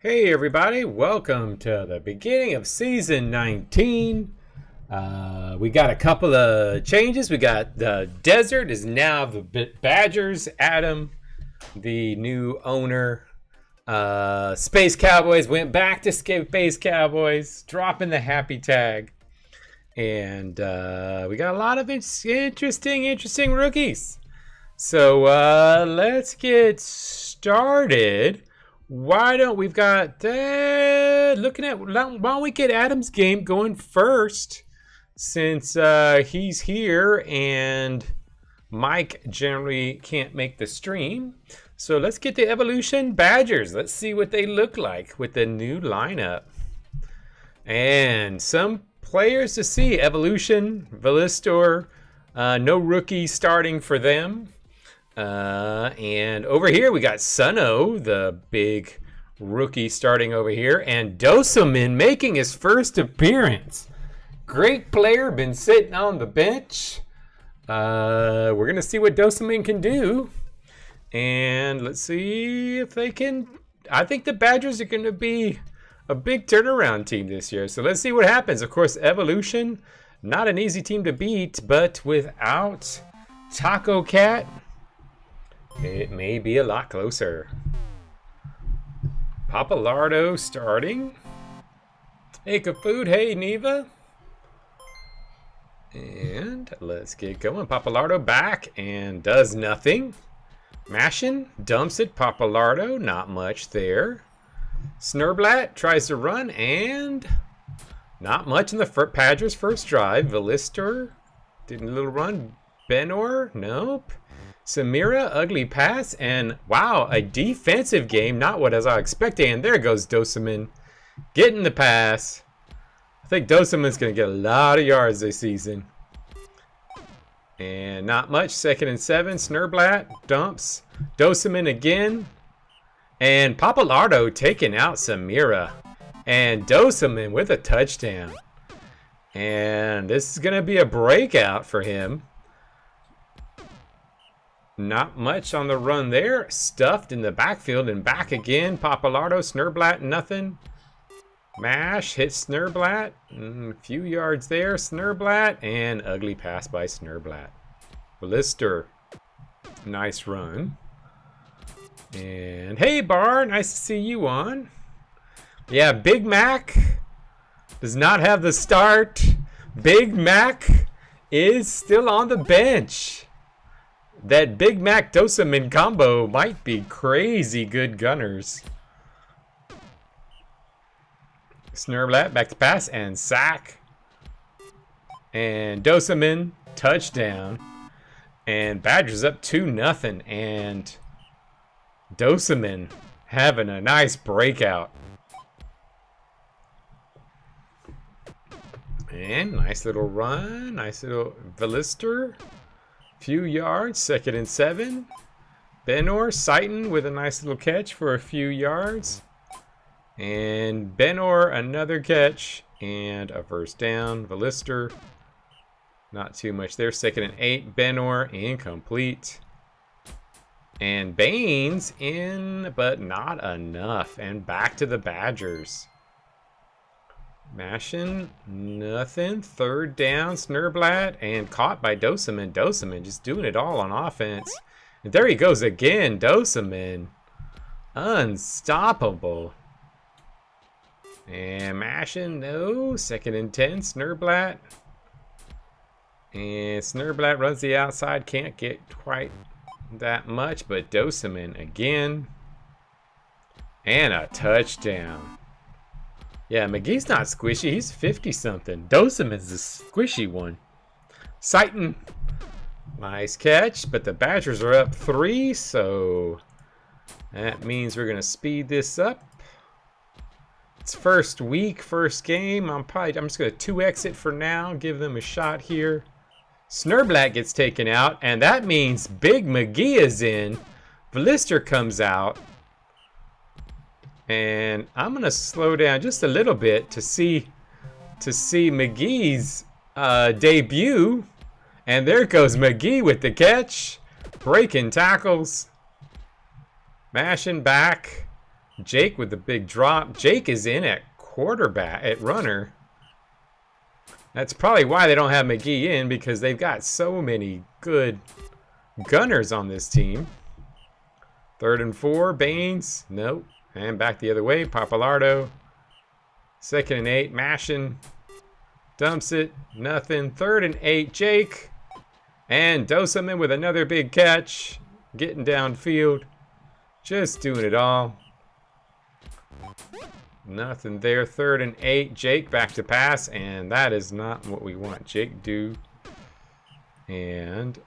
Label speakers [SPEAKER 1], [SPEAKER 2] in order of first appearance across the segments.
[SPEAKER 1] Hey everybody, welcome to the beginning of season 19. We got a couple of changes. We got the Desert is now the Badgers. Adam, the new owner. Space Cowboys went back to Space Cowboys, dropping the happy tag. And we got a lot of interesting rookies. So let's get started. Why don't we get Adam's game going first, since he's here and Mike generally can't make the stream. So let's get the Evolution Badgers. Let's see what they look like with the new lineup. And some players to see. Evolution, Velistor, no rookie starting for them. And over here we got Suno, the big rookie, starting over here, and Dosamin making his first appearance. Great player, been sitting on the bench. We're gonna see what Dosamin can do, and let's see if they can. I think the Badgers are gonna be a big turnaround team this year, so let's see what happens. Of course, Evolution, not an easy team to beat, but without Taco Cat, it may be a lot closer. Papalardo starting. Hey, Kafood. Hey, Neva. And let's get going. Papalardo back and does nothing. Mashin dumps it. Papalardo, not much there. Snurblat tries to run and not much in the Badgers' first drive. Velistor did a little run. Benor, nope. Samira, ugly pass, and wow, a defensive game, not what as I expected. And there goes Dosamin getting the pass. I think Dosamin's going to get a lot of yards this season. And not much, 2nd and 7. Snurblat dumps Dosamin again. And Papalardo taking out Samira. And Dosamin with a touchdown. And this is going to be a breakout for him. Not much on the run there. Stuffed in the backfield and back again. Papalardo, Snurblat, nothing. Mash hits Snurblat. A few yards there. Snurblat, and ugly pass by Snurblat. Velistor, nice run. And hey, Bar, nice to see you on. Yeah, Big Mac does not have the start. Big Mac is still on the bench. That Big Mac Dosamin combo might be crazy good gunners. Snurblat back to pass and sack. And Dosamin touchdown. And Badgers up 2-0. And Dosamin having a nice breakout. And nice little run. Nice little Velistor. Few yards, 2nd and 7. Benor, Seitan with a nice little catch for a few yards. And Benor, another catch and a first down. Velistor, not too much there. 2nd and 8. Benor, incomplete. And Baines in, but not enough. And back to the Badgers. Mashin, nothing. 3rd down, Snurblat, and caught by Dosamin. Dosamin just doing it all on offense. And there he goes again, Dosamin. Unstoppable. And Mashin, no. 2nd and 10, Snurblat. And Snurblat runs the outside, can't get quite that much, but Dosamin again. And a touchdown. Yeah, McGee's not squishy. He's 50-something. Dosamin's the squishy one. Seitan, nice catch, but the Badgers are up 3, so that means we're going to speed this up. It's first week, first game. I'm just going to 2x it for now, give them a shot here. Snurblat gets taken out, and that means Big McGee is in. Velistor comes out. And I'm going to slow down just a little bit to see McGee's debut. And there goes McGee with the catch. Breaking tackles. Mashing back. Jake with the big drop. Jake is in at quarterback, at runner. That's probably why they don't have McGee in, because they've got so many good gunners on this team. 3rd and 4, Baines. Nope. And back the other way, Papalardo. 2nd and 8, Mashin. Dumps it. Nothing. 3rd and 8, Jake. And Doseman with another big catch. Getting downfield. Just doing it all. Nothing there. 3rd and 8, Jake back to pass. And that is not what we want Jake do. And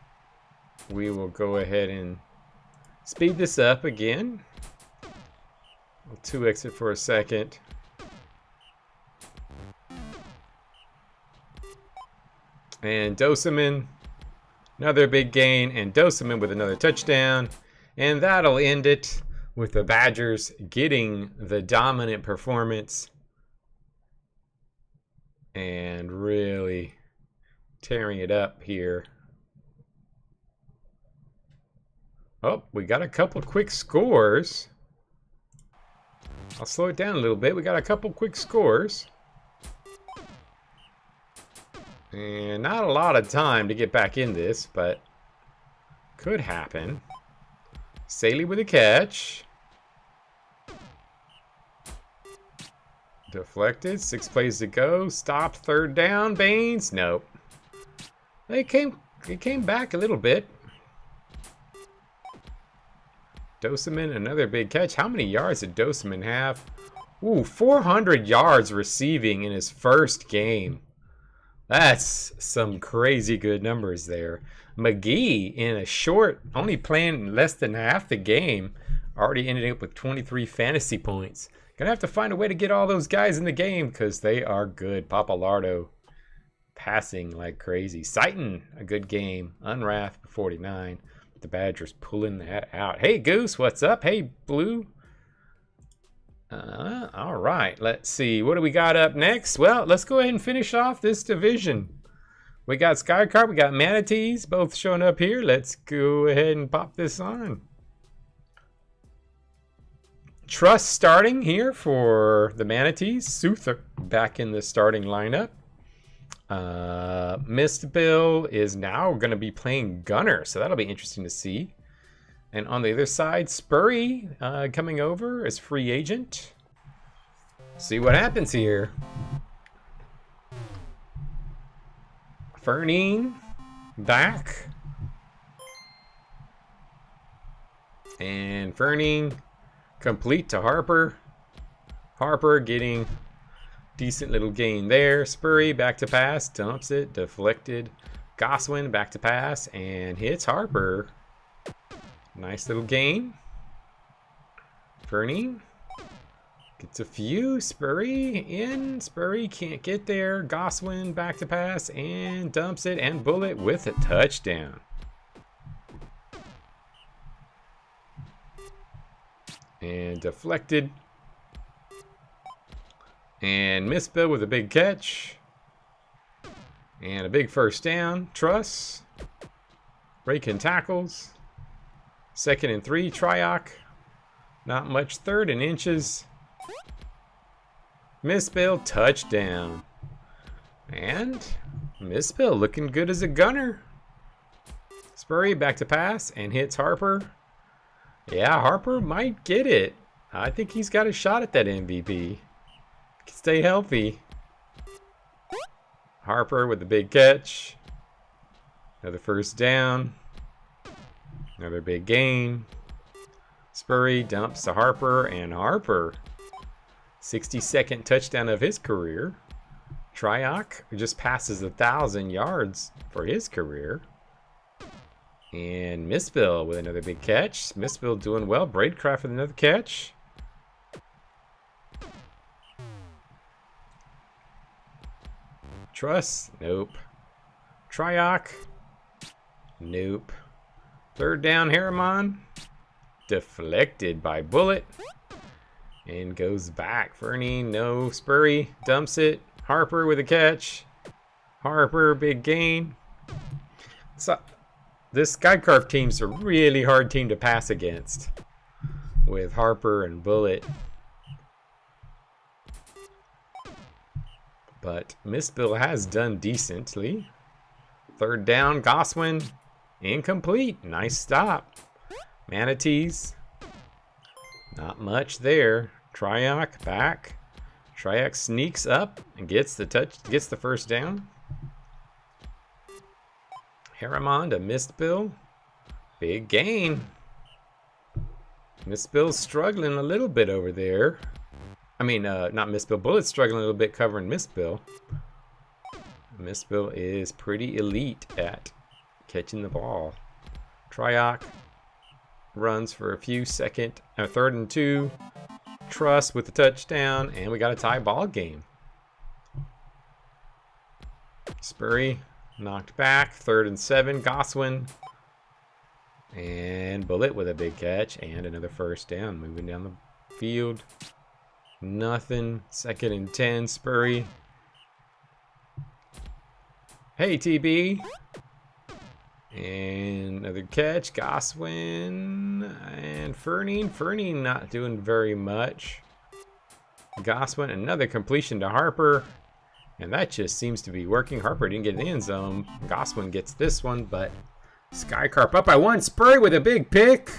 [SPEAKER 1] we will go ahead and speed this up again. We'll 2x it for a second. And Doseman, another big gain, and Doseman with another touchdown. And that'll end it with the Badgers getting the dominant performance and really tearing it up here. Oh, we got a couple quick scores. I'll slow it down a little bit. We got a couple quick scores. And not a lot of time to get back in this, but could happen. Saley with a catch. Deflected. 6 plays to go. Stopped. 3rd down. Baines. Nope. It came back a little bit. Doseman, another big catch. How many yards did Doseman have? Ooh, 400 yards receiving in his first game. That's some crazy good numbers there. McGee, in a short, only playing less than half the game, already ended up with 23 fantasy points. Gonna have to find a way to get all those guys in the game because they are good. Papalardo passing like crazy. Seiton, a good game. Unrath, 49. The Badgers pulling that out. Hey, Goose, what's up? Hey, Blue. All right, let's see. What do we got up next? Well, let's go ahead and finish off this division. We got Skycarp, we got Manatees, both showing up here. Let's go ahead and pop this on. Trust starting here for the Manatees. Suther back in the starting lineup. Mist Bill is now going to be playing Gunner, so that'll be interesting to see. And on the other side, Spurry coming over as free agent. See what happens here. Fernine back. And Fernine complete to Harper. Harper getting decent little gain there. Spurry back to pass, dumps it, deflected. Goswin back to pass and hits Harper. Nice little gain. Fernine gets a few. Spurry in. Spurry can't get there. Goswin back to pass and dumps it, and Bullet with a touchdown. And deflected. And Misspell with a big catch. And a big first down. Truss. Raking tackles. 2nd and 3. Tryoc. Not much. 3rd and inches. Misspell. Touchdown. And Misspell looking good as a gunner. Spurry back to pass and hits Harper. Yeah, Harper might get it. I think he's got a shot at that MVP. Stay healthy. Harper with the big catch. Another first down. Another big gain. Spurry dumps to Harper, and Harper, 62nd touchdown of his career. Tryoc just passes 1,000 yards for his career. And Misspell with another big catch. Misspell doing well. Braidcraft with another catch. Truss, nope. Tryoc, nope. 3rd down, Harriman. Deflected by Bullet. And goes back. Fernie, no. Spurry dumps it. Harper with a catch. Harper, big gain. So, this Skycarp team's a really hard team to pass against. with Harper and Bullet. But Mistbill has done decently. Third down, Goswin. Incomplete. Nice stop. Manatees. Not much there. Triac back. Triac sneaks up and gets the first down. Harriman to Mistbill. Big gain. Mistbill's struggling a little bit over there. I mean, not Mistbill. Bullet's struggling a little bit covering Mistbill. Mistbill is pretty elite at catching the ball. Triac runs for a few seconds. 3rd and 2. Truss with the touchdown, and we got a tie ball game. Spurry knocked back. 3rd and 7. Goswin. And Bullet with a big catch and another first down. Moving down the field. Nothing. 2nd and 10. Spurry. Hey, TB. And another catch. Goswin and Fernie. Fernie not doing very much. Goswin, another completion to Harper. And that just seems to be working. Harper didn't get in the end zone. Goswin gets this one, but Skycarp up by 1. Spurry with a big pick.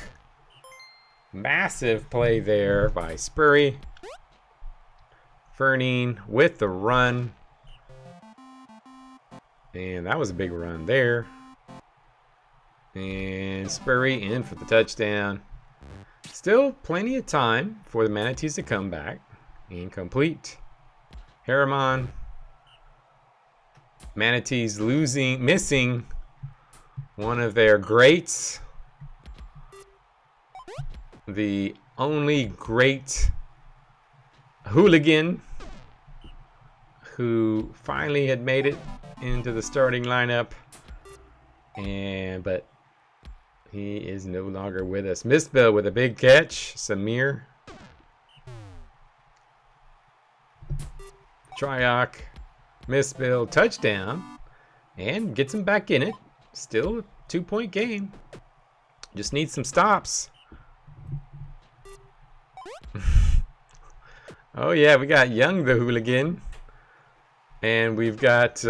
[SPEAKER 1] Massive play there by Spurry. Fernie with the run. And that was a big run there. And Spurry in for the touchdown. Still plenty of time for the Manatees to come back. Incomplete. Harriman. Manatees missing one of their greats. The only great hooligan who finally had made it into the starting lineup. But he is no longer with us. Mistbill with a big catch. Samir. Triac. Mistbill touchdown. And gets him back in it. Still a 2-point game. Just needs some stops. Oh yeah, we got Young the hooligan. And we've got...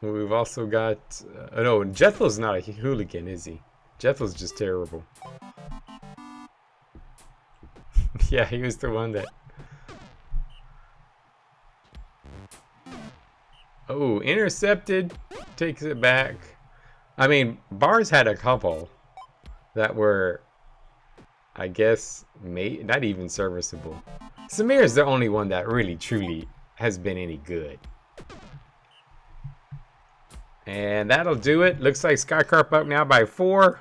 [SPEAKER 1] we've also got... no, Jethel's not a hooligan, is he? Jethel's just terrible. Yeah, he was the one that... Oh, intercepted. Takes it back. I mean, Bars had a couple that were, I guess, not even serviceable. Samir's the only one that really, truly has been any good. And that'll do it. Looks like Skycarp up now by 4.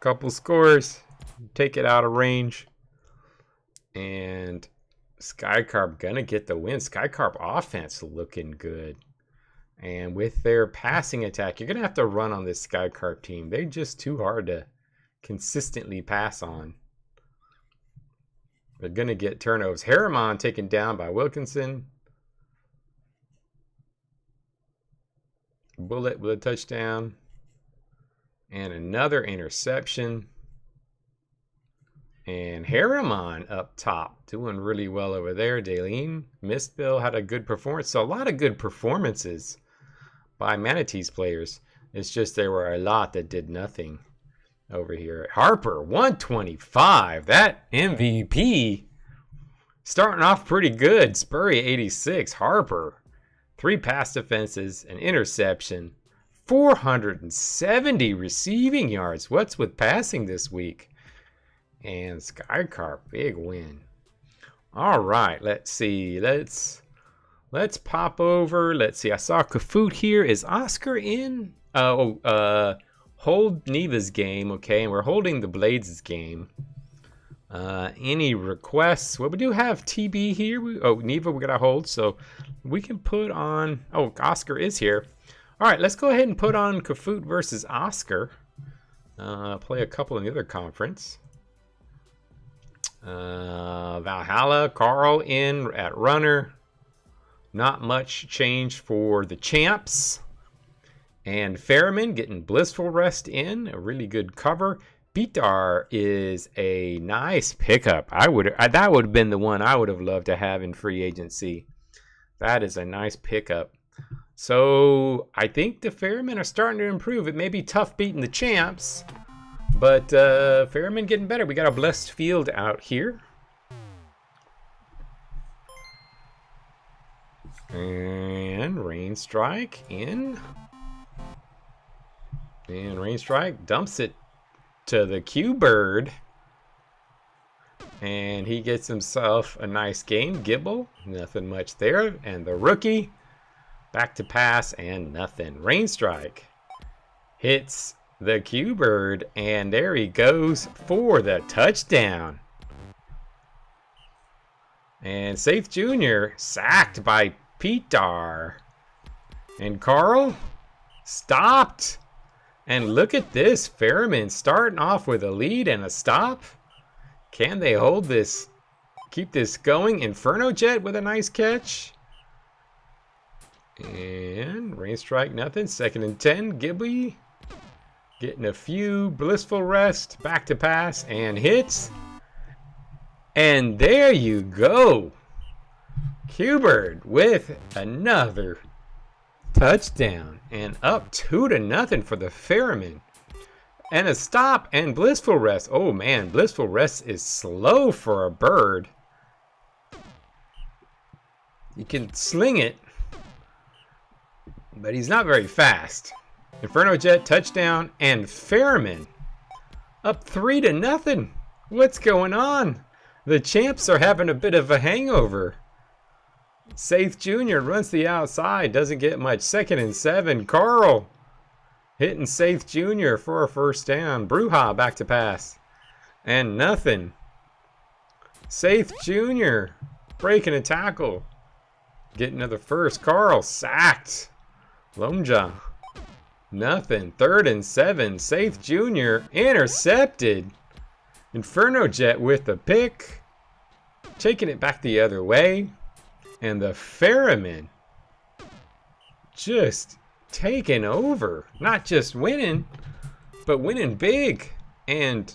[SPEAKER 1] Couple scores. Take it out of range. And Skycarp gonna get the win. Skycarp offense looking good. And with their passing attack, you're gonna have to run on this Skycarp team. They're just too hard to consistently pass on. They're gonna get turnovers. Harriman taken down by Wilkinson. Bullet with a touchdown. And another interception. And Harriman up top, doing really well over there. Daleen, Mistbill had a good performance. So a lot of good performances by Manatees players. It's just there were a lot that did nothing over here. Harper, 125. That MVP starting off pretty good. Spurry, 86. Harper, 3 pass defenses, an interception, 470 receiving yards. What's with passing this week? And Skycarp, big win. All right, let's see. Let's pop over. Let's see. I saw Kafut here. Is Oscar in? Hold Neva's game, okay? And we're holding the Blades' game. Any requests? Well, we do have TB here. Neva, we gotta hold, so we can put on. Oh, Oscar is here. All right, let's go ahead and put on Kafut versus Oscar. Play a couple in the other conference. Valhalla, Carl in at runner. Not much change for the champs. And Fairman getting blissful rest in. A really good cover. Pitar is a nice pickup. That would have been the one I would have loved to have in free agency. That is a nice pickup. So I think the Fairmen are starting to improve. It may be tough beating the champs, but Fairmen getting better. We got a blessed field out here. And Rain Strike in. And Rain Strike dumps it to the Q-Bird. And he gets himself a nice game. Gibble, nothing much there. And the rookie, back to pass and nothing. Rain Strike hits the Q-Bird, and there he goes for the touchdown. And Safe Jr. sacked by Pitar. And Carl stopped. And look at this. Fairman starting off with a lead and a stop. Can they hold this? Keep this going. Inferno Jet with a nice catch. And Rain Strike, nothing. 2nd and 10. Gibby getting a few. Blissful Rest. Back to pass and hits. And there you go. Q-Bird with another touchdown. And up 2-0 for the Fairmen. And a stop and Blissful Rest. Oh man, Blissful Rest is slow for a bird. You can sling it, but he's not very fast. Inferno Jet touchdown, and Fairmen up 3-0. What's going on? The champs are having a bit of a hangover. Safe Jr. runs the outside, doesn't get much. 2nd and 7. Carl hitting Safe Jr. for a first down. Bruja back to pass. And nothing. Safe Jr. breaking a tackle. Getting another first. Carl sacked. Lomja. Nothing. 3rd and 7. Safe Jr. intercepted. Inferno Jet with the pick. Taking it back the other way. And the Fairmen just taking over. Not just winning, but winning big. And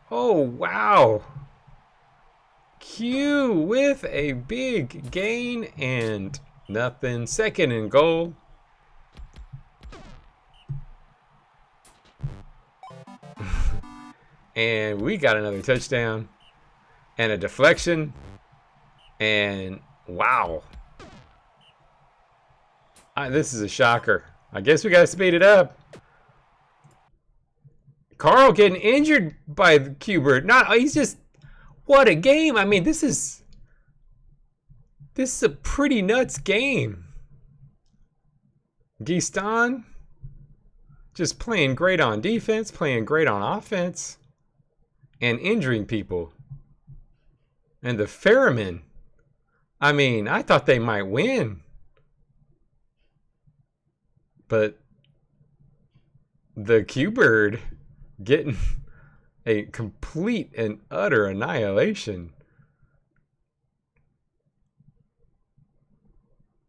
[SPEAKER 1] oh wow, Q with a big gain and nothing. 2nd and goal. And we got another touchdown and a deflection. And wow, this is a shocker. I guess we gotta speed it up. Carl getting injured by the Q-Bird. He's just, what a game. I mean, this is a pretty nuts game. Gistan just playing great on defense, playing great on offense, and injuring people. And the Fairmen, I mean, I thought they might win. But the Q-Bird getting a complete and utter annihilation.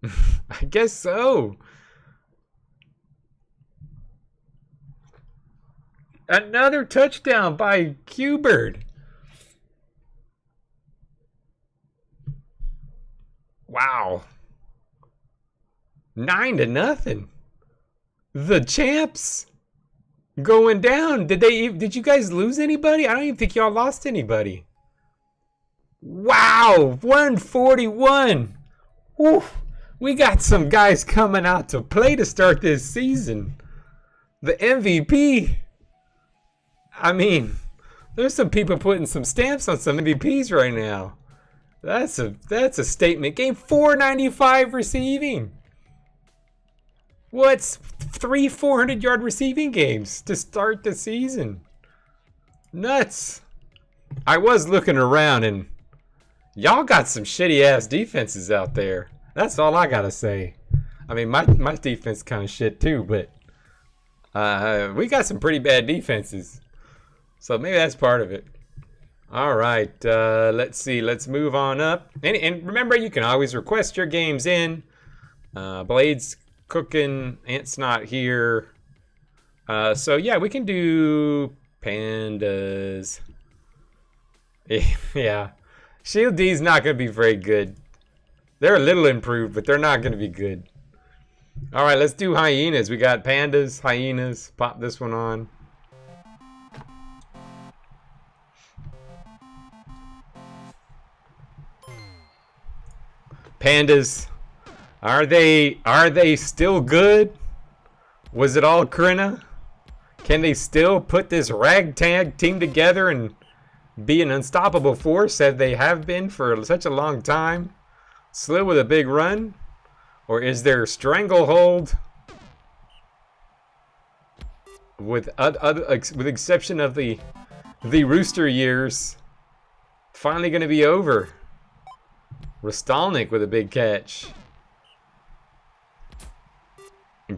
[SPEAKER 1] I guess so. Another touchdown by Q-Bird. Wow. 9-0. The champs going down. Did you guys lose anybody? I don't even think y'all lost anybody. Wow. 141. Woo. We got some guys coming out to play to start this season. The MVP. I mean, there's some people putting some stamps on some MVPs right now. That's a statement game. 495 receiving. What's 3 400-yard receiving games to start the season? Nuts. I was looking around and y'all got some shitty ass defenses out there. That's all I gotta say. I mean, my defense kind of shit too, but we got some pretty bad defenses. So maybe that's part of it. All right, let's see. Let's move on up. And remember, you can always request your games in. Blade's cooking. Ant's not here. So yeah, we can do pandas. Yeah. Shield D's not going to be very good. They're a little improved, but they're not going to be good. All right, let's do hyenas. We got pandas, hyenas. Pop this one on. Pandas. Are they still good? Was it all Krina? Can they still put this ragtag team together and be an unstoppable force as they have been for such a long time? Slill with a big run? Or is there stranglehold? With exception of the Rooster years, finally going to be over. Rostalnik with a big catch.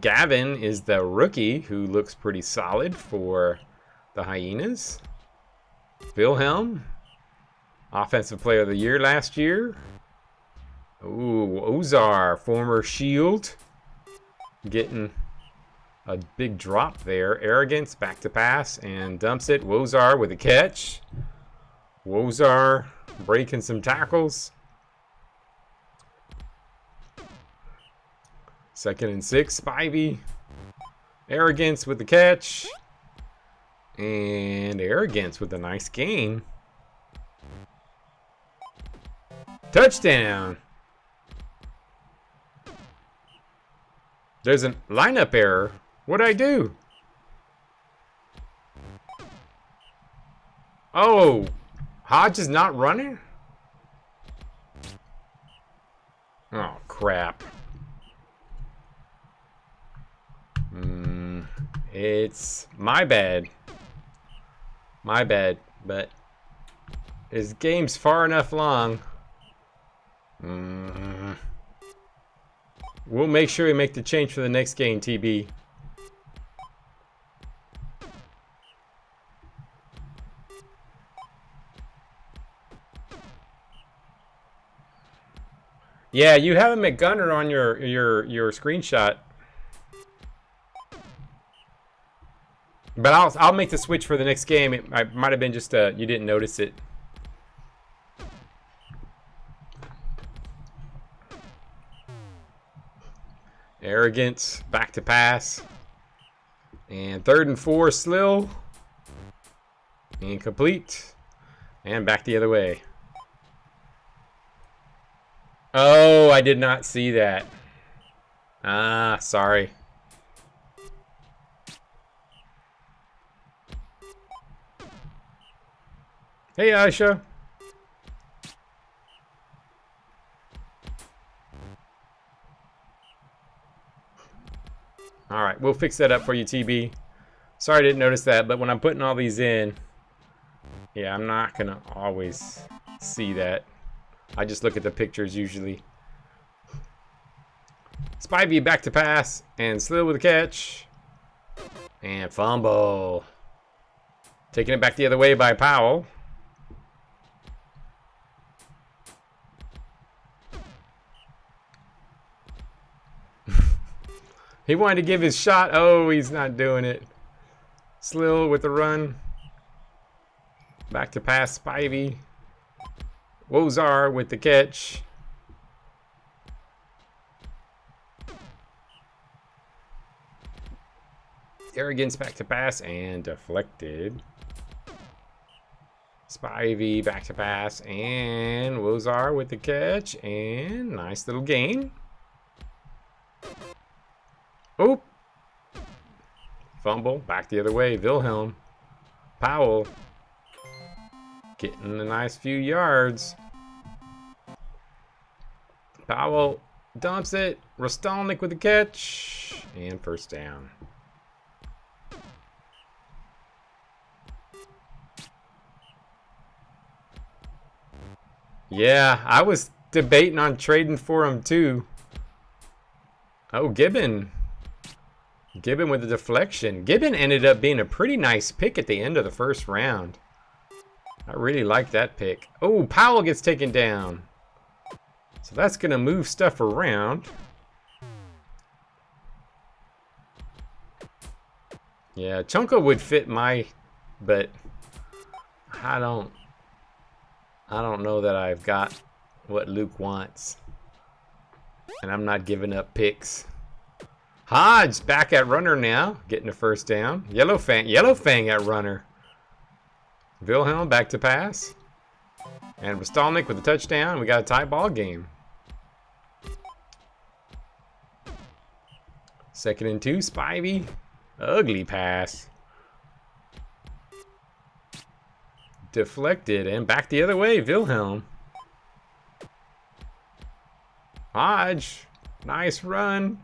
[SPEAKER 1] Gavin is the rookie who looks pretty solid for the Hyenas. Wilhelm, Offensive Player of the Year last year. Ooh, Ozar, former Shield, getting a big drop there. Arrogance, back to pass, and dumps it. Wozar with a catch. Wozar breaking some tackles. 2nd and 6, Spivey. Arrogance with the catch. And Arrogance with a nice gain. Touchdown. There's a lineup error. What'd I do? Oh, Hodge is not running? Oh, crap. It's my bad. My bad, but his game's far enough long. We'll make sure we make the change for the next game, TB. Yeah, you have a McGunner on your screenshot. But I'll make the switch for the next game. It might have been just you didn't notice it. Arrogance, back to pass. And 3rd and 4, Slill. Incomplete. And back the other way. Oh, I did not see that. Ah, sorry. Hey, Aisha. All right, we'll fix that up for you, TB. Sorry I didn't notice that, but when I'm putting all these in, yeah, I'm not going to always see that. I just look at the pictures usually. Spivey back to pass, and Slill with a catch. And fumble. Taking it back the other way by Powell. He wanted to give his shot. Oh, he's not doing it. Slill with the run. Back to pass, Spivey. Wozar with the catch. Arrogance back to pass and deflected. Spivey back to pass and Wozar with the catch and nice little gain. Oh, fumble back the other way. Wilhelm, Powell, getting a nice few yards. Powell dumps it. Rostalnik with the catch and 1st down. Yeah, I was debating on trading for him too. Oh, Gibbon with the deflection. Gibbon ended up being a pretty nice pick at the end of the 1st round. I really like that pick. Oh, Powell gets taken down. So that's going to move stuff around. Yeah, Chunko would fit my, but I don't know that I've got what Luke wants. And I'm not giving up picks. Hodge back at runner now, getting the first down. Yellow Fang at runner. Wilhelm back to pass. And Rostalnik with a touchdown. We got a tie ball game. 2nd and 2, Spivey. Ugly pass. Deflected and back the other way, Wilhelm. Hodge, nice run.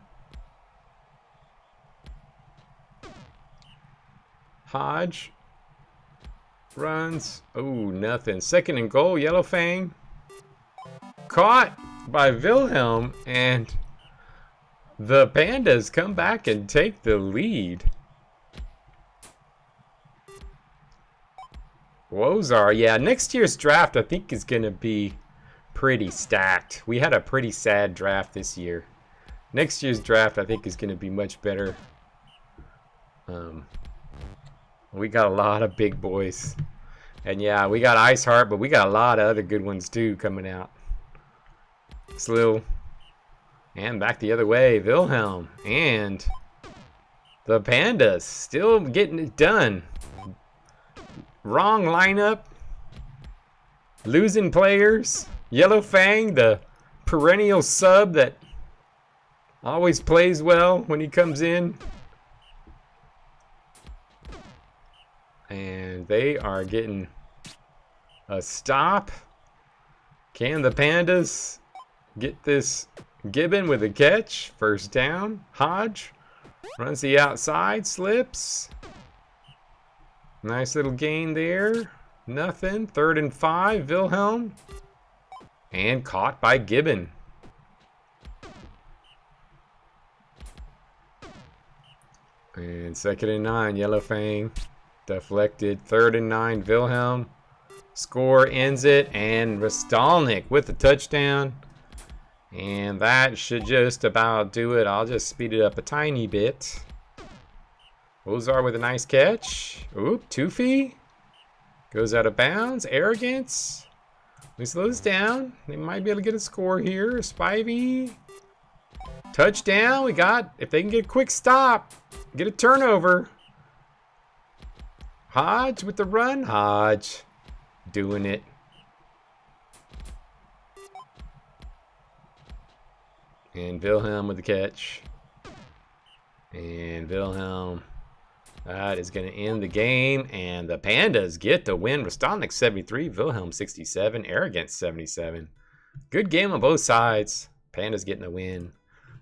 [SPEAKER 1] Hodge runs. Oh, nothing. 2nd and goal, Yellow Fang. Caught by Wilhelm, and the Pandas come back and take the lead. Wozar, yeah, next year's draft I think is going to be pretty stacked. We had a pretty sad draft this year. Next year's draft I think is going to be much better. We got a lot of big boys. And yeah, we got Iceheart, but we got a lot of other good ones too coming out. Slill. And back the other way, Wilhelm. And the Pandas still getting it done. Wrong lineup. Losing players. Yellow Fang, the perennial sub that always plays well when he comes in. And they are getting a stop. Can the Pandas get this? Gibbon with a catch. First down. Hodge runs the outside. Slips. Nice little gain there. Nothing. 3rd and 5. Wilhelm. And caught by Gibbon. And 2nd and 9. Yellow Fang. Deflected. 3rd and 9. Wilhelm. Score ends it. And Rostalnik with the touchdown. And that should just about do it. I'll just speed it up a tiny bit. Ozar with a nice catch. Oop, Toofy. Goes out of bounds. Arrogance. We slows down. They might be able to get a score here. Spivey. Touchdown. We got, if they can get a quick stop, get a turnover. Hodge with the run. Hodge doing it. And Wilhelm with the catch. And Wilhelm. That is going to end the game. And the Pandas get the win. Rostalnik 73. Wilhelm 67. Arrogance 77. Good game on both sides. Pandas getting the win.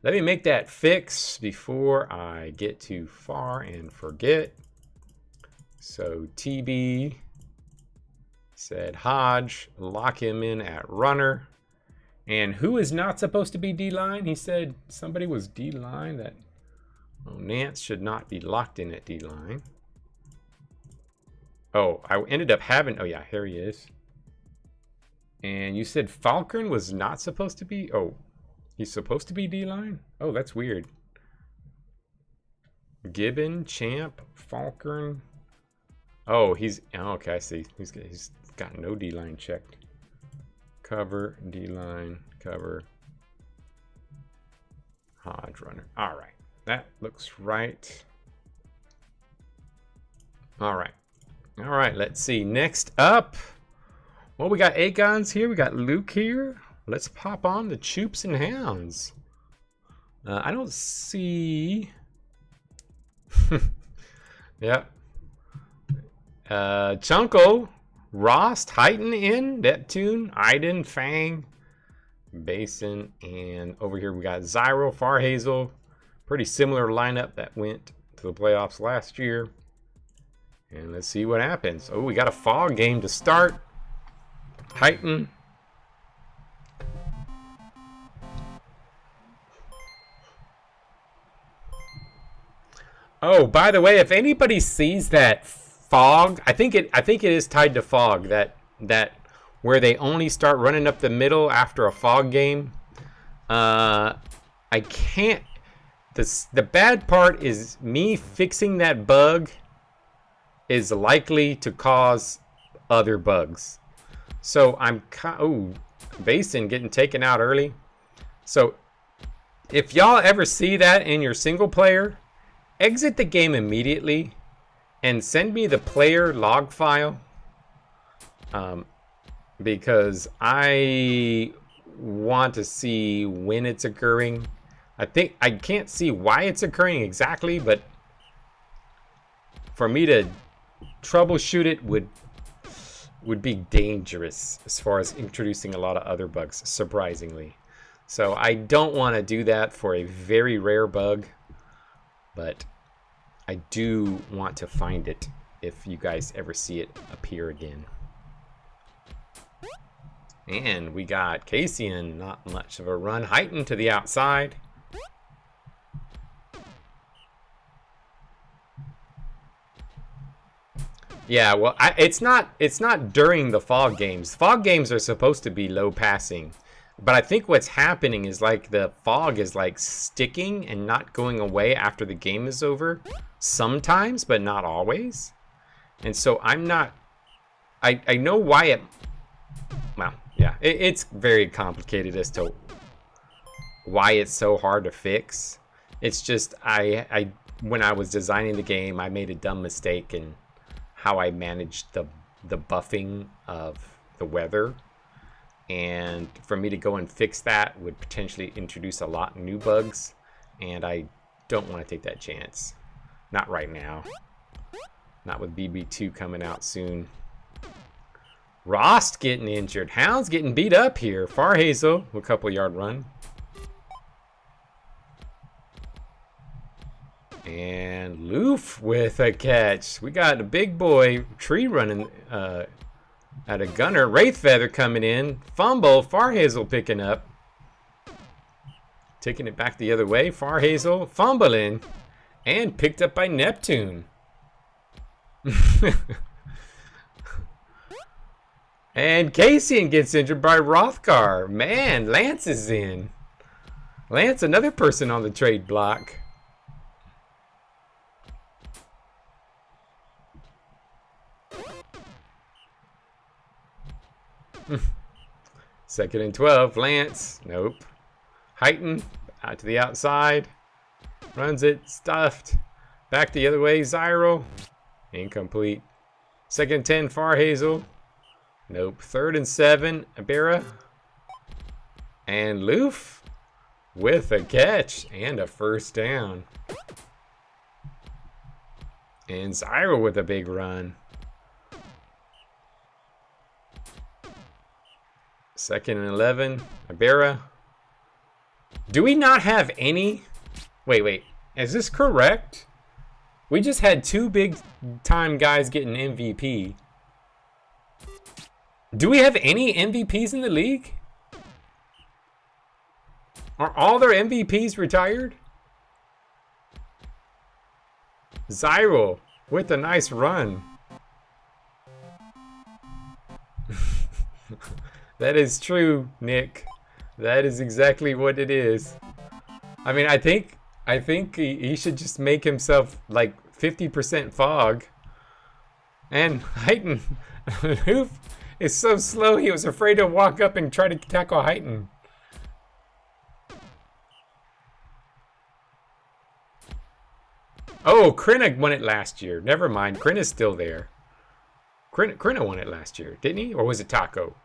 [SPEAKER 1] Let me make that fix before I get too far and forget. So TB said Hodge. Lock him in at runner. And who is not supposed to be D-line? He said somebody was D-line. That Nance should not be locked in at D-line. Oh, I ended up having... Oh, yeah, here he is. And you said Falcon was not supposed to be... Oh, he's supposed to be D-line? Oh, that's weird. Gibbon, Champ, Falcon. Oh, he's... Oh, okay, I see. He's got no D-line checked. Cover, D-line, cover, Hodge runner. All right, that looks right. All right, let's see. Next up, well, we got Agons here. We got Luke here. Let's pop on the Choops and Hounds. I don't see... Yep. Chunko. Rost, Heighton in, Neptune, Iden, Fang, Basin, and over here we got Zyro, Farhazel. Pretty similar lineup that went to the playoffs last year. And let's see what happens. Oh, we got a fog game to start. Heighton. Oh, by the way, if anybody sees that fog, I think it is tied to fog, that where they only start running up the middle after a fog game. I can't, the bad part is me fixing that bug is likely to cause other bugs. So Basin getting taken out early. So if y'all ever see that in your single player, exit the game immediately and send me the player log file. Because I want to see when it's occurring. I think I can't see why it's occurring exactly, but for me to troubleshoot it would be dangerous as far as introducing a lot of other bugs, surprisingly. So I don't want to do that for a very rare bug, but I do want to find it if you guys ever see it appear again. And we got Cassian, not much of a run. Heighten to the outside. Yeah, well, it's not during the fog games. Fog games are supposed to be low passing. But I think what's happening is like the fog is like sticking and not going away after the game is over. Sometimes, but not always. And so I know why it, well, yeah, it's very complicated as to why it's so hard to fix. It's just when I was designing the game, I made a dumb mistake in how I managed the buffing of the weather. And for me to go and fix that would potentially introduce a lot of new bugs. And I don't want to take that chance. Not right now. Not with BB2 coming out soon. Rost getting injured. Hound's getting beat up here. Farhazel with a couple yard run. And Loof with a catch. We got a big boy tree running at a gunner. Wraith Feather coming in. Fumble. Farhazel picking up. Taking it back the other way. Farhazel fumbling. And picked up by Neptune. And Cassian gets injured by Rothgar. Man, Lance is in. Lance, another person on the trade block. Second and 12. Lance. Nope. Heighten. Out to the outside. Runs it. Stuffed. Back the other way. Zyro. Incomplete. Second and 10. Farhazel. Nope. Third and 7. Abera. And Loof with a catch and a first down. And Zyro with a big run. Second and 11. Abera. Do we not have any? Wait. Is this correct? We just had 2 big time guys getting MVP. Do we have any MVPs in the league? Are all their MVPs retired? Zyro with a nice run. That is true, Nick. That is exactly what it is. I mean, I think he should just make himself like 50% fog. And Heighten is so slow, he was afraid to walk up and try to tackle Heighten. Oh, Krenna won it last year. Never mind, Krenna's still there. Krenna won it last year, didn't he? Or was it Taco?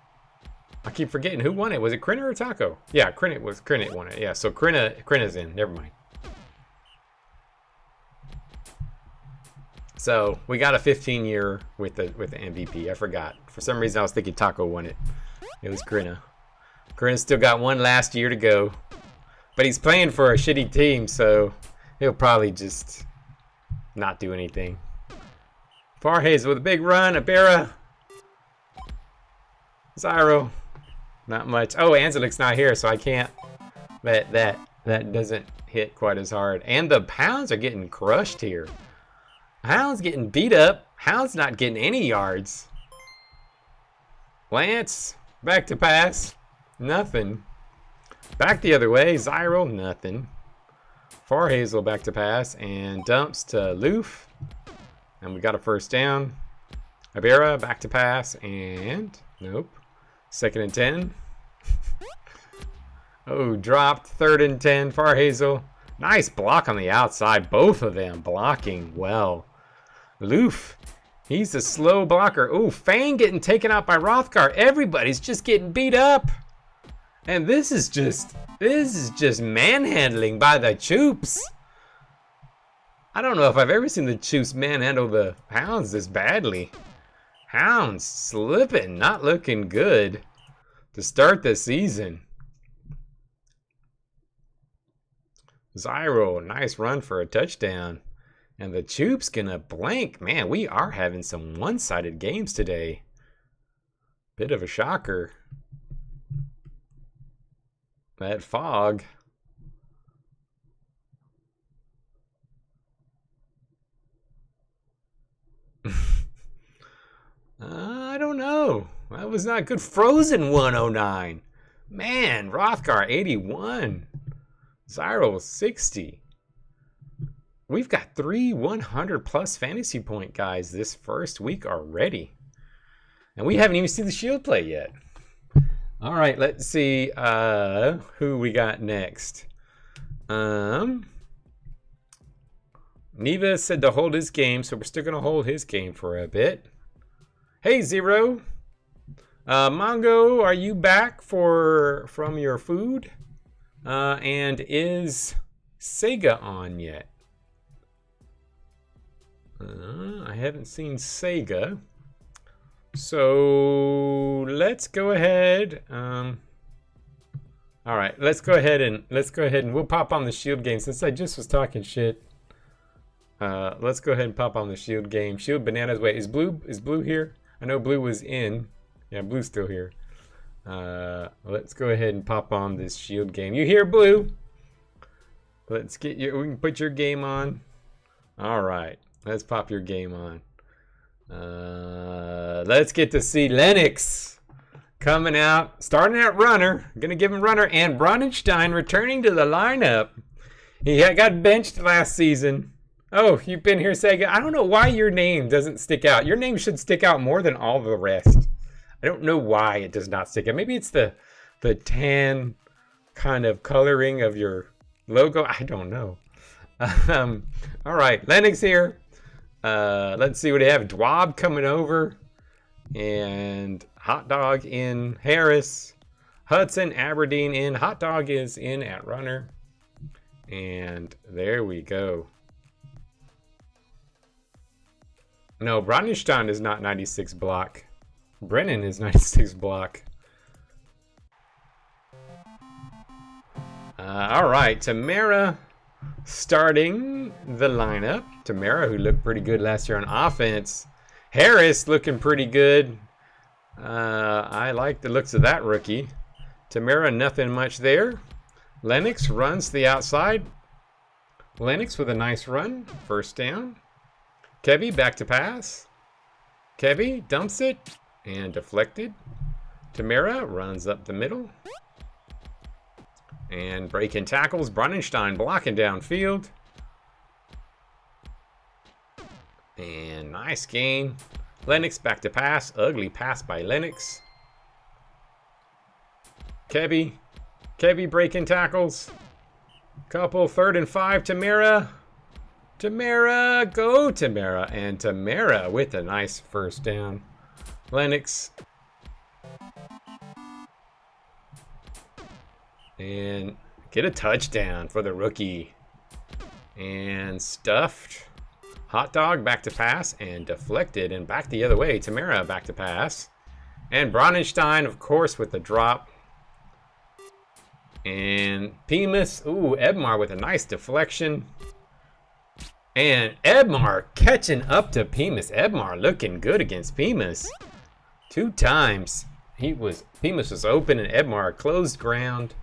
[SPEAKER 1] I keep forgetting who won it. Was it Krenna or Taco? Yeah, Krenna won it. Yeah, so Krenna's in. Never mind. So we got a 15-year with the MVP. I forgot. For some reason, I was thinking Taco won it. It was Krenna. Krenna still got one last year to go, but he's playing for a shitty team, so he'll probably just not do anything. Farhazel with a big run. Abera. Zyro. Not much. Oh, Anzelik's not here, so I can't. That doesn't hit quite as hard. And the Hounds are getting crushed here. Hound's getting beat up. Hound's not getting any yards. Lance, back to pass. Nothing. Back the other way. Zyro, nothing. Farhazel back to pass and dumps to Loof. And we got a first down. Ibarra back to pass and nope. 2nd and 10. Oh, dropped. 3rd and 10. Farhazel. Nice block on the outside. Both of them blocking well. Loof. He's a slow blocker. Oh, Fang getting taken out by Rothgar. Everybody's just getting beat up. And this is just manhandling by the Choops. I don't know if I've ever seen the Choops manhandle the Hounds this badly. Hounds slipping, not looking good to start the season. Zyro, nice run for a touchdown. And the Choops gonna blank. Man, we are having some one-sided games today. Bit of a shocker. That fog. I don't know. That was not good. Frozen 109. Man, Rothgar 81. Zyro 60. We've got 3 100+ fantasy point guys this first week already. And we haven't even seen the Shield play yet. All right, let's see who we got next. Neva said to hold his game, so we're still going to hold his game for a bit. Hey, Zero. Mongo, are you back from your food? And is Sega on yet? I haven't seen Sega. So let's go ahead. All right, let's go ahead and we'll pop on the Shield game since I just was talking shit. Let's go ahead and pop on the Shield game. Shield Bananas. Wait, is Blue here? I know Blue was in. Yeah, Blue's still here. Let's go ahead and pop on this Shield game. You here, Blue? Let's get we can put your game on. All right, let's pop your game on. Let's get to see Lennox coming out, starting at runner. Gonna give him runner, and Bronnenstein returning to the lineup. He got benched last season. Oh, you've been here, Sega. I don't know why your name doesn't stick out. Your name should stick out more than all the rest. I don't know why it does not stick out. Maybe it's the tan kind of coloring of your logo. I don't know. All right, Lennox here. Let's see what they have. Dwab coming over. And Hot Dog in Harris. Hudson, Aberdeen in. Hot Dog is in at runner. And there we go. No, Bronnenstein is not 96 block. Brennan is 96 block. All right, Tamara starting the lineup. Tamara, who looked pretty good last year on offense. Harris looking pretty good. I like the looks of that rookie. Tamara, nothing much there. Lennox runs to the outside. Lennox with a nice run. First down. Kevy back to pass. Kevy dumps it and deflected. Tamara runs up the middle. And breaking tackles. Bronnenstein blocking downfield. And nice gain. Lennox back to pass. Ugly pass by Lennox. Kevy breaking tackles. Couple 3rd and 5. Tamara. Tamara, go Tamara. And Tamara with a nice first down. Lennox. And get a touchdown for the rookie. And stuffed. Hot Dog back to pass and deflected and back the other way. Tamara back to pass. And Bronnenstein, of course, with the drop. And Pemus. Ooh, Ebmar with a nice deflection. And Ebmar catching up to Pemus. Ebmar looking good against Pemus. 2 times. Pemus was open and Ebmar closed ground.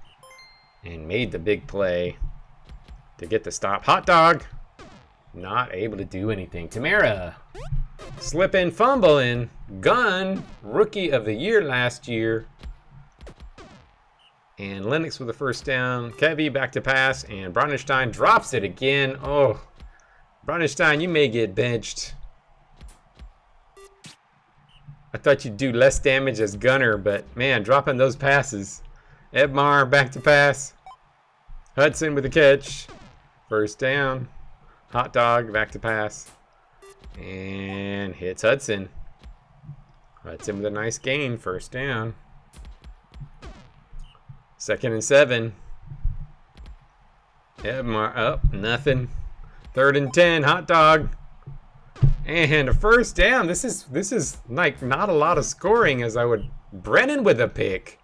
[SPEAKER 1] And made the big play to get the stop. Hot Dog. Not able to do anything. Tamara. Slipping, fumbling. Gun. Rookie of the year last year. And Lennox with the first down. Kevy back to pass. And Bronenstein drops it again. Oh, Bronenstein, you may get benched. I thought you'd do less damage as gunner, but man, dropping those passes. Ebmar back to pass. Hudson with the catch. First down. Hot dog back to pass. And hits Hudson. Hudson with a nice gain. First down. 2nd and 7. Ebmar up. Nothing. 3rd and 10. Hot dog. And a first down. This is like not a lot of scoring as I would. Brennan with a pick.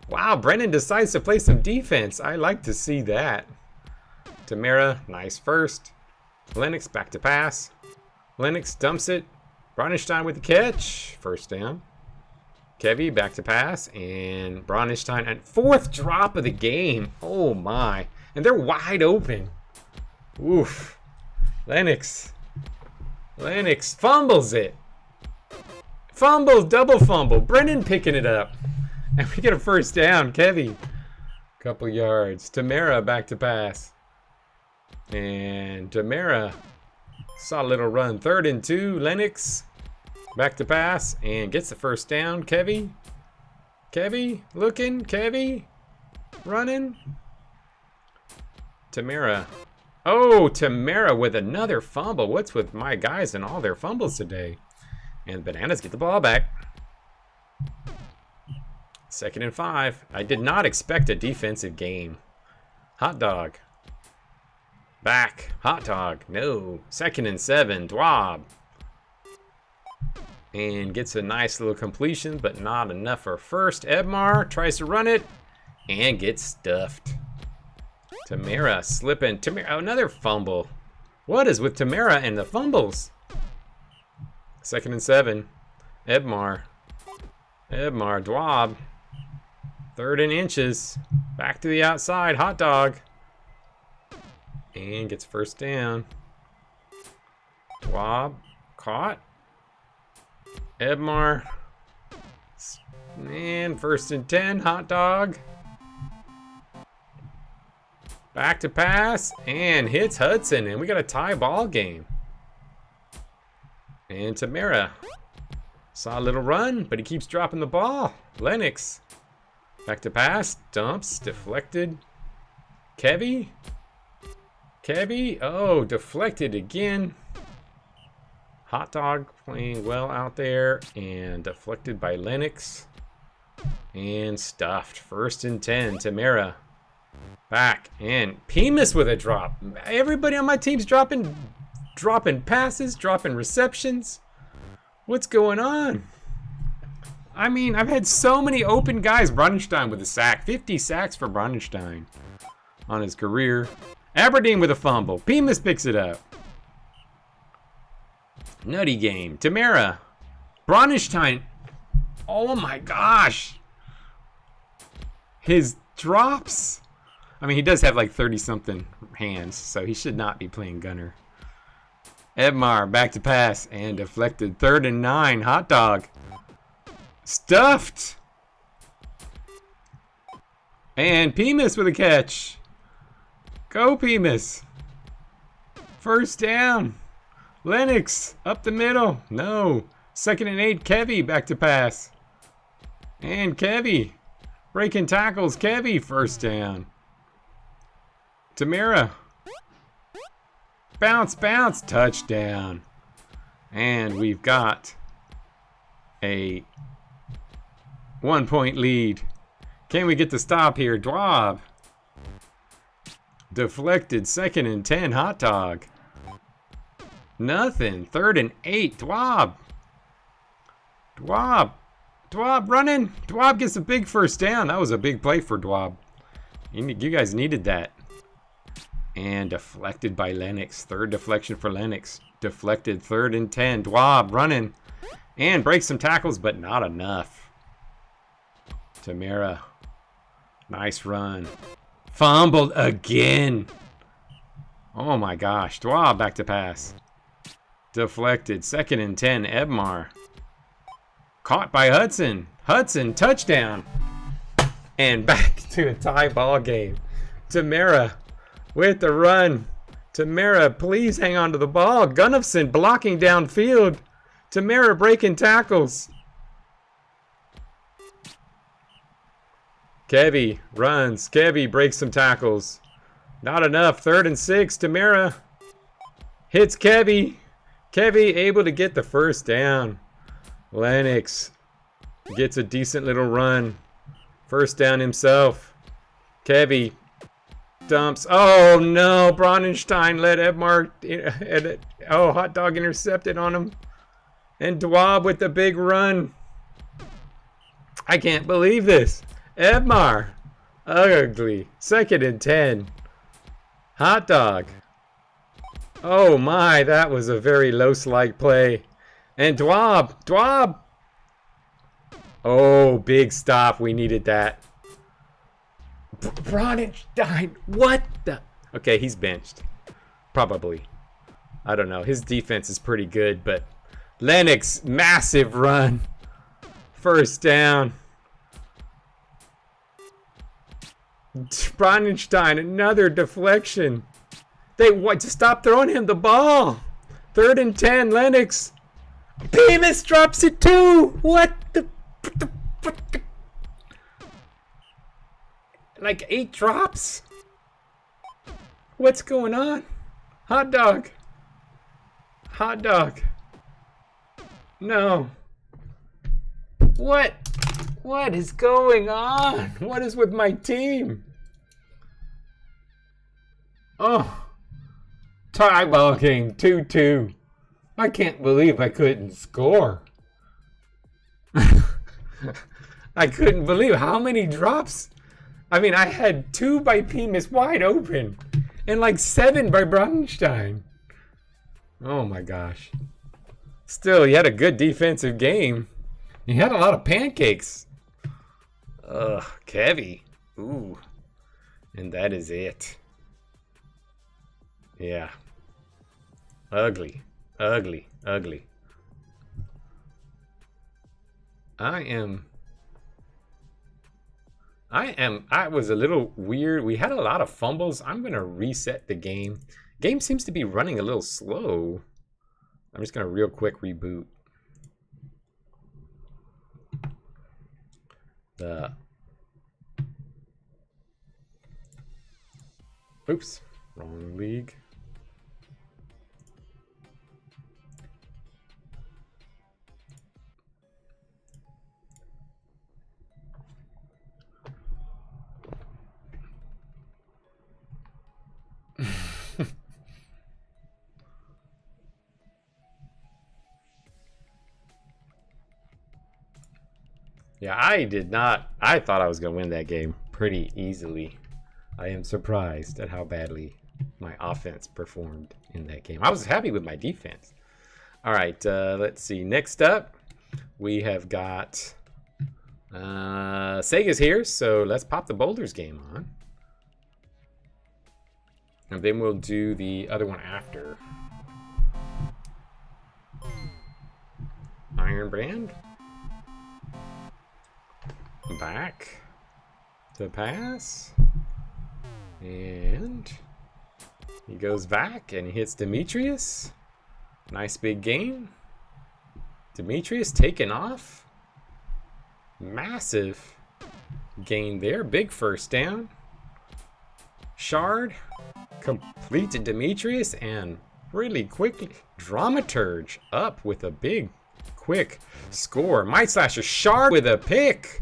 [SPEAKER 1] Wow, Brennan decides to play some defense. I like to see that. Tamara, nice first. Lennox back to pass. Lennox dumps it. Bronenstein with the catch. First down. Kevy back to pass. And Bronenstein at 4th drop of the game. Oh my. And they're wide open. Oof. Lennox fumbles it. Fumbles, double fumble. Brennan picking it up. And we get a first down. Kevy. Couple yards. Tamara back to pass. And Tamara. Saw a little run. 3rd and 2. Lennox. Back to pass. And gets the first down. Kevy. Kevy. Looking. Kevy. Running. Tamara. Oh, Tamara with another fumble. What's with my guys and all their fumbles today? And Bananas get the ball back. 2nd and 5. I did not expect a defensive game. Hot dog. Back. Hot dog. No. 2nd and 7. Dwab. And gets a nice little completion, but not enough for first. Ebmar tries to run it and gets stuffed. Tamara slipping. Tamara, another fumble. What is with Tamara and the fumbles? 2nd and 7. Ebmar. Dwab. 3rd and inches. Back to the outside. Hot dog. And gets first down. Dwab. Caught. Ebmar. And 1st and 10. Hot dog. Back to pass. And hits Hudson. And we got a tie ball game. And Tamara. Saw a little run, but he keeps dropping the ball. Lennox. Back to pass. Dumps. Deflected. Kevy. Oh, deflected again. Hot dog playing well out there. And deflected by Lennox. And stuffed. 1st and 10. Tamara. Back. And Pemus with a drop. Everybody on my team's dropping passes, dropping receptions. What's going on? I mean, I've had so many open guys. Bronenstein with a sack. 50 sacks for Bronenstein on his career. Aberdeen with a fumble. Pemus picks it up. Nutty game. Tamara. Bronenstein. Oh my gosh. His drops. I mean, he does have like 30-something hands, so he should not be playing gunner. Ebmar back to pass and deflected. 3rd and 9. Hot dog. Stuffed. And Pemus with a catch. Go Pemus. First down. Lennox up the middle. No. 2nd and 8. Kevy back to pass. And Kevy breaking tackles. Kevy first down. Tamara. Bounce, touchdown. And we've got a 1-point lead. Can we get the stop here? Dwab. Deflected. 2nd and 10. Hot dog. Nothing. 3rd and 8. Dwab running. Dwab gets a big first down. That was a big play for Dwab. You guys needed that. And deflected by Lennox. 3rd deflection for Lennox. Deflected. 3rd and 10. Dwab running. And breaks some tackles, but not enough. Tamara. Nice run. Fumbled again. Oh my gosh. Dwab back to pass. Deflected. 2nd and 10. Ebmar. Caught by Hudson. Hudson, touchdown. And back to a tie ball game. Tamara with the run. Tamara, please hang on to the ball. Gunnufson blocking downfield. Tamara breaking tackles. Kevy runs. Kevy breaks some tackles. Not enough. 3rd and 6. Tamara hits Kevy. Kevy able to get the first down. Lennox gets a decent little run. First down himself. Kevy dumps. Oh no, Bronenstein let Edmar. Oh, hot dog intercepted on him. And Dwab with the big run. I can't believe this. Edmar. Ugly. 2nd and 10. Hot dog. Oh my, that was a very Los-like play. And Dwab. Dwab. Oh, big stop. We needed that. Bronenstein. What the? Okay, he's benched. Probably. I don't know. His defense is pretty good, but Lennox, massive run. First down. Bronenstein, another deflection. They want to stop throwing him the ball. 3rd and 10, Lennox. Bemis drops it too. What the? Like 8 drops? What's going on? Hot dog. Hot dog. No. What? What is going on? What is with my team? Oh. Tie ball game 2-2. I can't believe I couldn't score. I couldn't believe how many drops. I mean, I had 2 by Bemis wide open and like 7 by Bronenstein. Oh my gosh. Still, he had a good defensive game. He had a lot of pancakes. Ugh, Kevy. Ooh. And that is it. Yeah. Ugly. Ugly. Ugly. I was a little weird. We had a lot of fumbles. I'm going to reset the game. Game seems to be running a little slow. I'm just going to real quick reboot. Oops, wrong league. Yeah, I thought I was going to win that game pretty easily. I am surprised at how badly my offense performed in that game. I was happy with my defense. All right, let's see. Next up, we have got Sega's here, so let's pop the Boulders game on. And then we'll do the other one after. Iron Brand. Back to pass. And he goes back and he hits Demetrius. Nice big gain. Demetrius taken off. Massive gain there. Big first down. Shard completed Demetrius and really quickly Dramaturge up with a big quick score. Might Slasher Shard with a pick.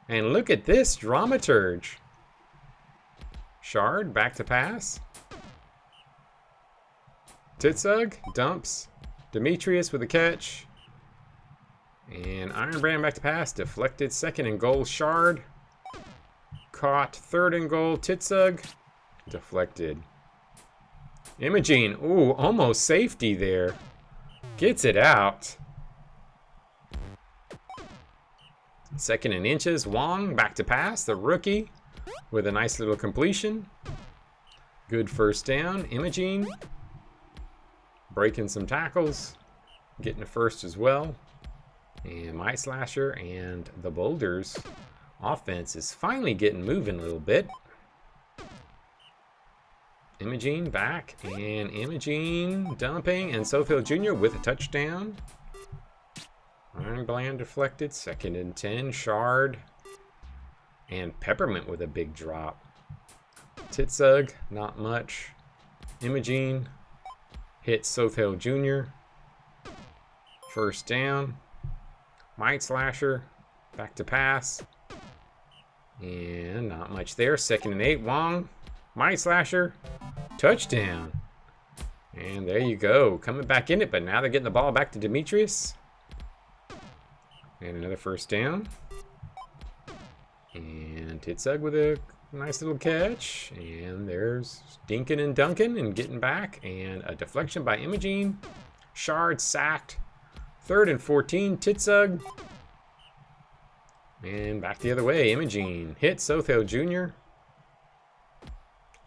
[SPEAKER 1] And look at this Dramaturge. Shard back to pass. Titsug dumps. Demetrius with a catch. And Iron Brand back to pass. Deflected 2nd and goal. Shard. Caught 3rd and goal. Titsug. Deflected. Imogene. Ooh, almost safety there. Gets it out. 2nd and inches. Wong back to pass. The rookie with a nice little completion. Good first down. Imogene breaking some tackles. Getting a first as well. And Might Slasher and the Boulders Offense is finally getting moving a little bit. Imogene back, and Imogene dumping, and Sofield Jr. with a touchdown. Iron Bland deflected, 2nd and 10, Shard. And Peppermint with a big drop. Titsug, not much. Imogene hits Sofield Jr. 1st down. Might Slasher, back to pass. And not much there, 2nd and 8, Wong. Might Slasher, touchdown. And there you go, coming back in it, but now they're getting the ball back to Demetrius. And another 1st down. And Titsug with a nice little catch. And there's Dinkin and Duncan and getting back. And a deflection by Imogene. Shard sacked. 3rd and 14, Titsug. And back the other way, Imogene hits Sofield Jr.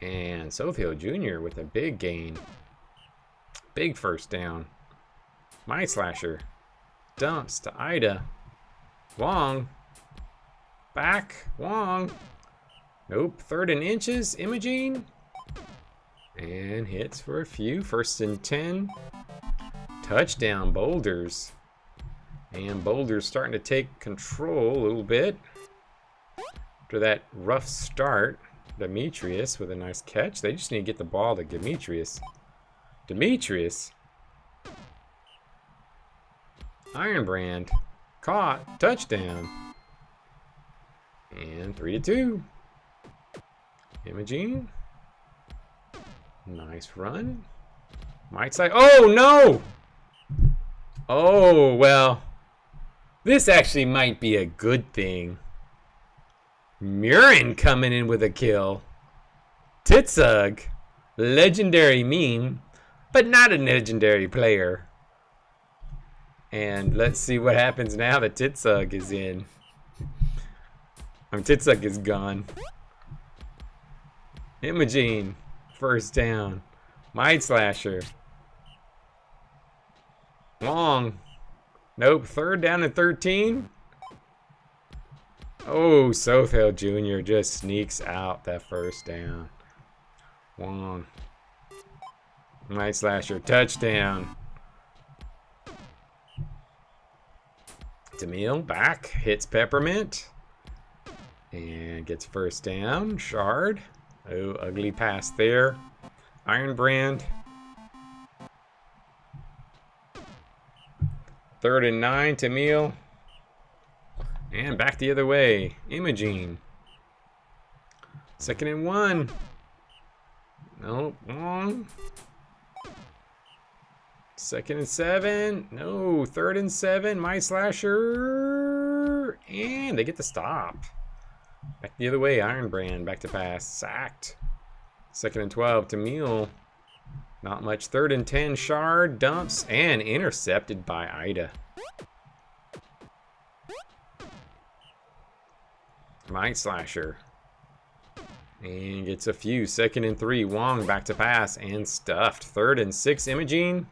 [SPEAKER 1] And Sofield Jr. with a big gain. Big 1st down. Might Slasher dumps to Ida. Wong. Back. Wong. Nope. 3rd and inches. Imogene. And hits for a few. 1st and 10. Touchdown, Boulders. And Boulders starting to take control a little bit. After that rough start. Demetrius with a nice catch. They just need to get the ball to Demetrius. Demetrius. Ironbrand. Caught. Touchdown. And 3-2. Imogene. Nice run. Might say, oh no! Oh, well. This actually might be a good thing. Murin coming in with a kill. Titsug, legendary meme, but not a legendary player. And let's see what happens now that Titsug is in. Titsug is gone. Imogene, 1st down. Might Slasher. Long. Nope, 3rd down and 13. Oh, Sofield Jr. just sneaks out that 1st down. Wong. Might Slasher, touchdown. Demille back, hits Peppermint. And gets 1st down. Shard. Oh, ugly pass there. Ironbrand. 3rd and 9, Demille. And back the other way, Imogene. 2nd and 1. Nope, wrong. 2nd and 7. No, 3rd and 7. Might Slasher. And they get the stop. Back the other way, Ironbrand. Back to pass. Sacked. 2nd and 12, Demille. Not much. 3rd and 10, Shard. Dumps. And intercepted by Ida. Might Slasher. And gets a few. 2nd and 3, Wong back to pass and stuffed. 3rd and 6, Imogene.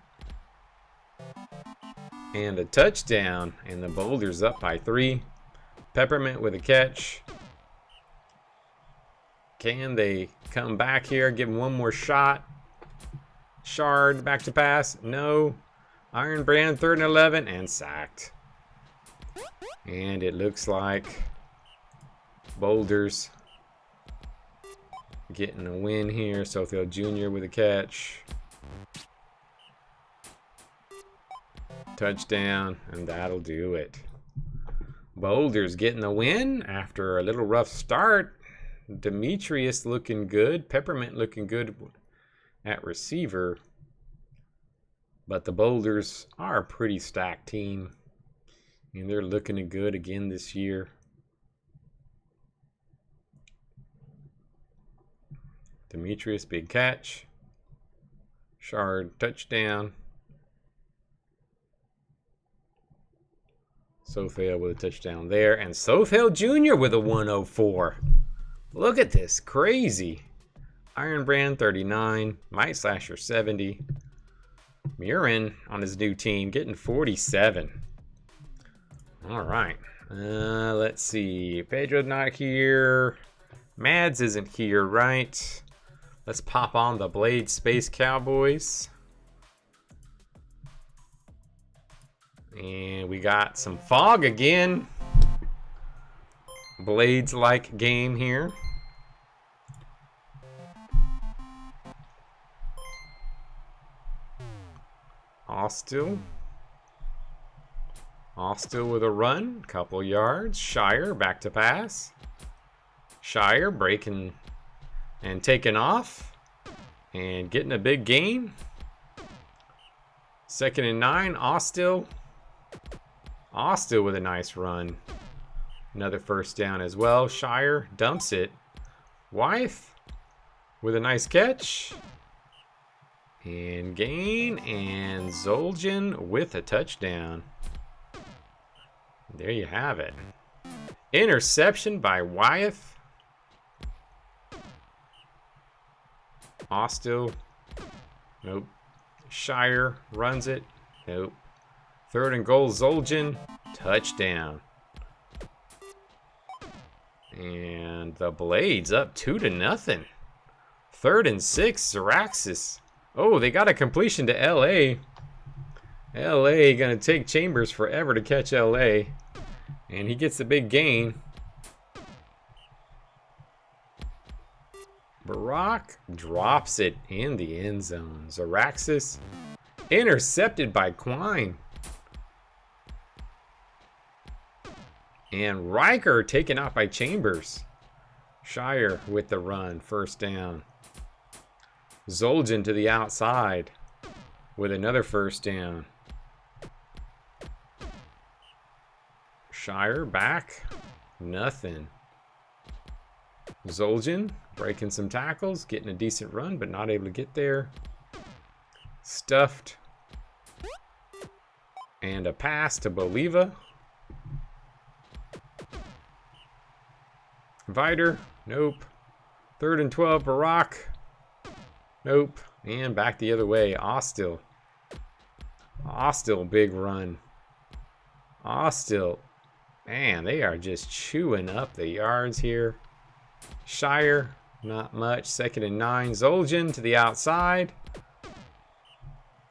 [SPEAKER 1] And a touchdown. And the Boulders up by 3. Peppermint with a catch. Can they come back here? Give him one more shot. Shard back to pass. No. Ironbrand 3rd and 11 and sacked. And it looks like Boulders getting a win here. Sofield Jr. with a catch. Touchdown, and that'll do it. Boulders getting the win after a little rough start. Demetrius looking good. Peppermint looking good at receiver. But the Boulders are a pretty stacked team. And they're looking good again this year. Demetrius, big catch. Shard, touchdown. Sofield with a touchdown there. And Sofield Jr. with a 104. Look at this. Crazy. Ironbrand, 39. Might Slasher, 70. Murin on his new team getting 47. All right. Let's see. Pedro's not here. Mads isn't here, right? Let's pop on the Blade Space Cowboys. And we got some fog again. Blades-like game here. Austell with a run, couple yards. Shire back to pass. Shire breaking and taking off and getting a big gain. 2nd and 9. Austell with a nice run. Another first down as well. Shire dumps it. Wyeth with a nice catch. And gain. And Zoljan with a touchdown. There you have it. Interception by Wyeth. Austell. Nope. Shire runs it. Nope. 3rd and goal. Zoljan. Touchdown. And the Blades up 2-0. 3rd and 6. Zaraxis. Oh, they got a completion to LA. LA gonna take Chambers forever to catch LA. And he gets a big gain. Barack drops it in the end zone. Zaraxis intercepted by Quine. And Riker taken out by Chambers. Shire with the run, first down. Zoljan to the outside with another first down. Shire back, nothing. Zoljan breaking some tackles, getting a decent run, but not able to get there. Stuffed. And a pass to Boliva. Vider, nope. 3rd and 12, Barack. Nope. And back the other way, Austell. Austell, big run. Austell. Man, they are just chewing up the yards here. Shire, not much. 2nd and 9. Zoljan to the outside.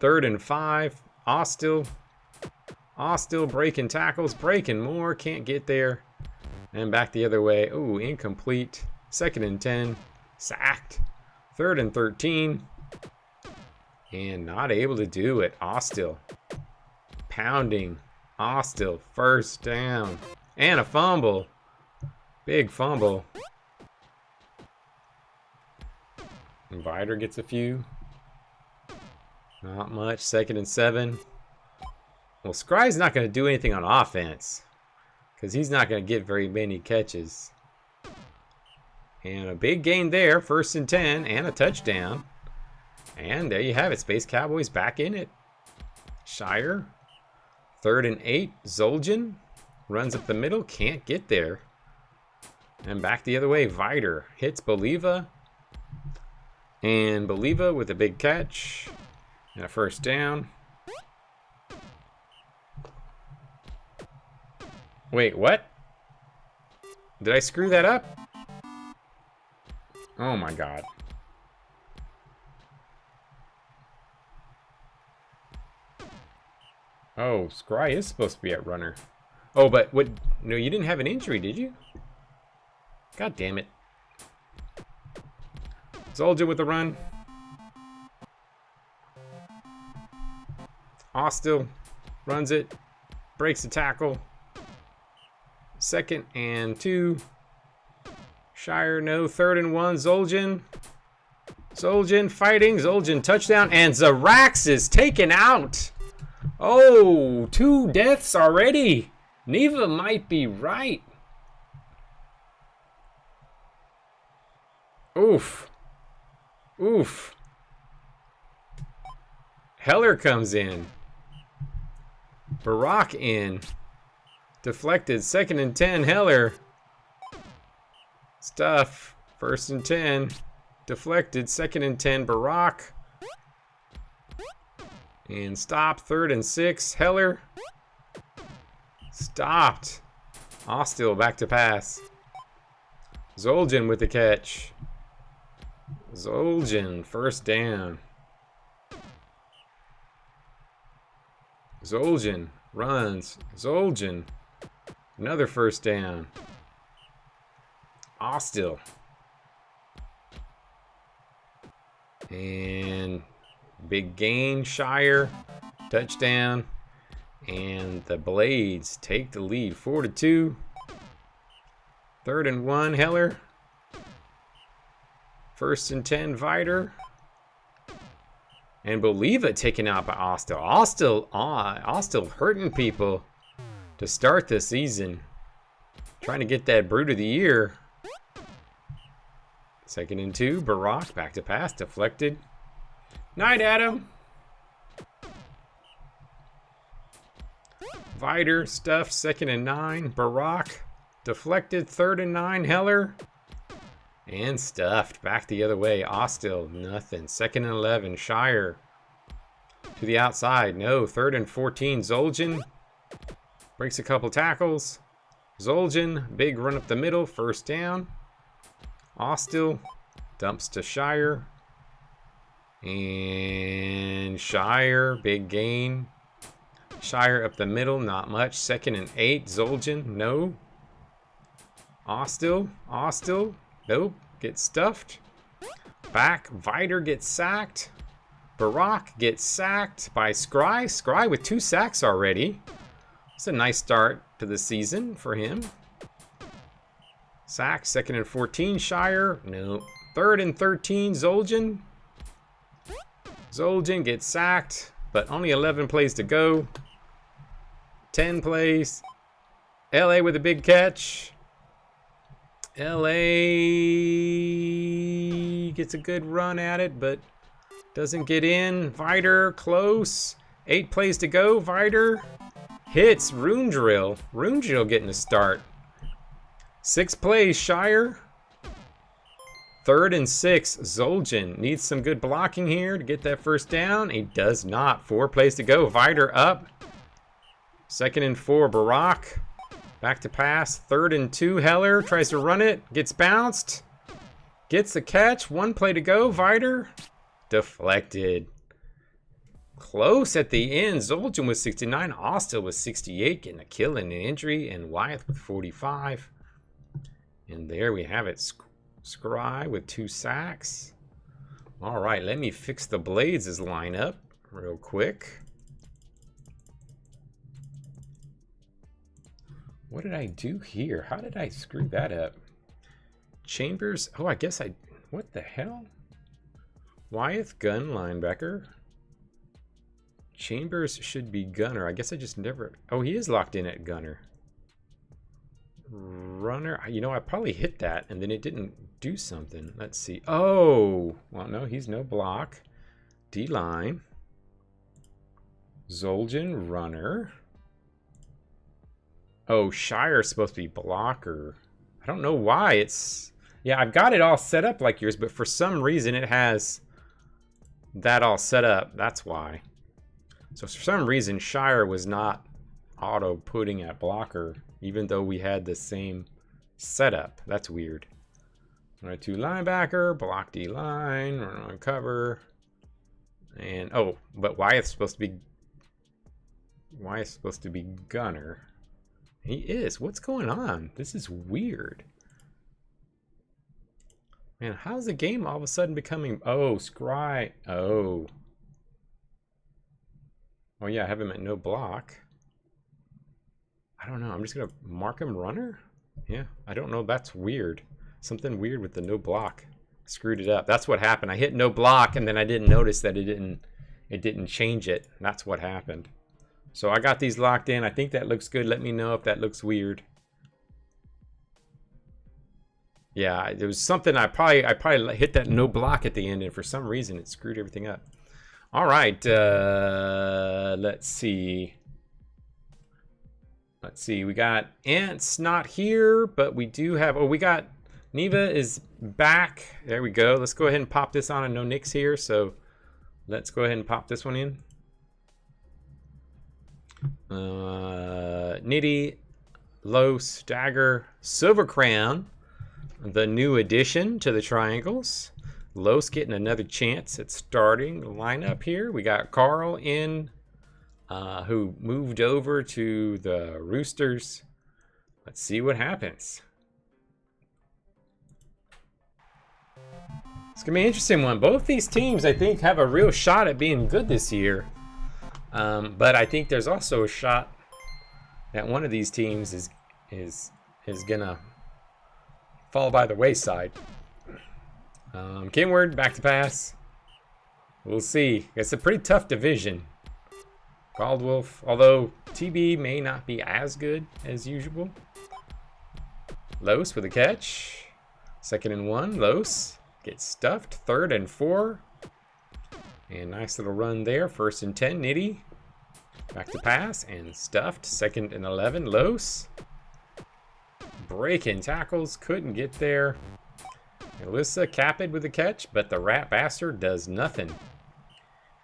[SPEAKER 1] 3rd and 5. Austell. Austell breaking tackles, breaking more. Can't get there. And back the other way. Ooh, incomplete. 2nd and 10. Sacked. 3rd and 13. And not able to do it. Austell. Pounding. Austell, first down. And a fumble. Big fumble. And Vider gets a few. Not much. 2nd and 7. Well, Scry's not going to do anything on offense, because he's not going to get very many catches. And a big gain there. 1st and 10 and a touchdown. And there you have it. Space Cowboys back in it. Shire. 3rd and 8. Zoljan runs up the middle. Can't get there. And back the other way. Vider hits Boliva. And Boliva with a big catch. And a first down. Wait, what? Did I screw that up? Oh my god. Oh, Scry is supposed to be at runner. Oh, but what? No, you didn't have an injury, did you? God damn it. Zoljan with the run. Austell runs it. Breaks the tackle. 2nd and 2. Shire, no. 3rd and 1. Zoljan. Zoljan fighting. Zoljan touchdown. And Zaraxis taken out. Oh, 2 deaths already. Neva might be right. Oof. Oof. Heller comes in. Barack in. Deflected. 2nd and 10. Heller. Stuff. 1st and 10. Deflected. 2nd and 10. Barack. And stop. 3rd and 6. Heller. Stopped. Ostil back to pass. Zoljan with the catch. Zoljan, first down. Zoljan runs. Zoljan. Another first down. Ostil. And big gain, Shire. Touchdown. And the Blades take the lead, 4-2. 3rd and 1, Heller. 1st and 10, Viter. And Boliva taken out by Ostil. Ostil hurting people to start the season. Trying to get that Brute of the Year. 2nd and 2, Barack back to pass, deflected. Night, Adam. Viter stuffed, 2nd and 9, Barack deflected, 3rd and 9, Heller. And stuffed back the other way. Ostil, nothing. 2nd and 11, Shire. To the outside, no. 3rd and 14, Zoljan. Breaks a couple tackles. Zoljan, big run up the middle, first down. Ostil dumps to Shire. And Shire, big gain. Shire up the middle, not much. 2nd and 8, Zoljan, no. Ostil, nope, gets stuffed. Back, Viter gets sacked. Barack gets sacked by Scry. Scry with 2 sacks already. It's a nice start to the season for him. Sack, 2nd and 14, Shire, no. 3rd and 13, Zoljan. Zoljan gets sacked, but only 11 plays to go. 10 plays. LA with a big catch. LA gets a good run at it, but doesn't get in. Viter, close. 8 plays to go. Viter hits Rune Drill. Rune Drill getting a start. 6 plays, Shire. 3rd and 6, Zoljan needs some good blocking here to get that first down. He does not. 4 plays to go. Viter up. 2nd and 4, Barack. Back to pass. 3rd and 2, Heller tries to run it. Gets bounced. Gets the catch. 1 play to go. Viter. Deflected. Close at the end. Zoljan with 69. Ostil with 68. Getting a kill and an injury. And Wyeth with 45. And there we have it. Scry with 2 sacks. All right, let me fix the Blades' lineup real quick. What did I do here? How did I screw that up? Chambers. Oh, I guess I... What the hell? Wyeth, gun, linebacker. Chambers should be gunner. I guess I just never... Oh, he is locked in at gunner. Runner. You know, I probably hit that and then it didn't do something. Let's see. Oh, well, no, he's no block. D-line. Zoljan, runner. Oh, Shire's supposed to be blocker. I don't know why it's... Yeah, I've got it all set up like yours, but for some reason it has that all set up. That's why. So for some reason, Shire was not auto-putting at blocker, even though we had the same setup. That's weird. Right, 2 linebacker, block D-line, run on cover. And, oh, but Wyeth's supposed to be gunner. He is. What's going on? This is weird. Man, how's the game all of a sudden becoming... Oh, Scry. Oh. Oh, yeah, I have him at no block. I don't know. I'm just going to mark him runner? Yeah, I don't know. That's weird. Something weird with the no block. Screwed it up. That's what happened. I hit no block, and then I didn't notice that it didn't change it. That's what happened. So I got these locked in. I think that looks good. Let me know if that looks weird. Yeah, there was something I probably hit that no block at the end, and for some reason it screwed everything up. All right, let's see. Let's see. We got Ant's not here, but we do have. Oh, we got Neva is back. There we go. Let's go ahead and pop this on. I know Nick's here, so let's go ahead and pop this one in. Nitty, Los, Dagger, Silver Crown, the new addition to the triangles. Los getting another chance at starting the lineup here. We got Carl in, who moved over to the Roosters. Let's see what happens. It's going to be an interesting one. Both these teams, I think, have a real shot at being good this year. But I think there's also a shot that one of these teams is gonna fall by the wayside. Kenward, back to pass. We'll see. It's a pretty tough division. Goldwolf, although TB may not be as good as usual. Los with a catch. 2nd and 1. Los gets stuffed. 3rd and 4. And nice little run there. 1st and 10. Nitty. Back to pass and stuffed. 2nd and 11. Los. Breaking tackles. Couldn't get there. Alyssa capped with the catch, but the rat bastard does nothing.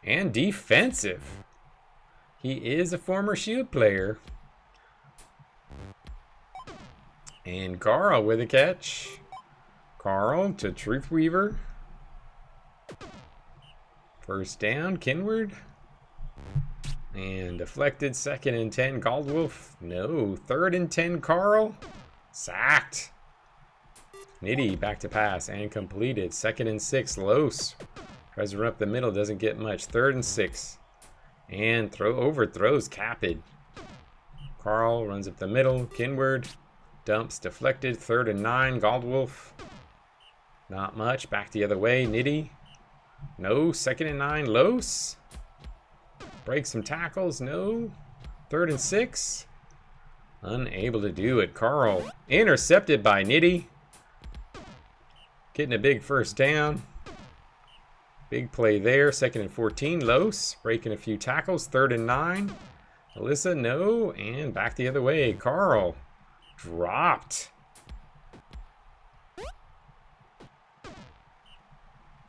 [SPEAKER 1] And defensive. He is a former Shield player. And Carl with a catch. Carl to Truthweaver. 1st down, Kenward. And deflected. 2nd and 10, Goldwolf. No. 3rd and 10, Carl. Sacked. Nitty back to pass and completed. 2nd and 6, Los. Tries to run up the middle, doesn't get much. 3rd and 6. And overthrows Capid. Carl runs up the middle. Kenward dumps, deflected. 3rd and 9, Goldwolf. Not much. Back the other way. Nitty. No. 2nd and 9, Los. Breaks some tackles. No. 3rd and 6. Unable to do it. Carl intercepted by Nitty. Getting a big 1st down. Big play there. 2nd and 14. Los breaking a few tackles. 3rd and 9. Alyssa, no. And back the other way. Carl dropped.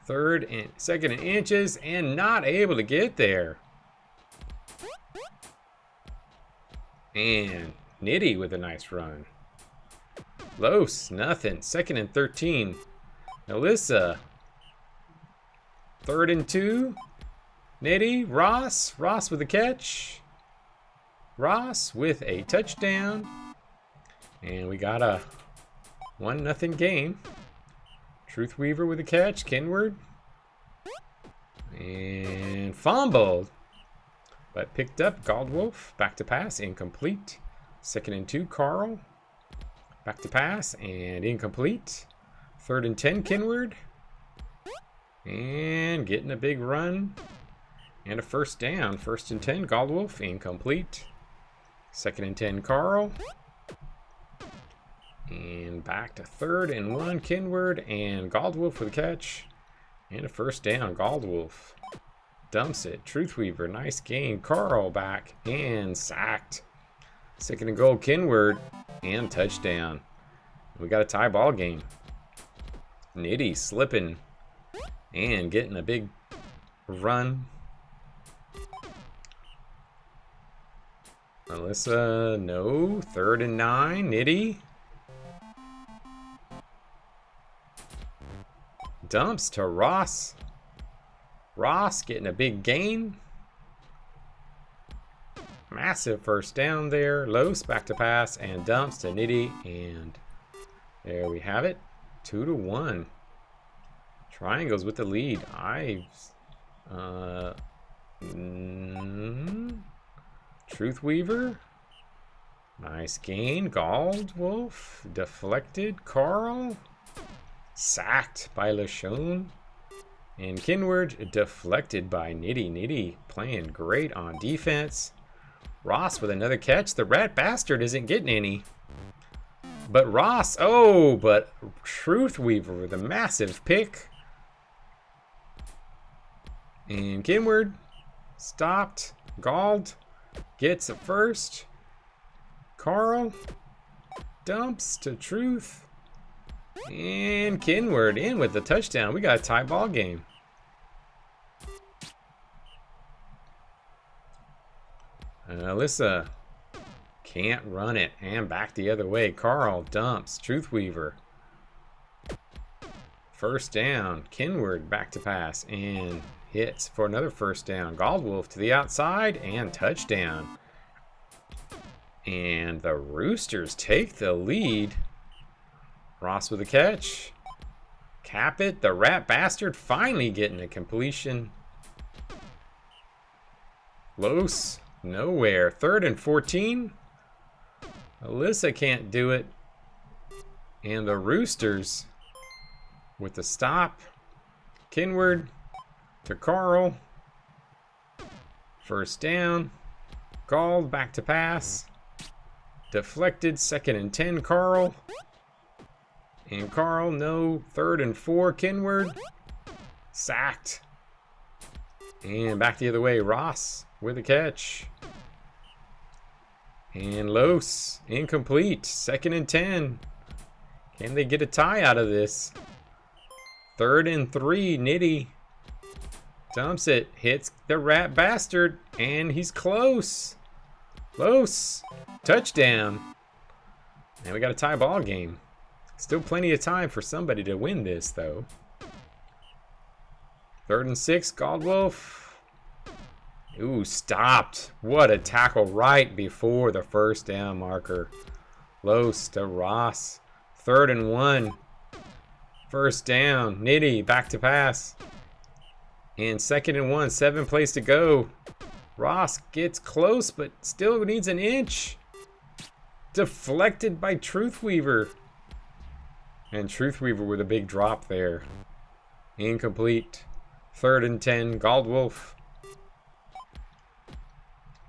[SPEAKER 1] 3rd and 2nd and inches and not able to get there. And Nitty with a nice run. Los, nothing. 2nd and 13. Alyssa. 3rd and 2. Nitty. Ross. Ross with a catch. Ross with a touchdown. And we got a 1-0 game. Truthweaver with a catch. Kenward. And fumbled. But picked up. Goldwolf. Back to pass. Incomplete. 2nd and 2. Carl. Back to pass. And incomplete. 3rd and 10. Kenward. And getting a big run. And a 1st down. 1st and 10. Goldwolf. Incomplete. 2nd and 10. Carl. And back to 3rd and 1. Kenward. And Goldwolf with a catch. And a 1st down. Goldwolf dumps it. Truthweaver. Nice gain. Carl back. And sacked. 2nd and goal. Kenward. And touchdown. We got a tie ball game. Nitty slipping. And getting a big run. Alyssa, no. 3rd and 9. Nitty. Dumps to Ross. Ross getting a big gain. Massive 1st down there. Los back to pass and dumps to Nitty. And there we have it. 2-1. Triangles with the lead. Truthweaver. Nice gain. Goldwolf. Deflected. Carl. Sacked by LeSean. And Kenward deflected by Nitty. Nitty playing great on defense. Ross with another catch. The rat bastard isn't getting any. But Ross, but Truthweaver with a massive pick. And Kenward stopped. Gald gets a 1st. Carl dumps to Truth. And Kenward in with the touchdown. We got a tie ball game. Alyssa can't run it. And back the other way. Carl dumps. Truthweaver. First down. Kinward back to pass. And hits for another first down. Goldwolf to the outside. And touchdown. And the Roosters take the lead. Ross with a catch. Cap it. The rat bastard finally getting a completion. Los. Nowhere. 3rd and 14. Alyssa can't do it. And the Roosters with the stop. Kinward to Carl. First down. Called. Back to pass. Deflected. 2nd and 10. Carl. And Carl, no. 3rd and 4. Kinward. Sacked. And back the other way. Ross with a catch. And Los. Incomplete. 2nd and 10. Can they get a tie out of this? 3rd and 3. Nitty dumps it. Hits the rat bastard. And he's close. Los. Touchdown. And we got a tie ball game. Still plenty of time for somebody to win this, though. 3rd and 6. Goldwolf. Ooh, stopped. What a tackle right before the first down marker. Los to Ross. 3rd and 1. First down. Nitty back to pass. And 2nd and 1. 7 plays to go. Ross gets close, but still needs an inch. Deflected by Truthweaver. And Truthweaver with a big drop there. Incomplete. 3rd and 10. Goldwolf.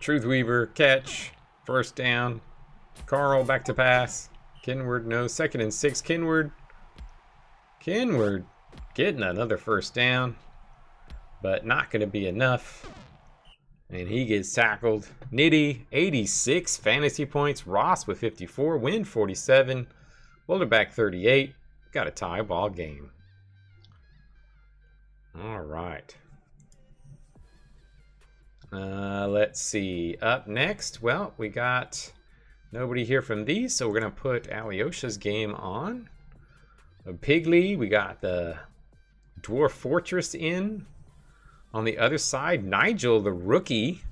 [SPEAKER 1] Truthweaver, catch. First down. Carl back to pass. Kinward, no. 2nd and 6. Kinward. Kinward getting another first down. But not going to be enough. And he gets tackled. Nitty, 86 fantasy points. Ross with 54. Win 47. Boulderback 38. Got a tie ball game. All right. Let's see. Up next, well, we got nobody here from these, so we're going to put Alyosha's game on. Pigley, we got the Dwarf Fortress in. On the other side, Nigel, the rookie.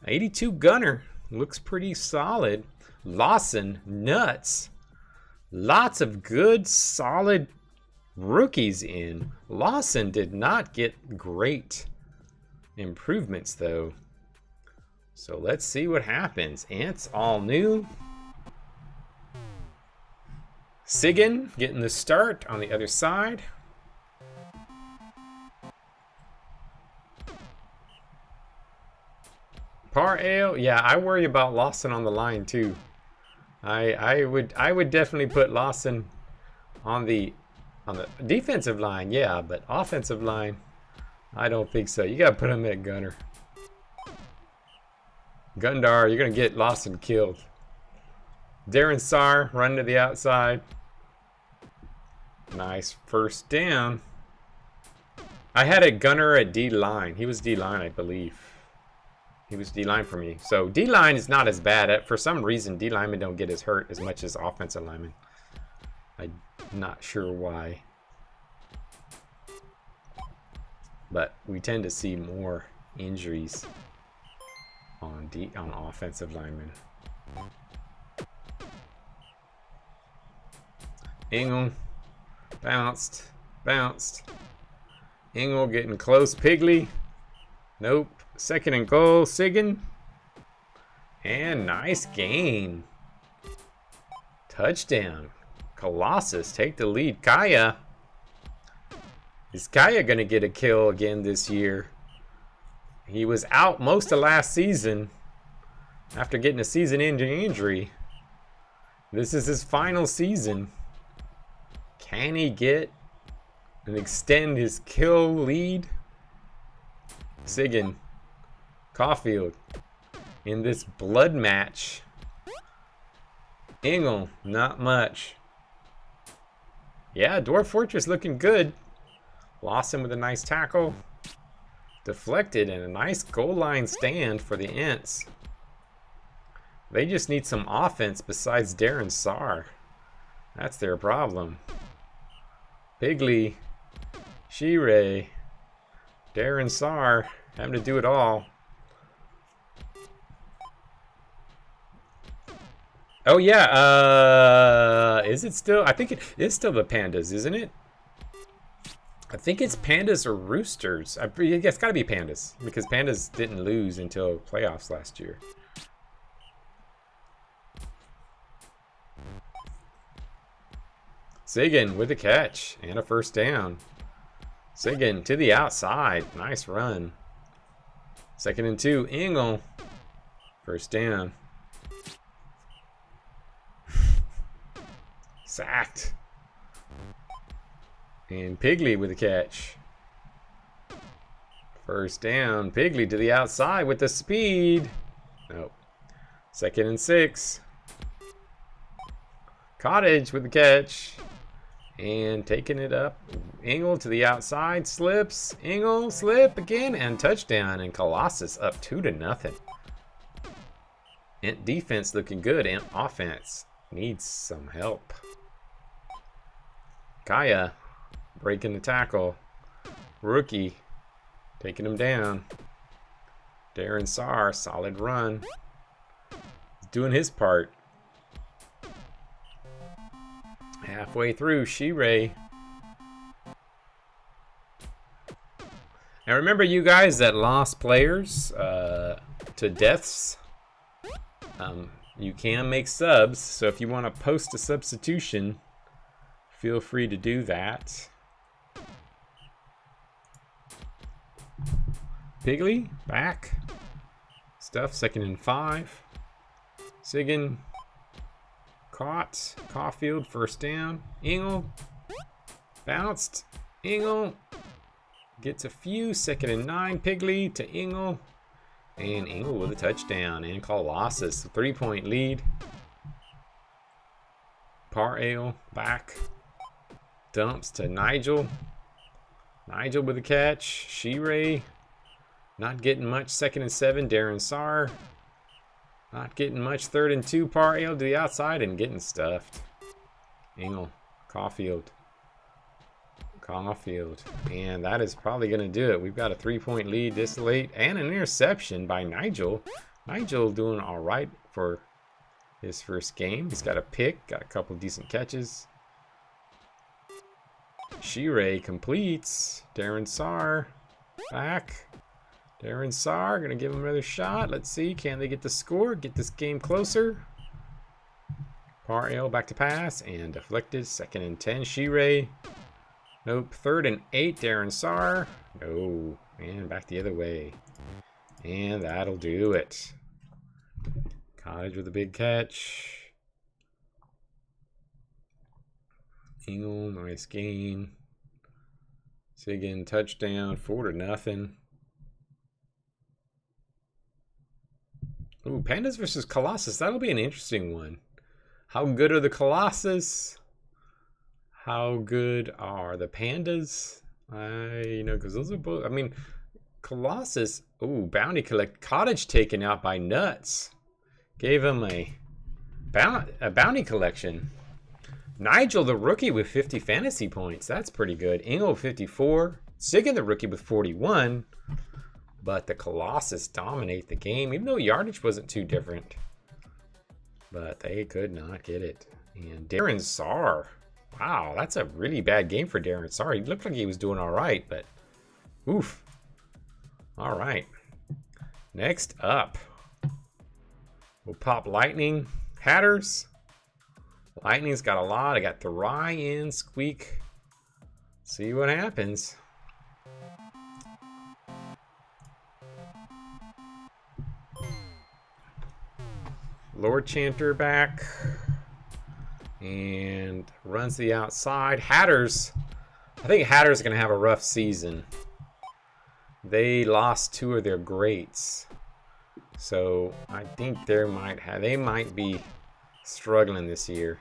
[SPEAKER 1] 82 gunner. Looks pretty solid. Lawson, nuts. Lots of good, solid rookies in. Lawson did not get great improvements, though. So let's see what happens. Ants all new. Sigan getting the start on the other side. Par Ale, yeah, I worry about Lawson on the line too. I would definitely put Lawson on the defensive line, yeah, but offensive line, I don't think so. You gotta put him at gunner. Gundar, you're gonna get Lawson killed. Darren Saar run to the outside. Nice first down. I had a gunner at D-line. He was D-line, I believe. He was D-line for me. So D-line is not as bad. For some reason, D-linemen don't get as hurt as much as offensive linemen. I'm not sure why. But we tend to see more injuries on offensive linemen. Engel bounced. Engel getting close. Pigley. Nope. 2nd and goal. Sigan. And nice gain. Touchdown. Colossus take the lead. Kaya. Is Kaya going to get a kill again this year? He was out most of last season after getting a season-ending injury. This is his final season. Can he get and extend his kill lead? Sigan. Caulfield in this blood match. Engel, not much. Yeah, Dwarf Fortress looking good. Lawson with a nice tackle. Deflected and a nice goal line stand for the Ents. They just need some offense besides Darren Saar. That's their problem. Pigley, Shirei, Darren Saar having to do it all. Oh yeah, is it still? I think it is still the Pandas, isn't it? I think it's Pandas or Roosters. It's got to be Pandas because Pandas didn't lose until playoffs last year. Sigan with a catch and a first down. Sigan to the outside. Nice run. 2nd and 2. Engel. First down. Sacked. And Pigley with a catch. First down. Pigley to the outside with the speed. Nope. 2nd and 6. Cottage with the catch. And taking it up. Engel to the outside. Slips. Engel slip again. And touchdown. And Colossus up 2-0. And defense looking good. And offense needs some help. Kaya breaking the tackle. Rookie taking him down. Darren Saar, solid run. He's doing his part. Halfway through, Shirei. Now remember, you guys that lost players to deaths, you can make subs. So if you want to post a substitution, feel free to do that. Pigley back. Stuff 2nd and 5. Sigan caught. Caulfield first down. Engel bounced. Engel gets a few. 2nd and 9. Pigley to Engel. And Engel with a touchdown. And Colossus, a 3-point lead. Parale back. Dumps to Nigel. Nigel with a catch. Shirei not getting much. 2nd and 7. Darren Saar not getting much. 3rd and 2. Parale to the outside and getting stuffed. Engel. Caulfield. And that is probably going to do it. We've got a 3-point lead this late. And an interception by Nigel. Nigel doing all right for his first game. He's got a pick. Got a couple decent catches. Shirei completes. Darren Saar back. Darren Saar going to give him another shot. Let's see. Can they get the score? Get this game closer. Parale back to pass. And deflected. 2nd and 10. Shirei. Nope. 3rd and 8. Darren Saar. No. And back the other way. And that'll do it. Cottage with a big catch. Engel, nice gain. Sigan, touchdown, 4-0. Ooh, Pandas versus Colossus. That'll be an interesting one. How good are the Colossus? How good are the Pandas? Because those are both. I mean, Colossus. Ooh, bounty collect. Cottage taken out by Nuts. Gave him a bounty collection. Nigel, the rookie, with 50 fantasy points. That's pretty good. Engel, 54. Sigan, the rookie, with 41. But the Colossus dominate the game, even though yardage wasn't too different. But they could not get it. And Darren Saar. Wow, that's a really bad game for Darren Saar. He looked like he was doing all right, but oof. All right. Next up, we'll pop Lightning. Hatters. Lightning's got a lot. I got Thry in, Squeak. See what happens. Lord Chanter back. And runs the outside. Hatters. I think Hatters are going to have a rough season. They lost 2 of their greats. So I think they might be struggling this year.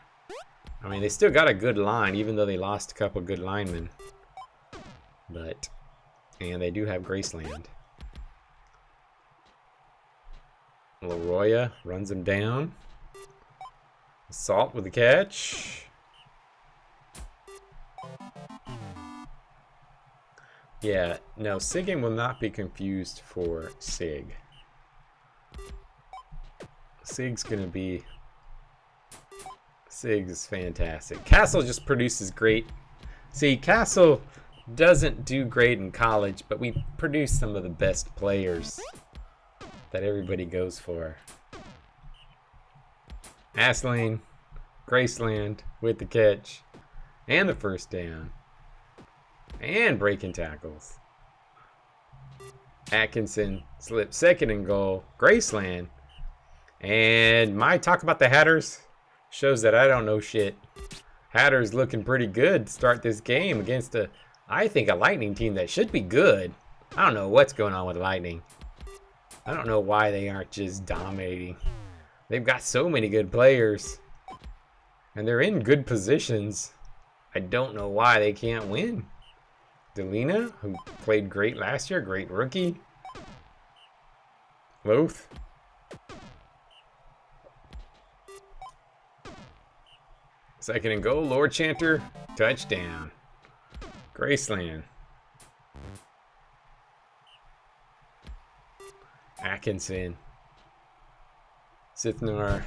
[SPEAKER 1] I mean, they still got a good line, even though they lost a couple good linemen. And they do have Graceland. Leroya runs him down. Assault with the catch. Yeah, no, Sigging will not be confused for Sig. Sig's gonna be... Sig is fantastic. Castle just produces great... See, Castle doesn't do great in college, but we produce some of the best players that everybody goes for. Astlane, Graceland with the catch and the first down. And breaking tackles. Atkinson slips second and goal. Graceland. And my talk about the Hatters shows that I don't know shit. Hatters looking pretty good to start this game against I think a Lightning team that should be good. I don't know what's going on with Lightning. I don't know why they aren't just dominating. They've got so many good players. And they're in good positions. I don't know why they can't win. Delina, who played great last year, great rookie. Loth. Second and goal, Lord Chanter, touchdown. Graceland. Atkinson. Sithnar.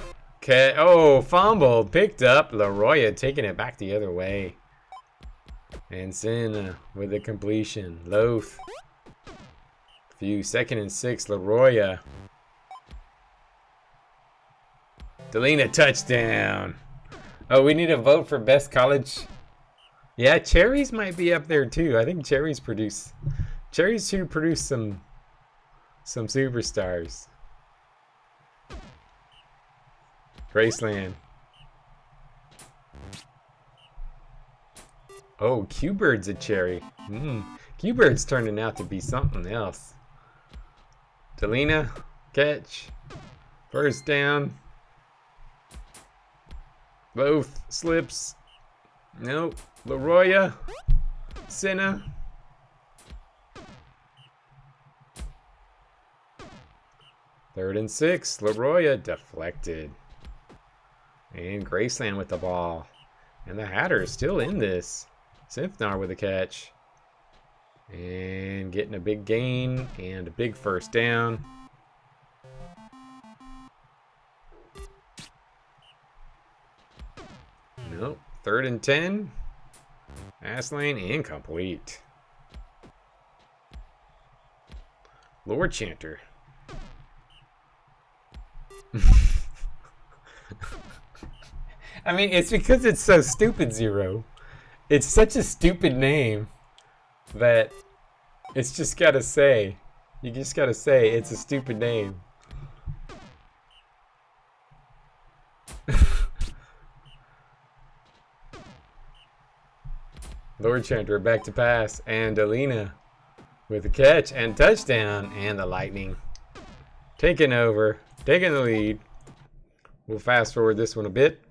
[SPEAKER 1] Oh, fumbled, picked up. Leroya taking it back the other way. And Senna with a completion. Loth. Few, second and 6, Leroya. Delina, touchdown. Oh, we need a vote for best college. Yeah, Cherries might be up there too. I think Cherries should produce some superstars. Graceland. Oh, Q-Bird's a cherry. Q-Bird's turning out to be something else. Delina, catch. First down. Both slips. Nope. Leroya. Senna. Third and 6. Leroya deflected. And Graceland with the ball. And the Hatter is still in this. Symphnar with a catch. And getting a big gain and a big first down. Nope. Third and 10. Astlane incomplete. Lord Chanter. I mean, it's because it's so stupid, Zero. It's such a stupid name that it's just gotta say. You just gotta say it's a stupid name. Lord Chanter back to pass, and Delina with a catch and touchdown, and the Lightning taking over, taking the lead. We'll fast forward this one a bit.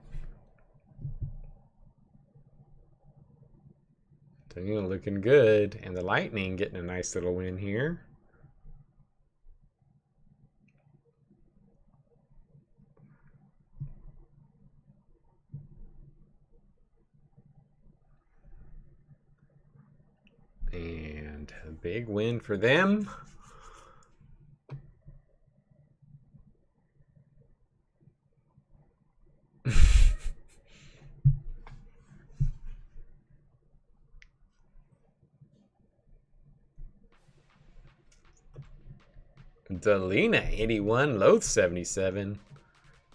[SPEAKER 1] Delina looking good, and the Lightning getting a nice little win here. And a big win for them. Delina 81, Loth 77.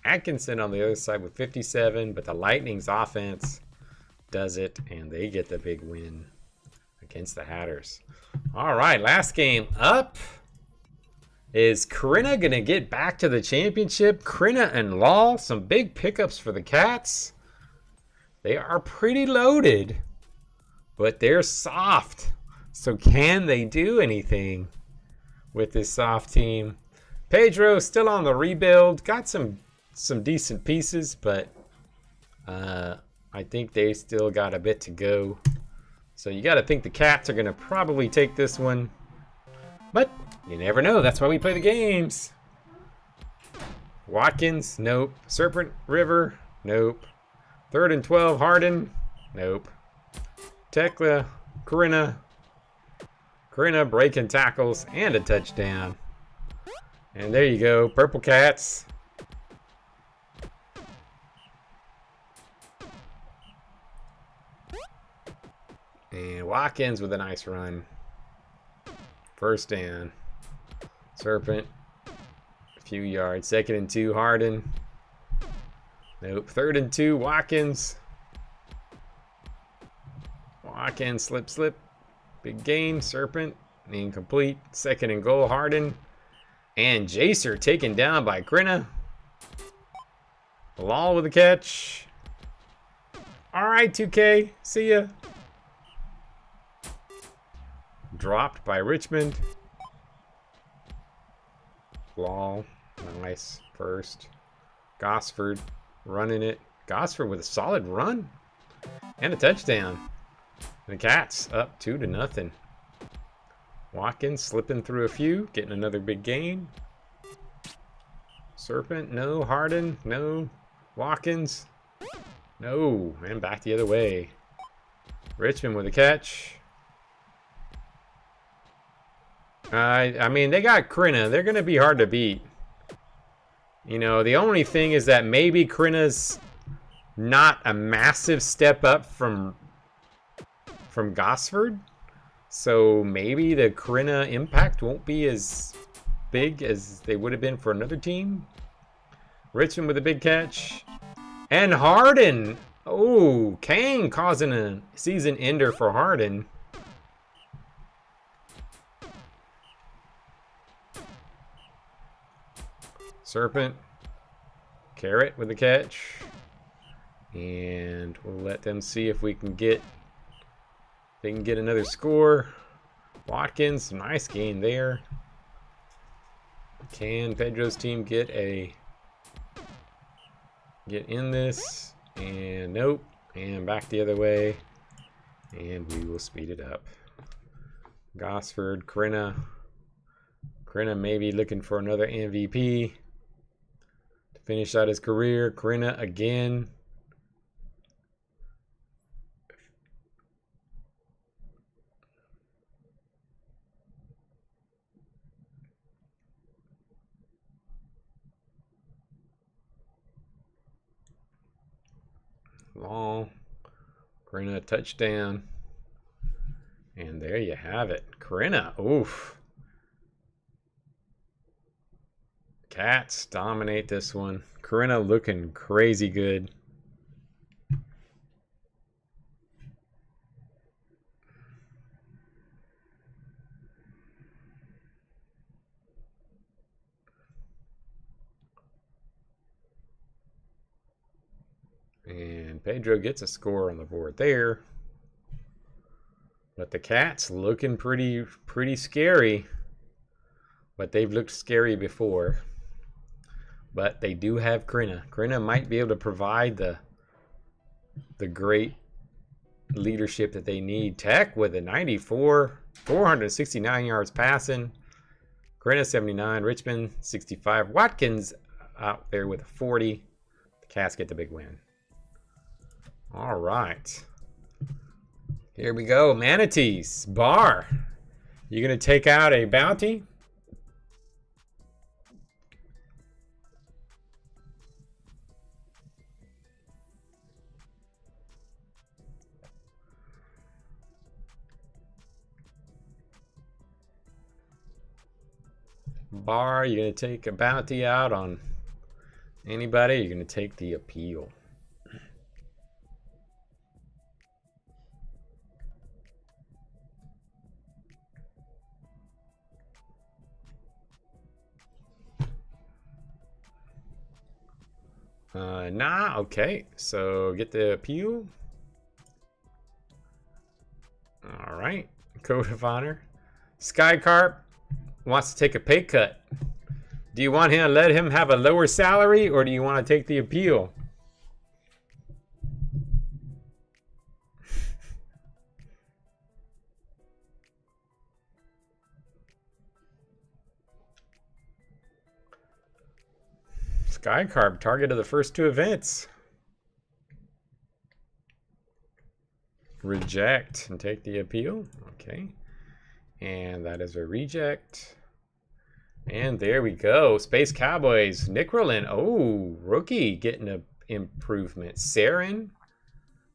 [SPEAKER 1] Atkinson on the other side with 57, but the Lightning's offense does it, and they get the big win against the Hatters. All right, last game up. Is Corinna going to get back to the championship? Corinna and Law, some big pickups for the Cats. They are pretty loaded, but they're soft. So can they do anything with this soft team? Pedro still on the rebuild. Got some decent pieces, but I think they still got a bit to go. So you got to think the Cats are going to probably take this one. But you never know. That's why we play the games. Watkins, nope. Serpent River, nope. 3rd and 12, Harden, nope. Tekla, Corinna breaking tackles and a touchdown. And there you go, Purple Cats. And Watkins with a nice run. 1st down. Serpent, a few yards. 2nd and 2, Harden. Nope. 3rd and 2, Watkins. Watkins, slip. Big gain, Serpent. Incomplete. 2nd and goal, Harden. And Jacer taken down by Grinna. Lal with a catch. All right, 2K. See ya. Dropped by Richmond. Lal, nice. 1st. Gosford running it. Gosford with a solid run. And a touchdown. And the Cats up 2-0. Watkins slipping through a few. Getting another big gain. Serpent, no. Harden, no. Watkins, no. And back the other way. Richmond with a catch. I mean, they got Corinna. They're going to be hard to beat. You know, the only thing is that maybe Corinna's not a massive step up from Gosford. So maybe the Corinna impact won't be as big as they would have been for another team. Richmond with a big catch. And Harden. Oh, Kane causing a season ender for Harden. Serpent. Carrot with a catch. And we'll let them see if we can get another score. Watkins, nice gain there. Can Pedro's team get in this? And nope. And back the other way. And we will speed it up. Gosford, Corinna maybe looking for another MVP to finish out his career. Corinna again. Long. Corinna touchdown. And there you have it. Corinna. Oof. Cats dominate this one. Corinna looking crazy good. And Pedro gets a score on the board there. But the Cats looking pretty scary. But they've looked scary before. But they do have Corinna. Corinna might be able to provide the great leadership that they need. Tech with a 94, 469 yards passing. Corinna 79, Richmond 65. Watkins out there with a 40. The Cats get the big win. All right. Here we go. Manatees. Bar. You going to take out a bounty? Bar, you're going to take a bounty out on anybody? You're going to take the appeal. Nah, okay. So get the appeal. All right. Code of honor. Skycarp wants to take a pay cut. Do you want him to let him have a lower salary, or do you want to take the appeal? Sky Carb, target of the first 2 events. Reject and take the appeal. Okay. And that is a reject. And there we go. Space Cowboys. Nick Rollin. Oh, rookie getting an improvement. Saren.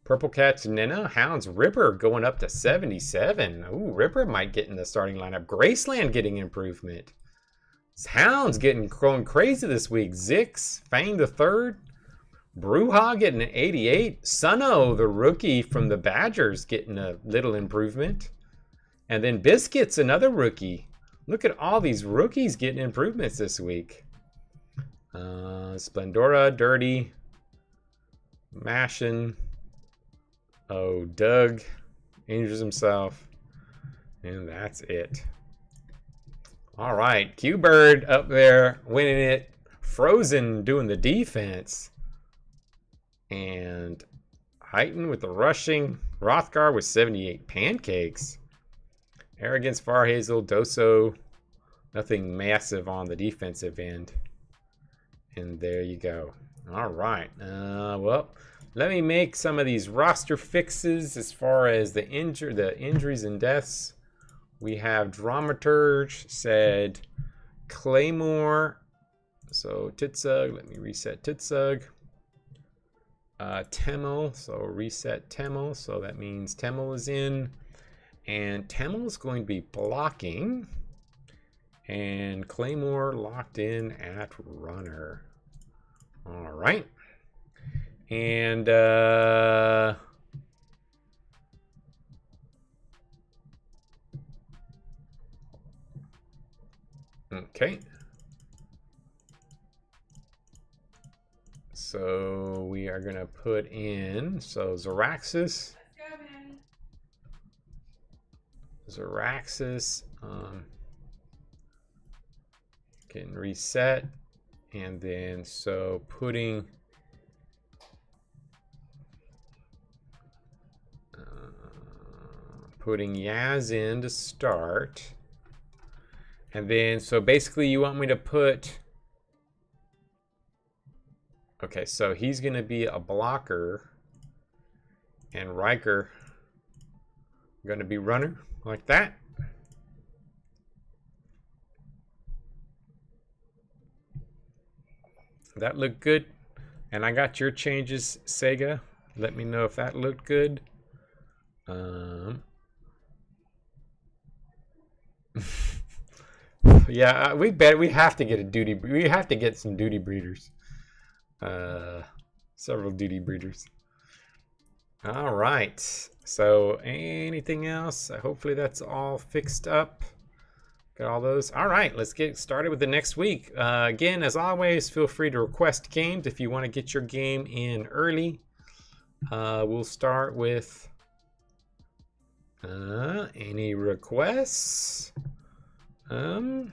[SPEAKER 1] Purple Cat's Nina. Hounds Ripper going up to 77. Oh, Ripper might get in the starting lineup. Graceland getting improvement. Hounds going crazy this week. Zix. Fang the third. Bruja getting an 88. Sunno, the rookie from the Badgers, getting a little improvement. And then Biscuits, another rookie. Look at all these rookies getting improvements this week. Splendora, Dirty, Mashin. Oh, Doug, Angels himself. And that's it. All right, Q-Bird up there winning it. Frozen doing the defense. And Heighten with the rushing. Rothgar with 78 pancakes. Arrogance, Farhazel, Doso. Nothing massive on the defensive end. And there you go. All right. Well, let me make some of these roster fixes as far as the injuries and deaths. We have Dramaturge said Claymore. So Titsug. Let me reset Titsug. Temel. So reset Temel. So that means Temel is in. And Temel is going to be blocking. And Claymore locked in at runner. All right. And okay. So we are going to put in, so Zeraxis. Zeraxis getting reset, and then so putting Yaz in to start, and then so basically you want me to put, okay, so he's going to be a blocker, and Riker going to be runner. Like that. That looked good. And I got your changes, Sega. Let me know if that looked good. Yeah, we have to get a duty. We have to get some duty breeders. Several duty breeders. All right. So anything else? Hopefully that's all fixed up. Got all those. All right, let's get started with the next week. Again, as always, feel free to request games if you want to get your game in early. We'll start with any requests. Let's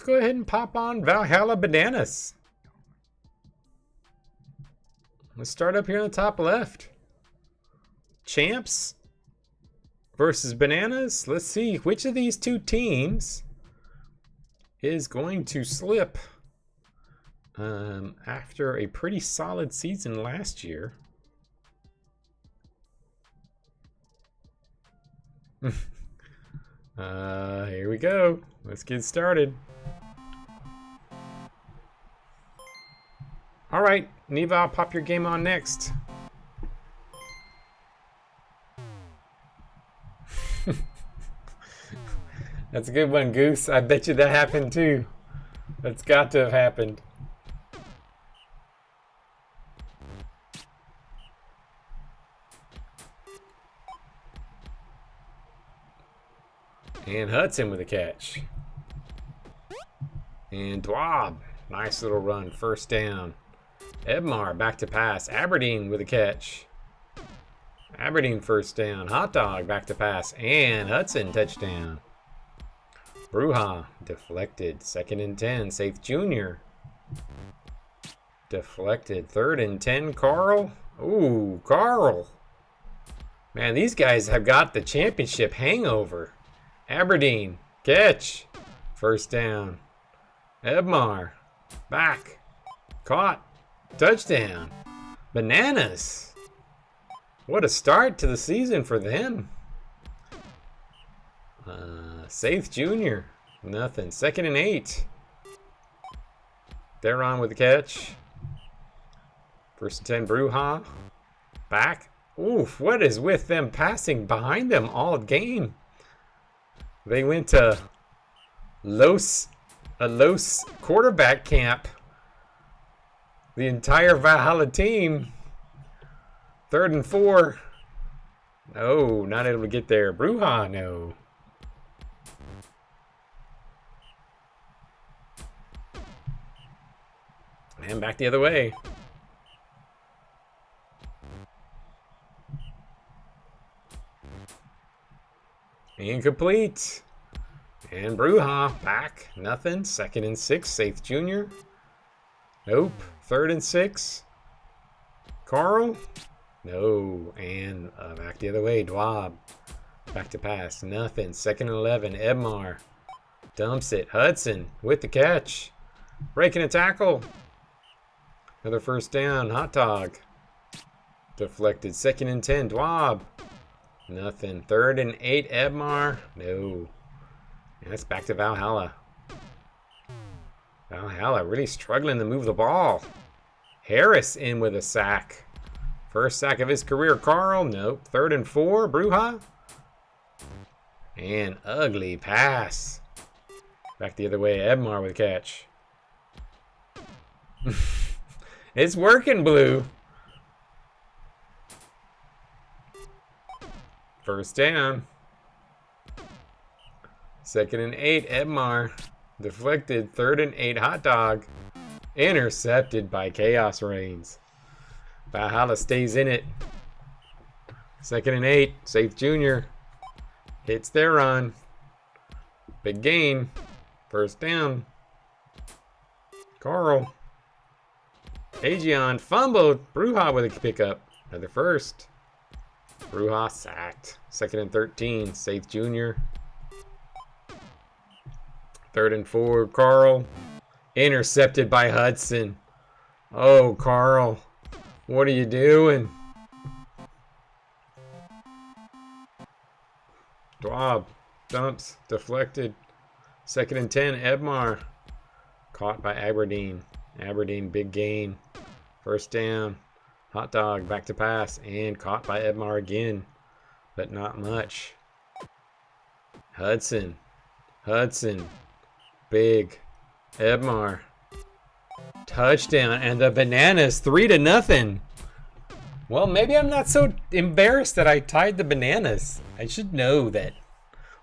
[SPEAKER 1] go ahead and pop on Valhalla Bananas. Let's start up here on the top left. Champs versus Bananas. Let's see which of these two teams is going to slip after a pretty solid season last year. Here we go. Let's get started. All right, Neva, I'll pop your game on next. That's a good one, Goose. I bet you that happened too. That's got to have happened. And Hudson with a catch. And Dwab. Nice little run. First down. Ebmar back to pass. Aberdeen with a catch. Aberdeen first down. Hot Dog back to pass. And Hudson touchdown. Bruja deflected. 2nd and 10. Safe Jr. Deflected. 3rd and 10. Carl. Ooh, Carl. Man, these guys have got the championship hangover. Aberdeen. Catch. First down. Ebmar. Back. Caught. Touchdown. Bananas. What a start to the season for them. Safe Jr. Nothing. 2nd and 8. They're on with the catch. 1st and 10, Bruja. Back. Oof, what is with them passing behind them all game? They went to a Los quarterback camp. The entire Valhalla team. 3rd and 4. No, not able to get there. Bruja, no. And back the other way. Incomplete. And Bruja back. Nothing. 2nd and 6. Safe Jr. Nope. 3rd and 6. Carl. No. And back the other way. Dwab. Back to pass. Nothing. 2nd and 11. Ebmar. Dumps it. Hudson with the catch. Breaking a tackle. Another 1st down. Hot dog. Deflected. 2nd and 10. Dwab. Nothing. 3rd and 8. Ebmar. No. And that's back to Valhalla. Valhalla really struggling to move the ball. Harris in with a sack. 1st sack of his career. Carl. Nope. 3rd and 4. Bruja. And ugly pass. Back the other way. Ebmar with a catch. It's working, Blue. 1st down. 2nd and 8. Ebmar. Deflected. 3rd and 8. Hot dog. Intercepted by Chaos Reigns. Valhalla stays in it. 2nd and 8. Safe Jr. Hits their run. Big gain. 1st down. Carl. Aegion fumbled. Bruja with a pickup. Another 1st. Bruja sacked. 2nd and 13. Safe Jr. 3rd and 4. Carl. Intercepted by Hudson. Oh, Carl. What are you doing? Dwab. Dumps. Deflected. 2nd and 10. Ebmar. Caught by Aberdeen. Aberdeen, big gain. 1st down. Hot dog, back to pass. And caught by Ebmar again. But not much. Hudson. Hudson. Big. Ebmar. Touchdown. And the Bananas, 3-0. Well, maybe I'm not so embarrassed that I tied the Bananas. I should know that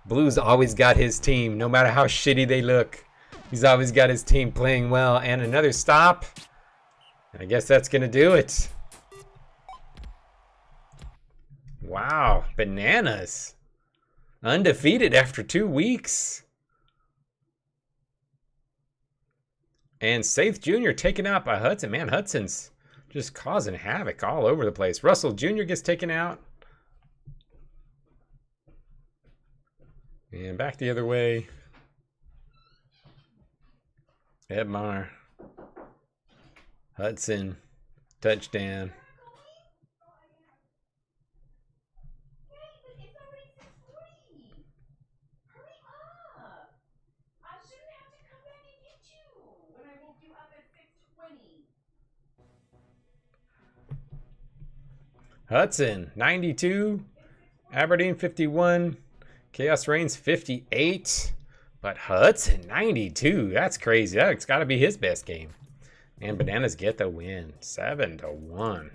[SPEAKER 1] Blue's always got his team, no matter how shitty they look. He's always got his team playing well. And another stop. I guess that's going to do it. Wow. Bananas. Undefeated after 2 weeks. And Safe Jr. taken out by Hudson. Man, Hudson's just causing havoc all over the place. Russell Jr. gets taken out. And back the other way. Ebmar. Hudson. Touchdown. Hudson, 92. Aberdeen, 51. Chaos Reigns, 58. But Hudson, 92. That's crazy. That's got to be his best game. And Bananas get the win, 7-1.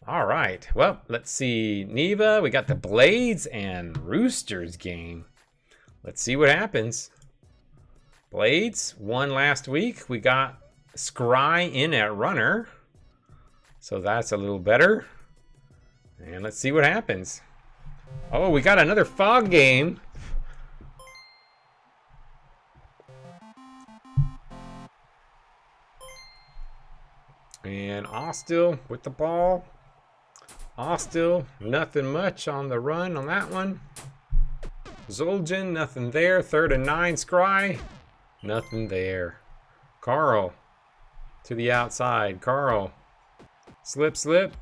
[SPEAKER 1] All right. Well, let's see. Neva, we got the Blades and Roosters game. Let's see what happens. Blades won last week. We got Scry in at runner. So that's a little better. And let's see what happens. Oh, we got another fog game. And Austell with the ball. Austell, nothing much on the run on that one. Zoljan, nothing there. 3rd and 9. Scry, nothing there. Carl. to the outside. Carl. Slip, slip.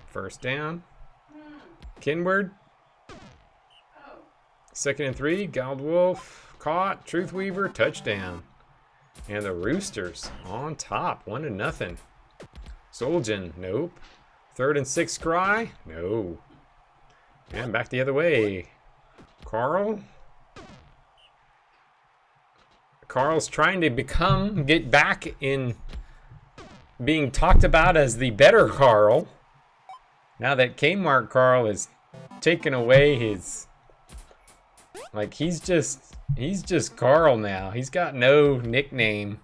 [SPEAKER 1] First down. Kinward. 2nd and 3. Goldwolf caught. Truthweaver touchdown. And the Roosters on top. 1-0. Soljan. Nope. 3rd and 6. Scry. No. And back the other way. Carl. Carl's trying to get back in being talked about as the better Carl. Now that Kmart Carl has taken away his, like, he's just Carl now. He's got no nickname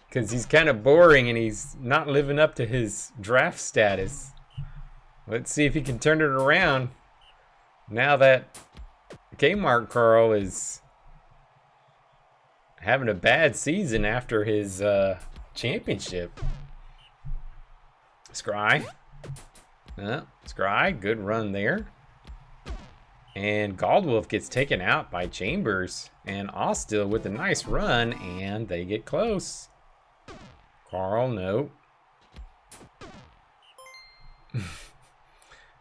[SPEAKER 1] because he's kind of boring and he's not living up to his draft status. Let's see if he can turn it around now that Kmart Carl is having a bad season after his championship. Scry. Scry, good run there. And Goldwolf gets taken out by Chambers. And Austell with a nice run, and they get close. Carl, no.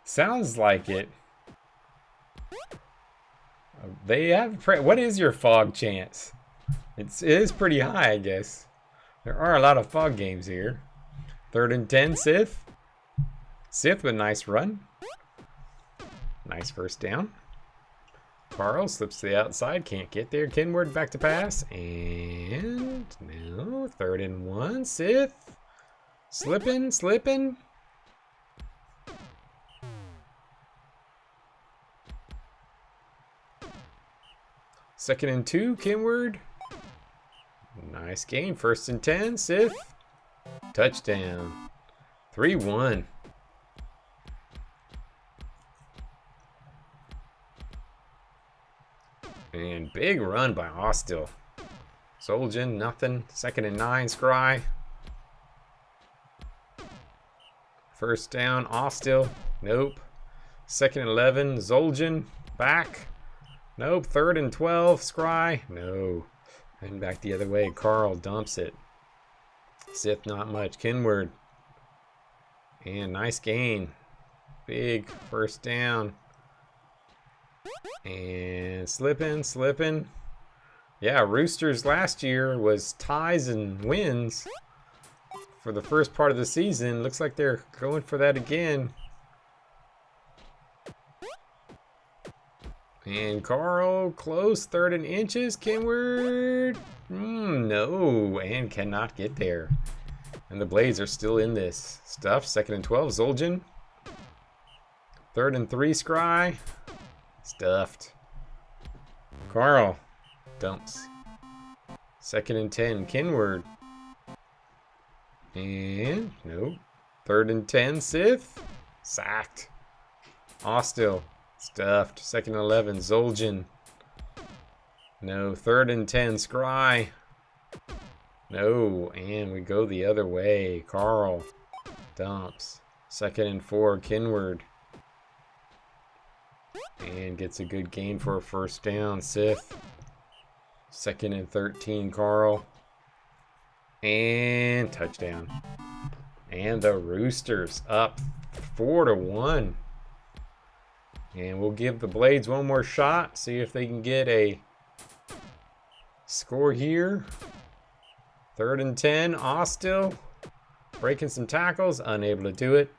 [SPEAKER 1] Sounds like it. They have. What is your fog chance? It is pretty high, I guess. There are a lot of fog games here. 3rd and 10, Sith. Sith with a nice run. Nice first down. Carl slips to the outside. Can't get there. Kinward back to pass. And no. 3rd and 1. Sith. Slipping. 2nd and 2. Kinward. Nice gain. 1st and 10. Sith. Touchdown. 3-1. And big run by Austell. Soljan, nothing. 2nd and 9. Scry. First down. Austell. Nope. 2nd and 11. Zoljan. Back. Nope. 3rd and 12. Scry. No. And back the other way. Carl dumps it. Sith, not much. Kinward. And nice gain. Big first down. And slipping. Yeah, Roosters last year was ties and wins for the first part of the season. Looks like they're going for that again. And Carl, close, 3rd and inches. Kinward. No, and cannot get there. And the Blades are still in this stuff. 2nd and 12, Zoljan. 3rd and 3, Scry. Stuffed. Carl dumps. 2nd and 10, Kinward. And nope. 3rd and 10, Sith. Sacked. Austell. Stuffed. 2nd and 11, Zoljan. No. 3rd and 10, Scry. No. And we go the other way. Carl dumps. 2nd and 4, Kinward. And gets a good gain for a first down. Sith. 2nd and 13, Carl. And touchdown. And the Roosters up 4-1. And we'll give the Blades one more shot. See if they can get a score here. 3rd and 10, Austell. Breaking some tackles. Unable to do it.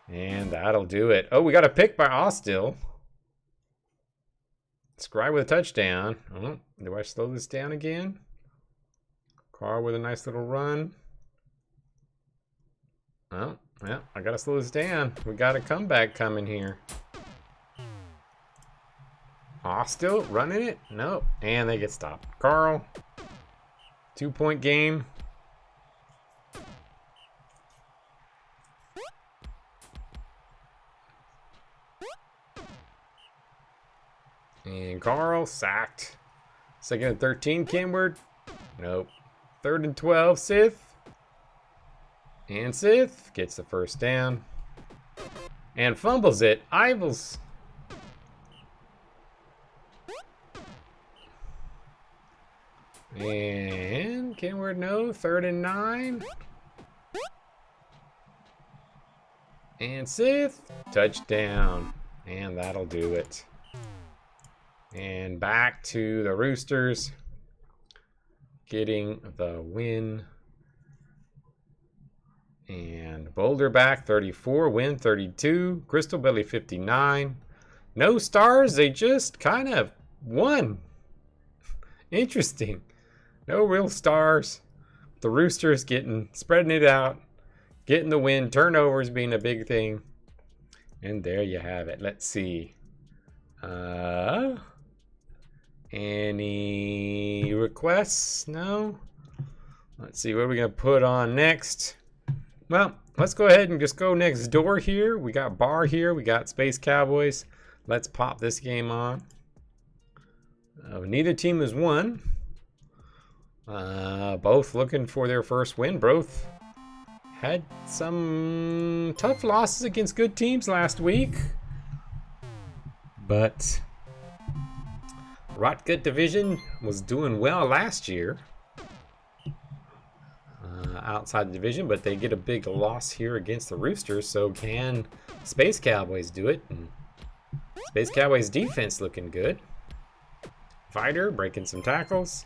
[SPEAKER 1] And that'll do it. Oh, we got a pick by Austell. Scry with a touchdown. Oh, do I slow this down again? Carl with a nice little run. Oh, yeah, I gotta slow this down. We got a comeback coming here. Austell running it? Nope. And they get stopped. Carl. 2-point game. And Carl sacked. 2nd and 13, Kinward. Nope. 3rd and 12, Sith. And Sith gets the first down. And fumbles it. Ivels. And Kenward, no. 3rd and 9. And Sith, touchdown. And that'll do it. And back to the Roosters, getting the win. And Boulder back 34, win 32. Crystal Belly 59. No stars, they just kind of won. Interesting. No real stars. The Roosters spreading it out, getting the win. Turnovers being a big thing. And there you have it. Let's see. Any requests? No? Let's see, what are we going to put on next? Well, let's go ahead and just go next door here. We got Bar here. We got Space Cowboys. Let's pop this game on. Neither team has won. Both looking for their first win. Both had some tough losses against good teams last week. But Rotgut Division was doing well last year. Outside the division, but they get a big loss here against the Roosters. So can Space Cowboys do it? And Space Cowboys defense looking good. Fighter breaking some tackles.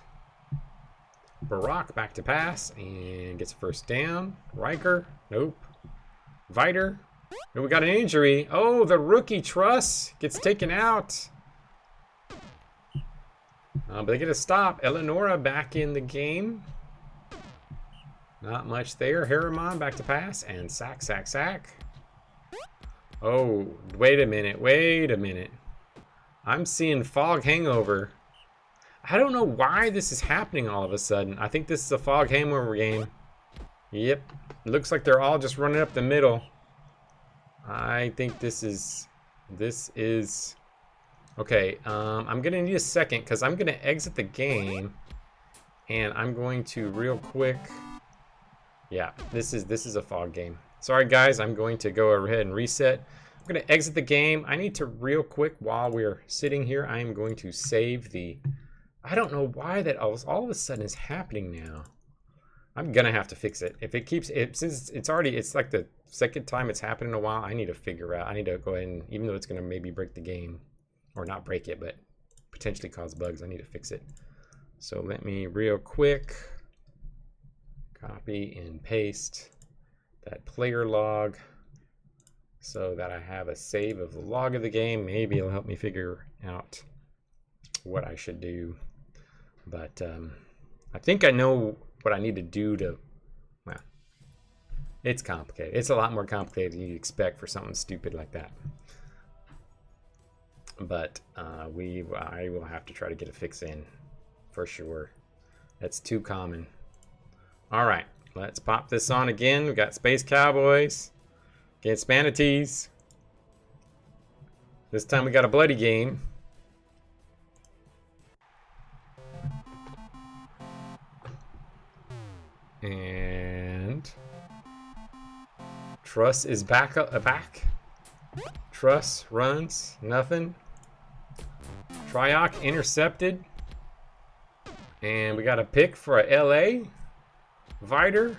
[SPEAKER 1] Barack back to pass and gets a first down. Riker, nope. Viter, oh, we got an injury. Oh, the rookie Truss gets taken out. But they get a stop. Eleonora back in the game. Not much there. Harriman back to pass and sack, sack, sack. Oh, wait a minute. Wait a minute. I'm seeing fog hangover. I don't know why this is happening all of a sudden. I think this is a fog hangover game. Yep. Looks like they're all just running up the middle. I think this is... Okay, I'm going to need a second because I'm going to exit the game. And I'm going to real quick... Yeah, this is a fog game. Sorry guys, I'm going to go ahead and reset. I'm going to exit the game. I need to real quick while we're sitting here, I am going to save the... I don't know why that all of a sudden is happening now. I'm going to have to fix it. If it keeps... since it's like the second time it's happened in a while, I need to figure out. I need to go ahead and, even though it's going to maybe break the game, or not break it, but potentially cause bugs, I need to fix it. So let me real quick... copy and paste that player log so that I have a save of the log of the game. Maybe it'll help me figure out what I should do. But I think I know what I need to do to, well, it's complicated. It's a lot more complicated than you'd expect for something stupid like that. But I will have to try to get a fix in for sure. That's too common. All right, let's pop this on again. We got Space Cowboys against Manatees. This time we got a bloody game. And Truss is back. Truss runs, nothing. Tryoc intercepted. And we got a pick for a LA. Viter.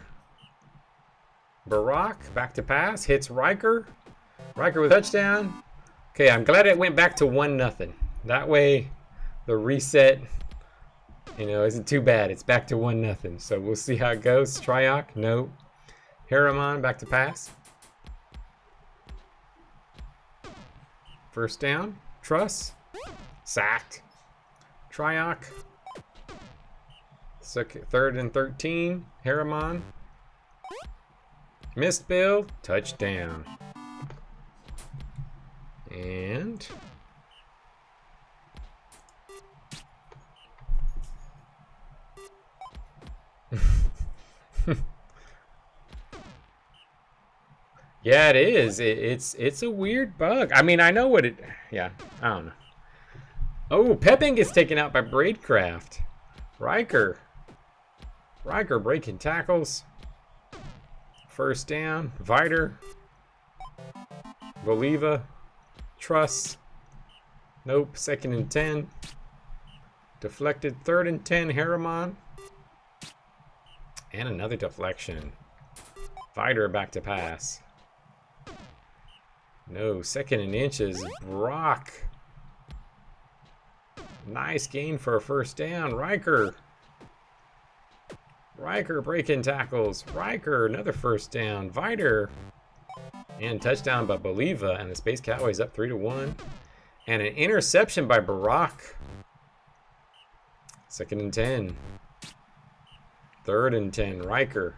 [SPEAKER 1] Barack back to pass. Hits Riker. Riker with a touchdown. Okay, I'm glad it went back to 1-0. That way the reset, isn't too bad. It's back to 1-0. So we'll see how it goes. Tryoc, no. Harriman back to pass. First down. Truss. Sacked. Tryoc. 3rd and 13. Harriman. Missed Bill. Touchdown. And yeah, it is. It's a weird bug. I mean, I know what it. Yeah, I don't know. Oh, Pepping gets taken out by Braidcraft. Riker breaking tackles. First down. Viter. Voliva. Truss. Nope. 2nd and 10. Deflected. 3rd and 10, Harriman. And another deflection. Fighter back to pass. No, 2nd and inches. Brock. Nice gain for a 1st down. Riker. Riker breaking tackles. Riker, another 1st down. Viter. And touchdown by Boliva. And the Space Cowboys up 3-1. And an interception by Barack. 2nd and 10. 3rd and 10. Riker.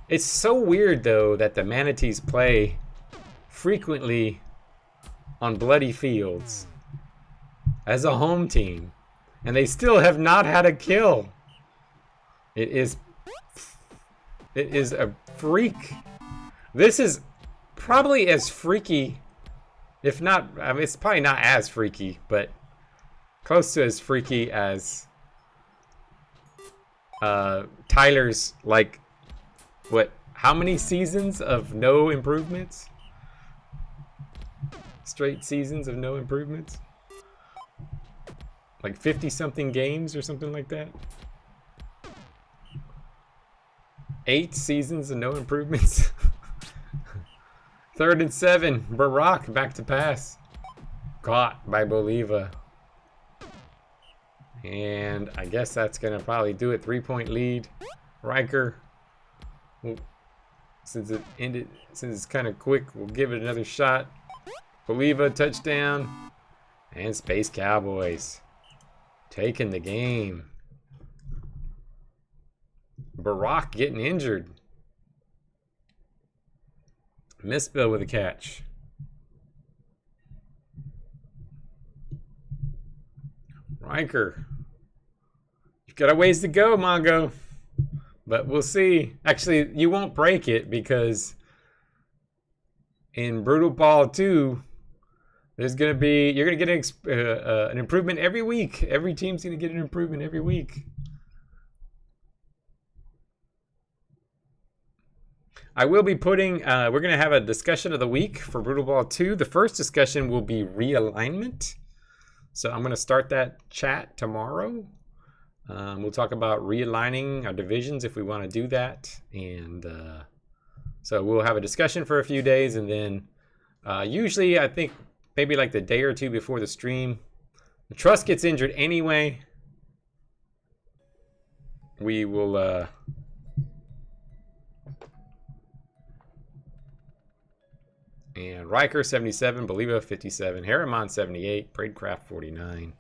[SPEAKER 1] It's so weird, though, that the Manatees play frequently on bloody fields as a home team. And they still have not had a kill. It is a freak. This is probably as freaky, if not, I mean, it's probably not as freaky, but close to as freaky as Tyler's, like, what, how many seasons of no improvements? Straight seasons of no improvements? Like 50-something games or something like that? 8 seasons of no improvements? 3rd and 7. Barack back to pass. Caught by Boliva. And I guess that's going to probably do it. 3-point lead. Riker. Since it's kind of quick, we'll give it another shot. Boliva, touchdown. And Space Cowboys taking the game. Barack getting injured. Misspell with a catch. Riker. You've got a ways to go, Mongo. But we'll see. Actually, you won't break it because in Brutal Ball 2, there's going to be, you're going to get an improvement every week. Every team's going to get an improvement every week. I will be putting, we're going to have a discussion of the week for Brutal Ball 2. The first discussion will be realignment. So I'm going to start that chat tomorrow. We'll talk about realigning our divisions if we want to do that. And so we'll have a discussion for a few days. And then usually I think maybe like the day or two before the stream, the Trust gets injured anyway. We will... And Riker 77, Boliva 57, Harriman 78, Pradecraft 49,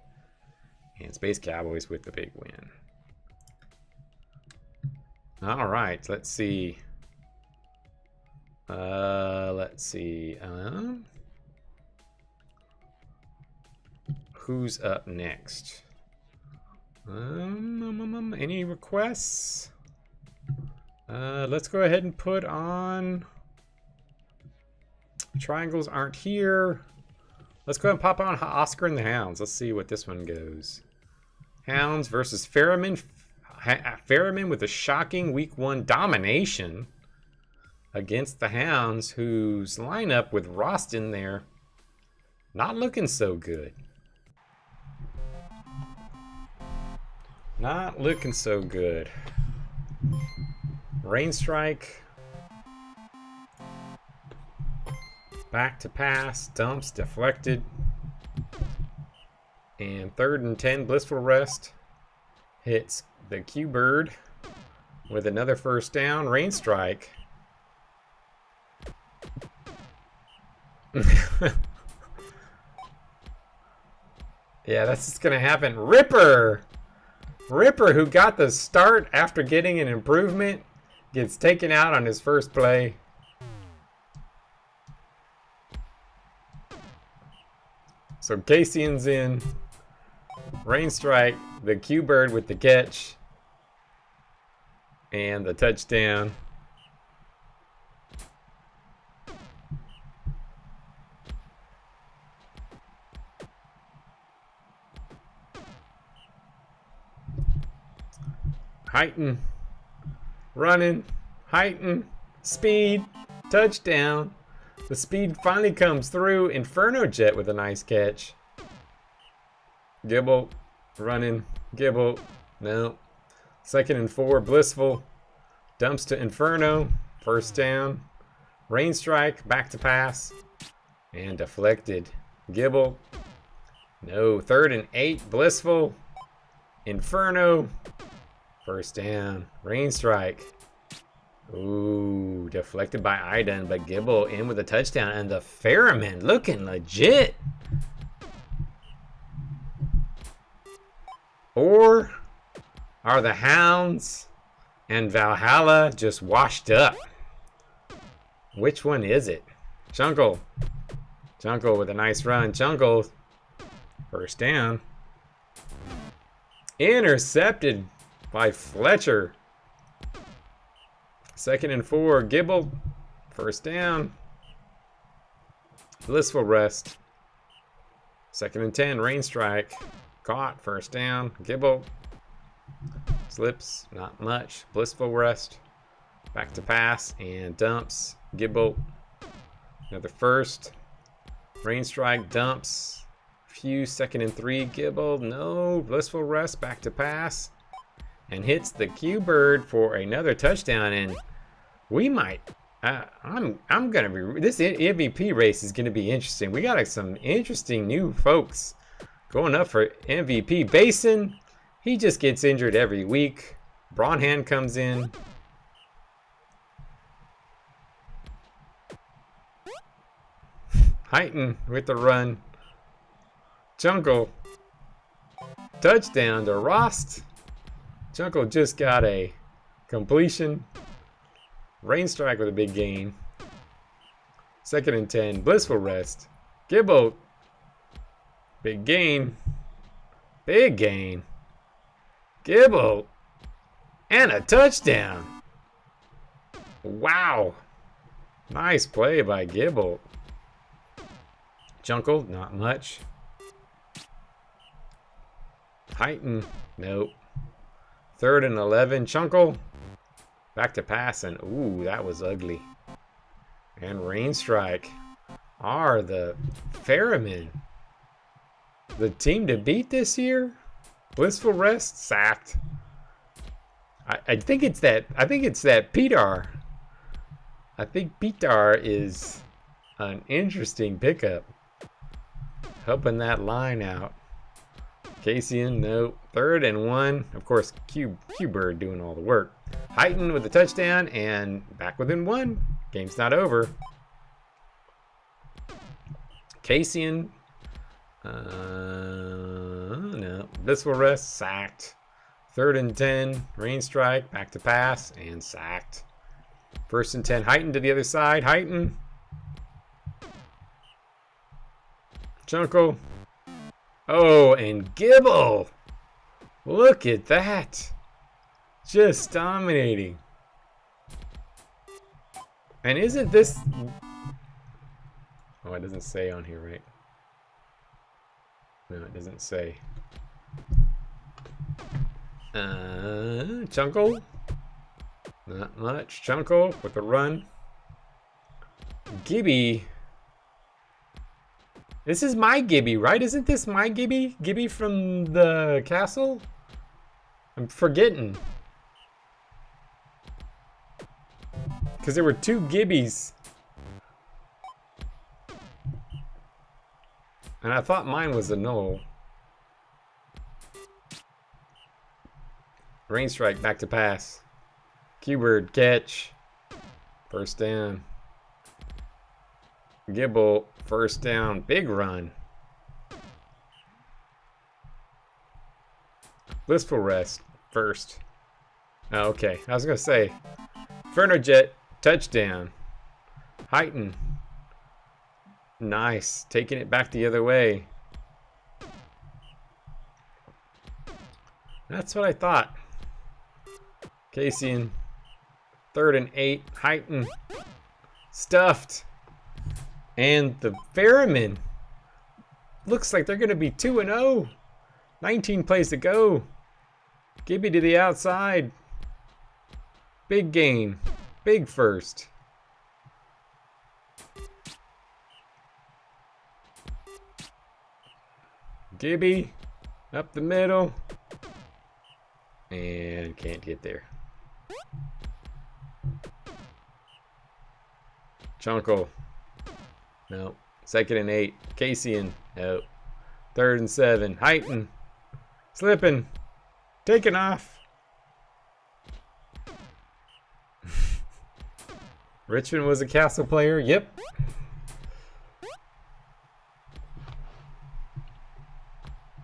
[SPEAKER 1] and Space Cowboys with the big win. All right, let's see. Who's up next? Any requests? Let's go ahead and put on. Triangles aren't here. Let's go ahead and pop on Oscar and the Hounds. Let's see what this one goes. Hounds versus Ferriman. Ferriman with a shocking week 1 domination against the Hounds, whose lineup with Roston there not looking so good. Not looking so good. Rain Strike. Back to pass, dumps, deflected. And 3rd and 10, Blissful Rest. Hits the Q-Bird with another 1st down. Rain Strike. Yeah, that's just going to happen. Ripper! Ripper, who got the start after getting an improvement, gets taken out on his first play. So Casian's in. Rain Strike, the Q-Bird with the catch. And the touchdown. Heighten. Running. Heighten. Speed. Touchdown. The speed finally comes through. Inferno Jet with a nice catch. Gibble running. Gibble. No. 2nd and 4. Blissful. Dumps to Inferno. First down. Rain strike. Back to pass. And deflected. Gibble. No. 3rd and 8. Blissful. Inferno. First down. Rain strike. Ooh, deflected by Iden, but Gibble in with a touchdown. And the Ferryman looking legit. Or are the Hounds and Valhalla just washed up? Which one is it? Jungle. Jungle with a nice run. Jungle. First down. Intercepted by Fletcher. 2nd and 4. Gibble. First down. Blissful rest. 2nd and 10. Rain strike. Caught. First down. Gibble. Slips. Not much. Blissful rest. Back to pass. And dumps. Gibble. Another first. Rain strike. Dumps. Few. 2nd and 3. Gibble. No. Blissful rest. Back to pass. And hits the Q-Bird for another touchdown. And we might. I'm gonna be. This MVP race is gonna be interesting. We got some interesting new folks going up for MVP. Basin, he just gets injured every week. Braunhan comes in. Heighton with the run. Jungle. Touchdown to Rost. Jungle just got a completion. Rain strike with a big gain. 2nd and 10. Blissful rest. Gibble. Big gain. Big gain. Gibble. And a touchdown. Wow. Nice play by Gibble. Jungle, not much. Heighton, nope. 3rd and 11. Chunkle. Back to pass, and ooh, that was ugly. And Rain Strike are the Ferrymen the team to beat this year? Blissful rest, sacked. I think it's that. I think it's that Petar. I think Petar is an interesting pickup, helping that line out. Cassian, no. 3rd and 1. Of course, Q-Bird doing all the work. Heighton with the touchdown and back within 1. Game's not over. Cassian. No. Blissful rest, sacked. 3rd and 10. Rain strike, back to pass, and sacked. 1st and 10. Heighton to the other side. Heighton. Chunkle. Oh, and Gibble. Look at that. Just dominating. And isn't this... Oh, it doesn't say on here, right? No, it doesn't say. Chunkle. Not much. Chunkle with the run. Gibby. This is my Gibby, right? Isn't this my Gibby? Gibby from the castle? I'm forgetting. Because there were 2 Gibbies. And I thought mine was a null. Rain strike, back to pass. Q-Bird catch. 1st down. Gibble, 1st down. Big run. Blissful rest, 1st. Oh, okay, I was going to say. Inferno Jet, touchdown. Heighton. Nice. Taking it back the other way. That's what I thought. Cassian. 3rd and 8. Heighton. Stuffed. And the Ferrymen. Looks like they're going to be 2-0. 19 plays to go. Gibby to the outside. Big gain. Big first. Gibby up the middle. And can't get there. Chunkle. No. 2nd and 8. Casian. No. 3rd and 7. Heighton. Slipping. Taking off. Richmond was a Castle player. Yep.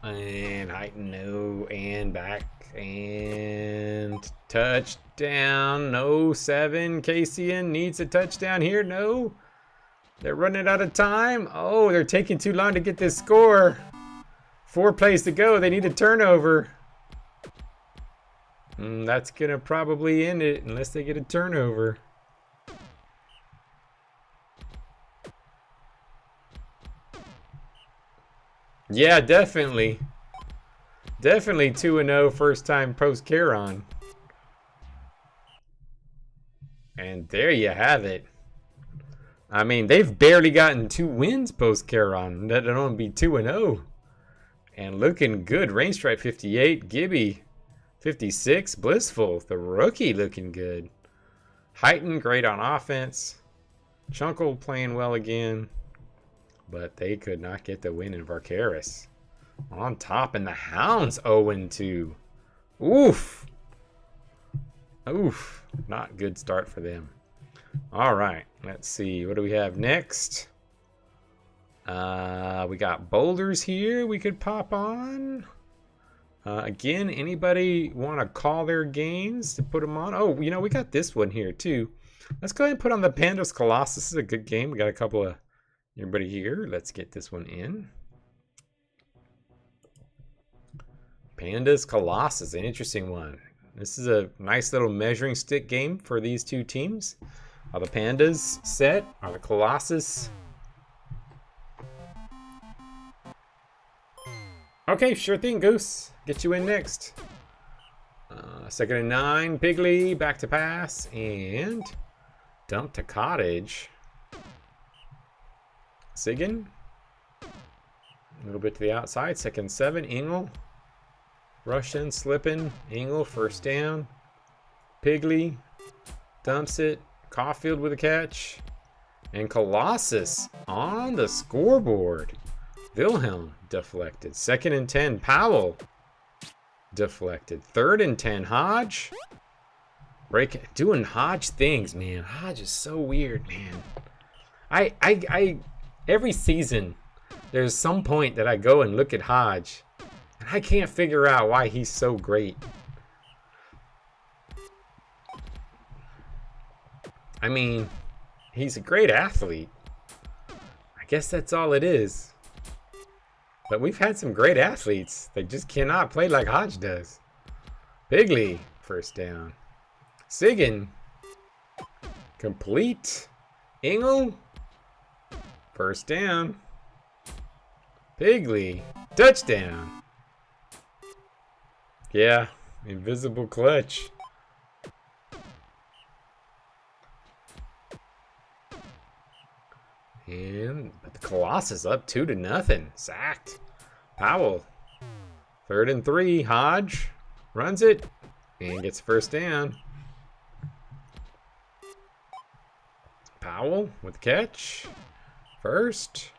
[SPEAKER 1] And Heighton. No. And back. And touchdown. No. 7. Casian needs a touchdown here. No. They're running out of time. Oh, they're taking too long to get this score. 4 plays to go. They need a turnover. That's going to probably end it unless they get a turnover. Yeah, definitely. Definitely 2-0 first time post-Caron. And there you have it. I mean, they've barely gotten 2 wins post-Caron. Let alone be 2-0. And looking good. Rain Stripe 58. Gibby 56. Blissful, the rookie, looking good. Heighton, great on offense. Chunkle playing well again. But they could not get the win in Varkaris. On top, and the Hounds 0-2. Oof. Oof. Not good start for them. All right. Let's see. What do we have next? We got boulders here we could pop on. Again, anybody want to call their games to put them on? Oh, you know, we got this one here too. Let's go ahead and put on the Pandas Colossus. This is a good game. We got a couple of everybody here. Let's get this one in. Pandas Colossus, an interesting one. This is a nice little measuring stick game for these two teams. Are the Pandas set? Are the Colossus? Okay, sure thing, Goose. Get you in next. 2nd and 9, Piggly, back to pass, and dump to Cottage. Sigan. A little bit to the outside. 2nd and 7, Engel. Russian, slipping. Engel, first down. Piggly dumps it. Caulfield with a catch. And Colossus on the scoreboard. Wilhelm deflected. 2nd and 10, Powell deflected. 3rd and 10, Hodge. Doing Hodge things, man. Hodge is so weird, man. I every season there's some point that I go and look at Hodge and I can't figure out why he's so great. I mean, he's a great athlete. I guess that's all it is. But we've had some great athletes. They just cannot play like Hodge does. Piggly, first down. Sigan, complete. Engel, first down. Piggly, touchdown. Yeah, invisible clutch. But the Colossus up 2-0. Sacked. Powell. 3rd and 3. Hodge runs it and gets first down. Powell with the catch. First.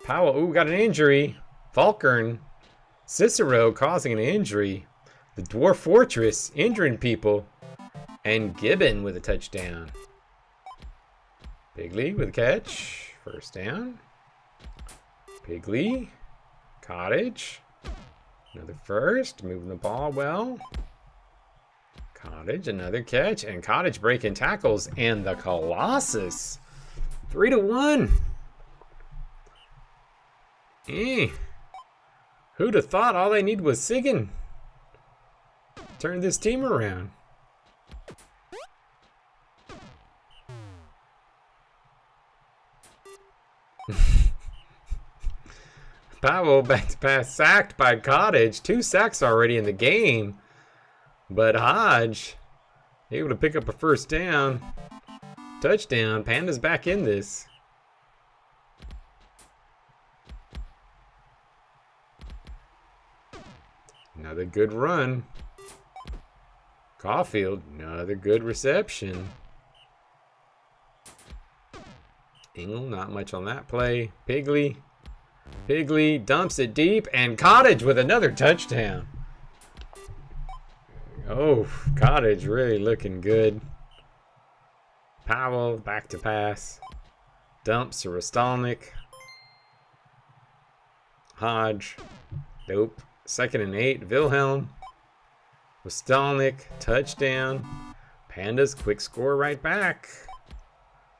[SPEAKER 1] Powell, ooh, got an injury. Falkern. Cicero causing an injury. The Dwarf Fortress injuring people. And Gibbon with a touchdown. Piggly with a catch. First down. Piggly. Cottage. Another first. Moving the ball well. Cottage, another catch. And Cottage breaking tackles. And the Colossus. 3-1. Who'd have thought all they need was Sigan? Turn this team around. Powell back to pass, sacked by Cottage. 2 sacks already in the game. But Hodge able to pick up a first down. Touchdown. Panda's back in this. Another good run. Caulfield, another good reception. Engel, not much on that play. Pigley dumps it deep, and Cottage with another touchdown. Oh, Cottage really looking good. Powell, back to pass. Dumps to Rostalnik. Hodge. Nope. 2nd and 8. Wilhelm. Rostalnik. Touchdown. Pandas, quick score right back.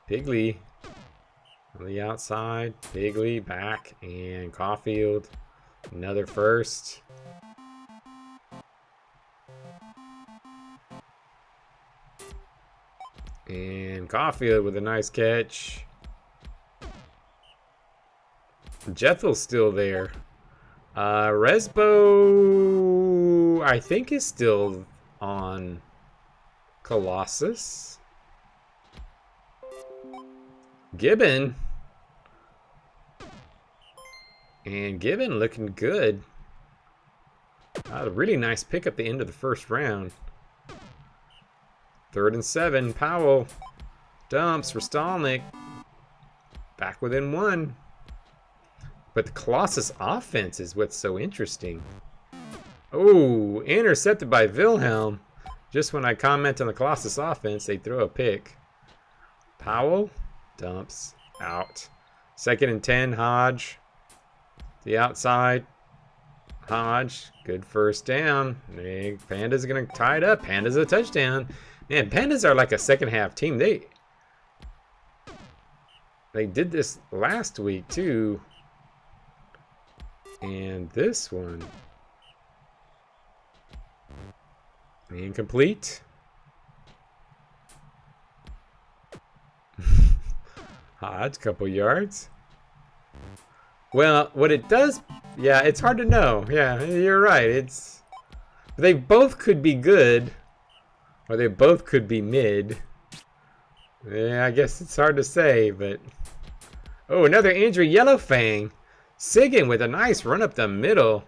[SPEAKER 1] Pigley on the outside. Pigley back. And Caulfield. Another first. And Caulfield with a nice catch. Jethel's still there. Resbo, I think, is still on Colossus. Gibbon. And Gibbon looking good. A really nice pick up the end of the first round. 3rd and 7. Powell. Dumps. Rostalnik. Back within 1. But the Colossus offense is what's so interesting. Oh, intercepted by Wilhelm. Just when I comment on the Colossus offense, they throw a pick. Powell. Dumps. Out. 2nd and 10. Hodge. The outside. Hodge. Good first down. Panda's going to tie it up. Panda's a touchdown. Man, Pandas are like a second half team. They did this last week too. And this one. Incomplete. Hodge, couple yards. Well, what it does, yeah, it's hard to know. Yeah, you're right. They both could be good. Or they both could be mid. Yeah, I guess it's hard to say, but... Oh, another injury. Yellowfang. Siggin with a nice run up the middle.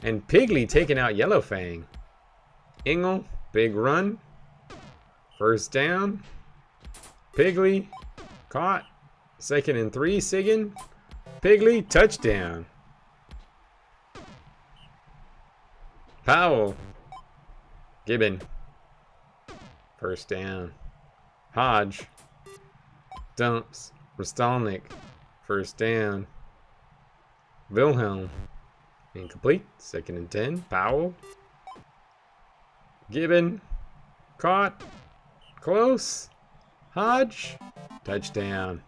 [SPEAKER 1] And Pigley taking out Yellowfang. Engel, big run. First down. Pigley, caught. 2nd and 3, Siggin. Pigley, touchdown. Powell. Gibbon. First down. Hodge. Dumps. Rostalnik. First down. Wilhelm. Incomplete. 2nd and 10. Powell. Gibbon. Caught. Close. Hodge. Touchdown.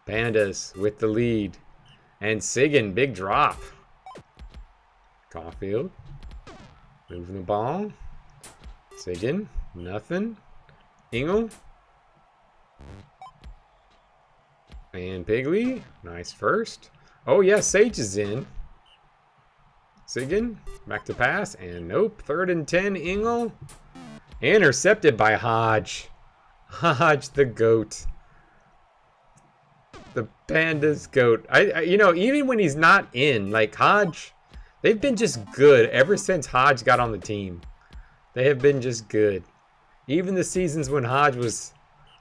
[SPEAKER 1] Pandas with the lead. And Siggin, big drop. Caulfield. Moving the ball. Siggin. Nothing. Engel. And Pigley. Nice first. Oh, yeah, Sage is in. Siggin. Back to pass. And nope. 3rd and 10. Engel. Intercepted by Hodge. Hodge the GOAT. The Panda's GOAT. You know, even when he's not in, like Hodge, they've been just good ever since Hodge got on the team. They have been just good. Even the seasons when Hodge was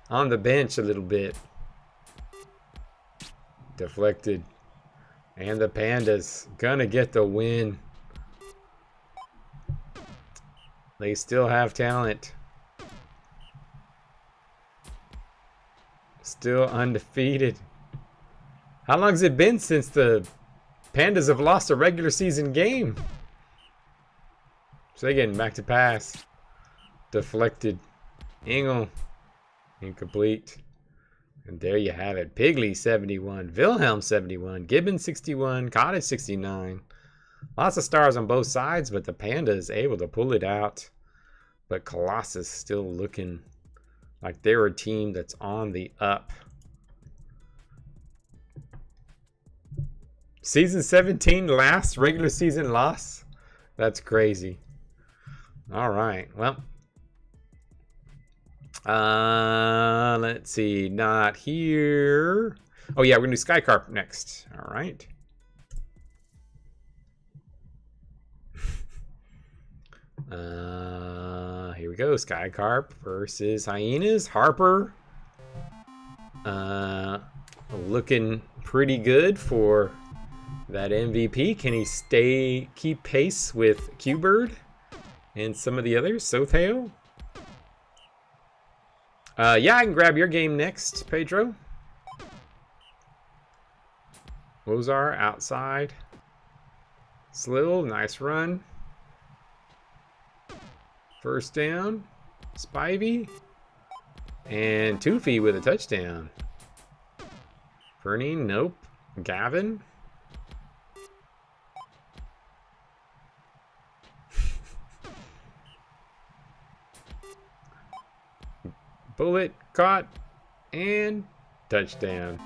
[SPEAKER 1] on the bench a little bit. Deflected. And the Pandas gonna get the win. They still have talent. Still undefeated. How long has it been since the Pandas have lost a regular season game? So again, back to pass. Deflected. Engel. Incomplete. And there you have it. Pigley 71. Wilhelm 71. Gibbon 61. Cottage 69. Lots of stars on both sides, but the Pandas able to pull it out. But Colossus still looking like they're a team that's on the up. Season 17 last regular season loss? That's crazy. All right. Well, let's see. Not here. Oh, yeah. We're going to do Skycarp next. All right. here we go. Sky Carp versus Hyenas. Harper. Looking pretty good for that MVP. Can he keep pace with Q-Bird and some of the others? Sothale. Yeah, I can grab your game next, Pedro. Wozar outside. Slill, nice run. First down. Spivey. And Toofy with a touchdown. Fernie, nope. Gavin. Bullet caught and touchdown.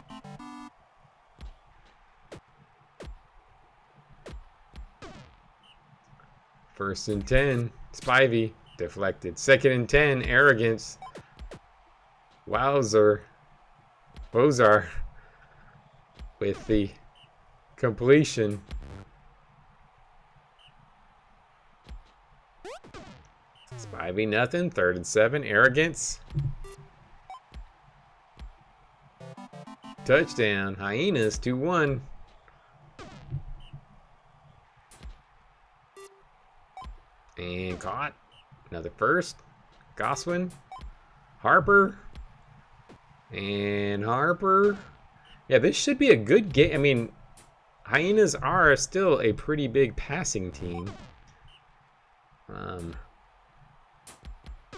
[SPEAKER 1] First and 10. Spivey deflected. Second and 10. Arrogance. Wozar with the completion. Spivey nothing. 3rd and 7. Arrogance. Touchdown. Hyenas 2-1. And caught. Another first. Goswin. Harper. And Harper. Yeah, this should be a good game. I mean, Hyenas are still a pretty big passing team.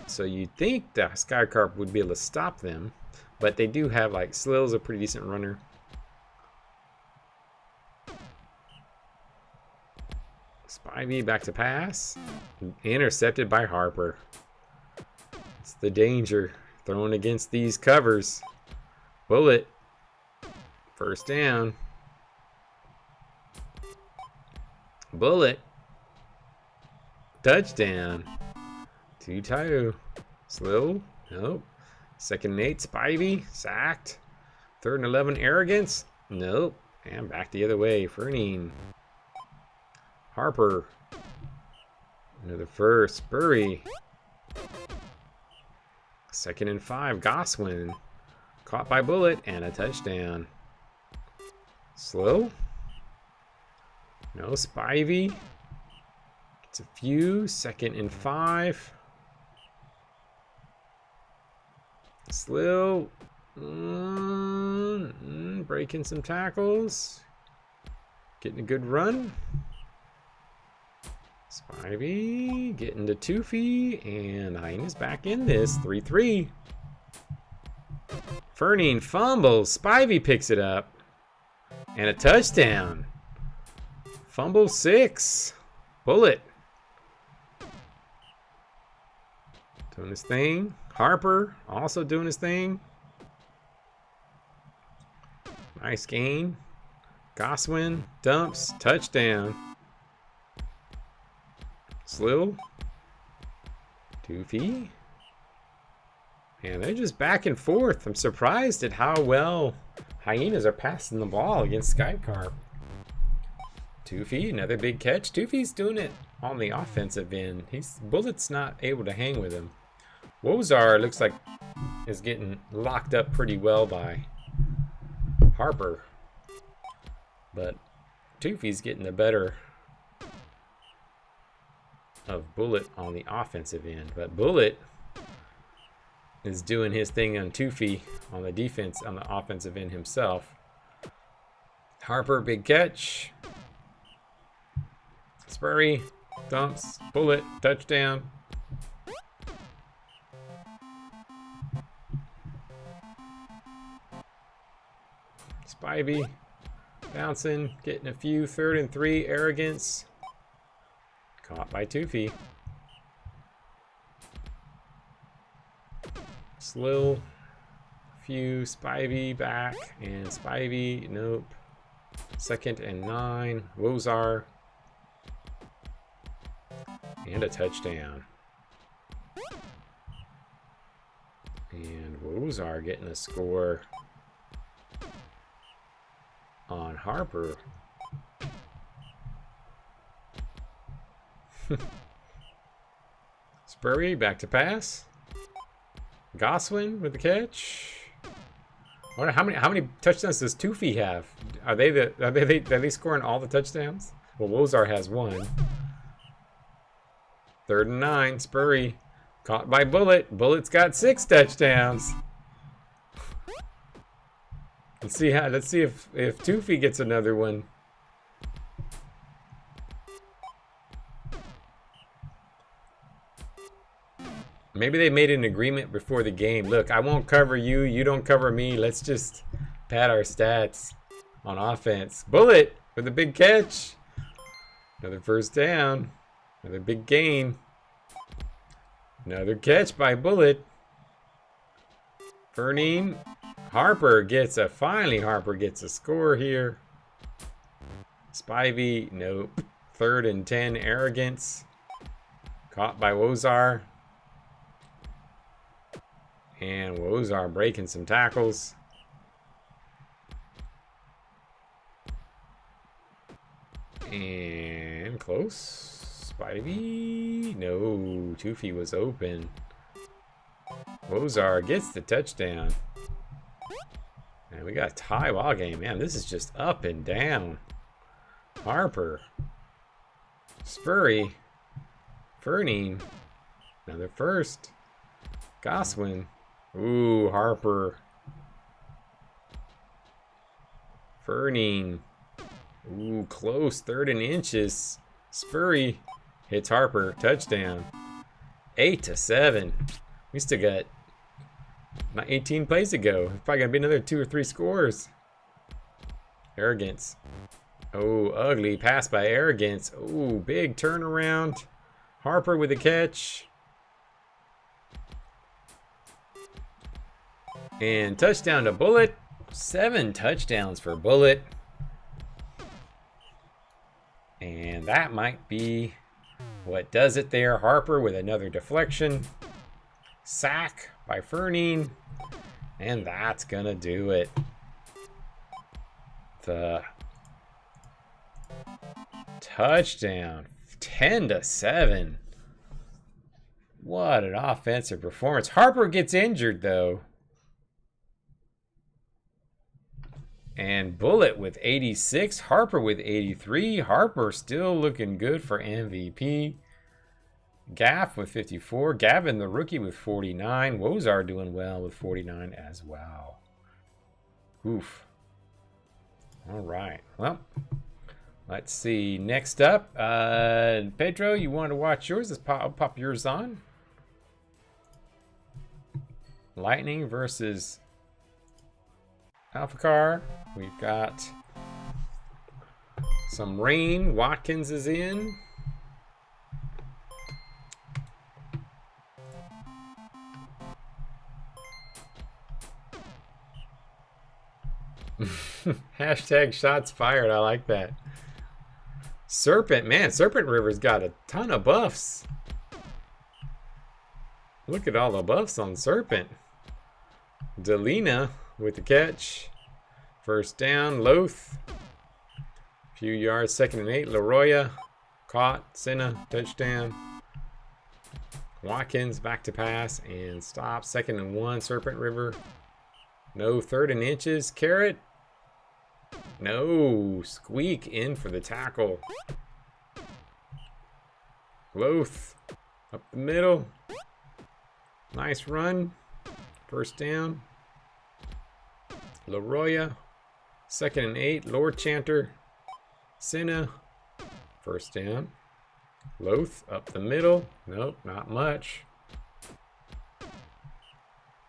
[SPEAKER 1] So you'd think the Skycarp would be able to stop them. But they do have, like, Slill's a pretty decent runner. Spivey back to pass. Intercepted by Harper. It's the danger thrown against these covers. Bullet. First down. Bullet. Touchdown. 2-2. Slill. Nope. 2nd and 8. Spivey. Sacked. 3rd and 11. Arrogance. Nope. And back the other way. Fernie. Harper. Another first. Burry. 2nd and 5. Goswin. Caught by Bullet and a touchdown. Slill. No. Spivey. It's a few. 2nd and 5. Slill. Breaking some tackles. Getting a good run. Spivey getting to Toofy, and Hyenas back in this. 3-3. Fernie fumbles. Spivey picks it up. And a touchdown. Fumble 6. Bullet. Doing his thing. Harper also doing his thing. Nice gain. Goswin dumps. Touchdown. Slill. Toofy. And they're just back and forth. I'm surprised at how well Hyenas are passing the ball against Skycarp. Toofy, another big catch. Toofy's doing it on the offensive end. Bullet's not able to hang with him. Wozar looks like is getting locked up pretty well by Harper. But Toofy's getting the better of Bullet on the offensive end. But Bullet is doing his thing on Toofy on the defense, on the offensive end himself. Harper, big catch. Spurry, dumps, Bullet, touchdown. Spivey, bouncing, getting a few. 3rd and 3, Arrogance. Caught by Toofy. Slill, few. Spivey back, and Spivey, nope. 2nd and 9, Wozar. And a touchdown. And Wozar getting a score on Harper. Spurry back to pass. Goswin with the catch. I wonder how many touchdowns does Toofy have? Are they scoring all the touchdowns? Well, Wozar has one. 3rd and 9. Spurry caught by Bullet. Bullet's got 6 touchdowns. Let's see if Toofy gets another one. Maybe they made an agreement before the game. Look, I won't cover you. You don't cover me. Let's just pad our stats on offense. Bullet with a big catch. Another 1st down. Another big gain. Another catch by Bullet. Fernine. Finally Harper gets a score here. Spivey, nope. 3rd and 10, Arrogance. Caught by Wozar. And Wozar breaking some tackles. And close. Spivey. No, Toofy was open. Wozar gets the touchdown. And we got a tie ball game. Man, this is just up and down. Harper. Spurry. Fernine. Another 1st. Goswin. Ooh, Harper. Fernine. Ooh, close. 3rd and inches. Spurry hits Harper. Touchdown. 8-7. We still got 18 plays to go. Probably gonna be another 2 or 3 scores. Arrogance. Oh, ugly pass by Arrogance. Oh, big turnaround. Harper with a catch. And touchdown to Bullet. 7 touchdowns for Bullet. And that might be what does it there. Harper with another deflection. Sack by Fernine. And that's gonna do it. The touchdown. 10-7. What an offensive performance. Harper gets injured though. And Bullet with 86, Harper with 83. Harper still looking good for MVP. Gaff with 54. Gavin, the rookie, with 49. Wozar doing well with 49 as well. Oof. All right. Well, let's see. Next up, Pedro, you want to watch yours? I'll pop yours on. Lightning versus Alpha Car. We've got some rain. Watkins is in. Hashtag shots fired. I like that. Serpent, man, Serpent River's got a ton of buffs. Look at all the buffs on Serpent. Delina with the catch. 1st down, Loth. Few yards, 2nd and 8. Leroya caught. Senna, touchdown. Watkins back to pass and stop. 2nd and 1, Serpent River. No, 3rd and inches. Carrot. No, Squeak in for the tackle. Loth up the middle. Nice run. 1st down. Leroya. 2nd and 8. Lord Chanter. Senna. 1st down. Loth up the middle. Nope, not much.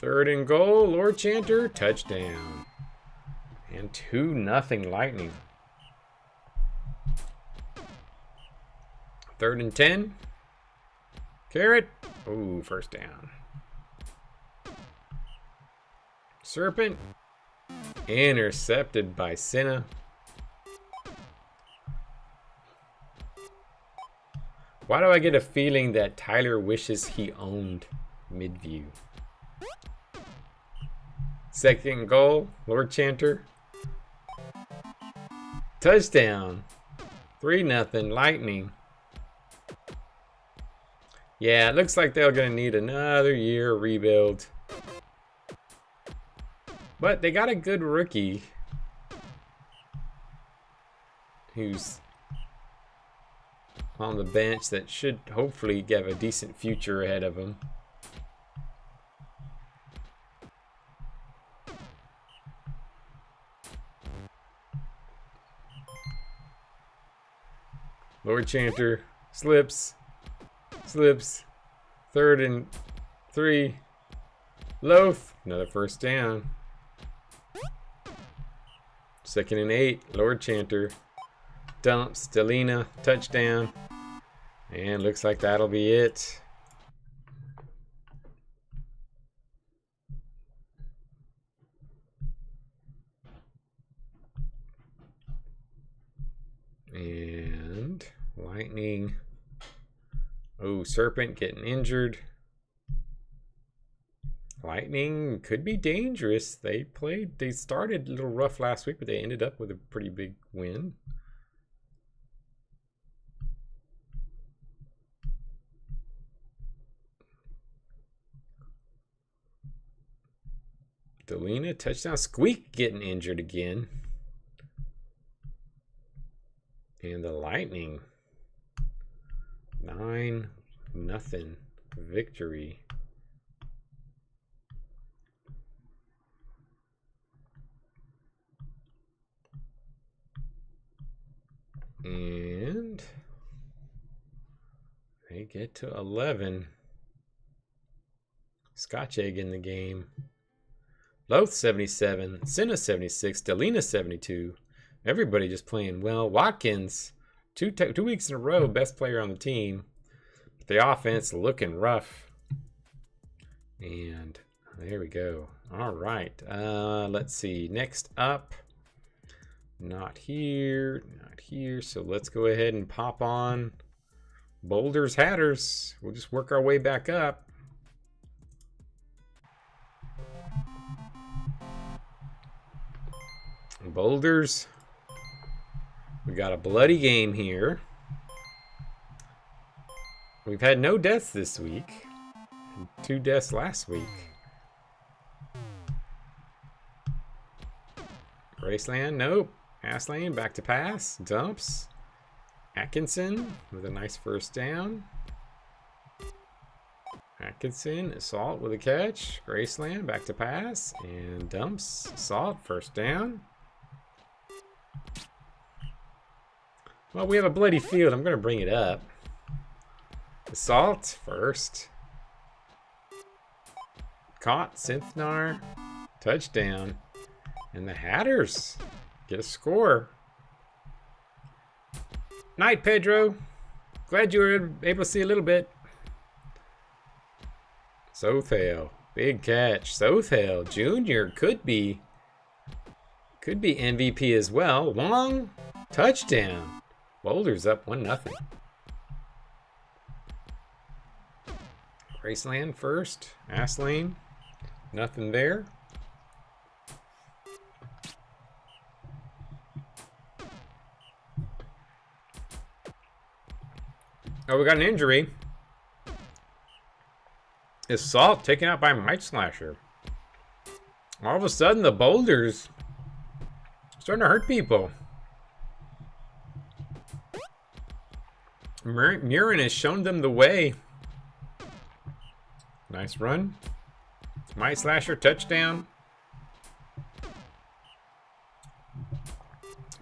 [SPEAKER 1] 3rd and goal. Lord Chanter. Touchdown. And 2-0 Lightning. 3rd and 10. Carrot. Ooh, 1st down. Serpent. Intercepted by Senna. Why do I get a feeling that Tyler wishes he owned Midview? 2nd goal, Lord Chanter. Touchdown. 3-0 Lightning. Yeah, it looks like they're going to need another year rebuild. But they got a good rookie who's on the bench that should hopefully have a decent future ahead of him. Lord Chanter slips. 3rd and 3. Loath, another first down. 2nd and 8. Lord Chanter dumps. Delina, touchdown. And looks like that'll be it. And Lightning. Oh, Serpent getting injured. Lightning could be dangerous. They started a little rough last week, but they ended up with a pretty big win. Delina, touchdown. Squeak getting injured again. And the Lightning. 9-0 victory. And they get to 11. Scotch Egg in the game. Loath 77, Senna 76, Delina 72. Everybody just playing well. Watkins, two weeks in a row, best player on the team. But the offense looking rough. And there we go. All right. Let's see. Next up. Not here. Not here. So let's go ahead and pop on Boulders Hatters. We'll just work our way back up. Boulders. We got a bloody game here. We've had no deaths this week. 2 deaths last week. Graceland, nope. Asslane, back to pass. Dumps. Atkinson with a nice first down. Atkinson, Assault with a catch. Graceland, back to pass. And dumps. Assault, first down. Well, we have a bloody field. I'm going to bring it up. Assault, first. Caught, Synthnar. Touchdown. And the Hatters get a score. Night, Pedro. Glad you were able to see a little bit. Sothale, big catch. Sothale Jr. could be MVP as well. Wong, touchdown. Boulders up 1-0. Graceland first. Asslane, nothing there. Oh, we got an injury. Assault taken out by Might Slasher. All of a sudden, the Boulders starting to hurt people. Murin has shown them the way. Nice run. Might Slasher touchdown.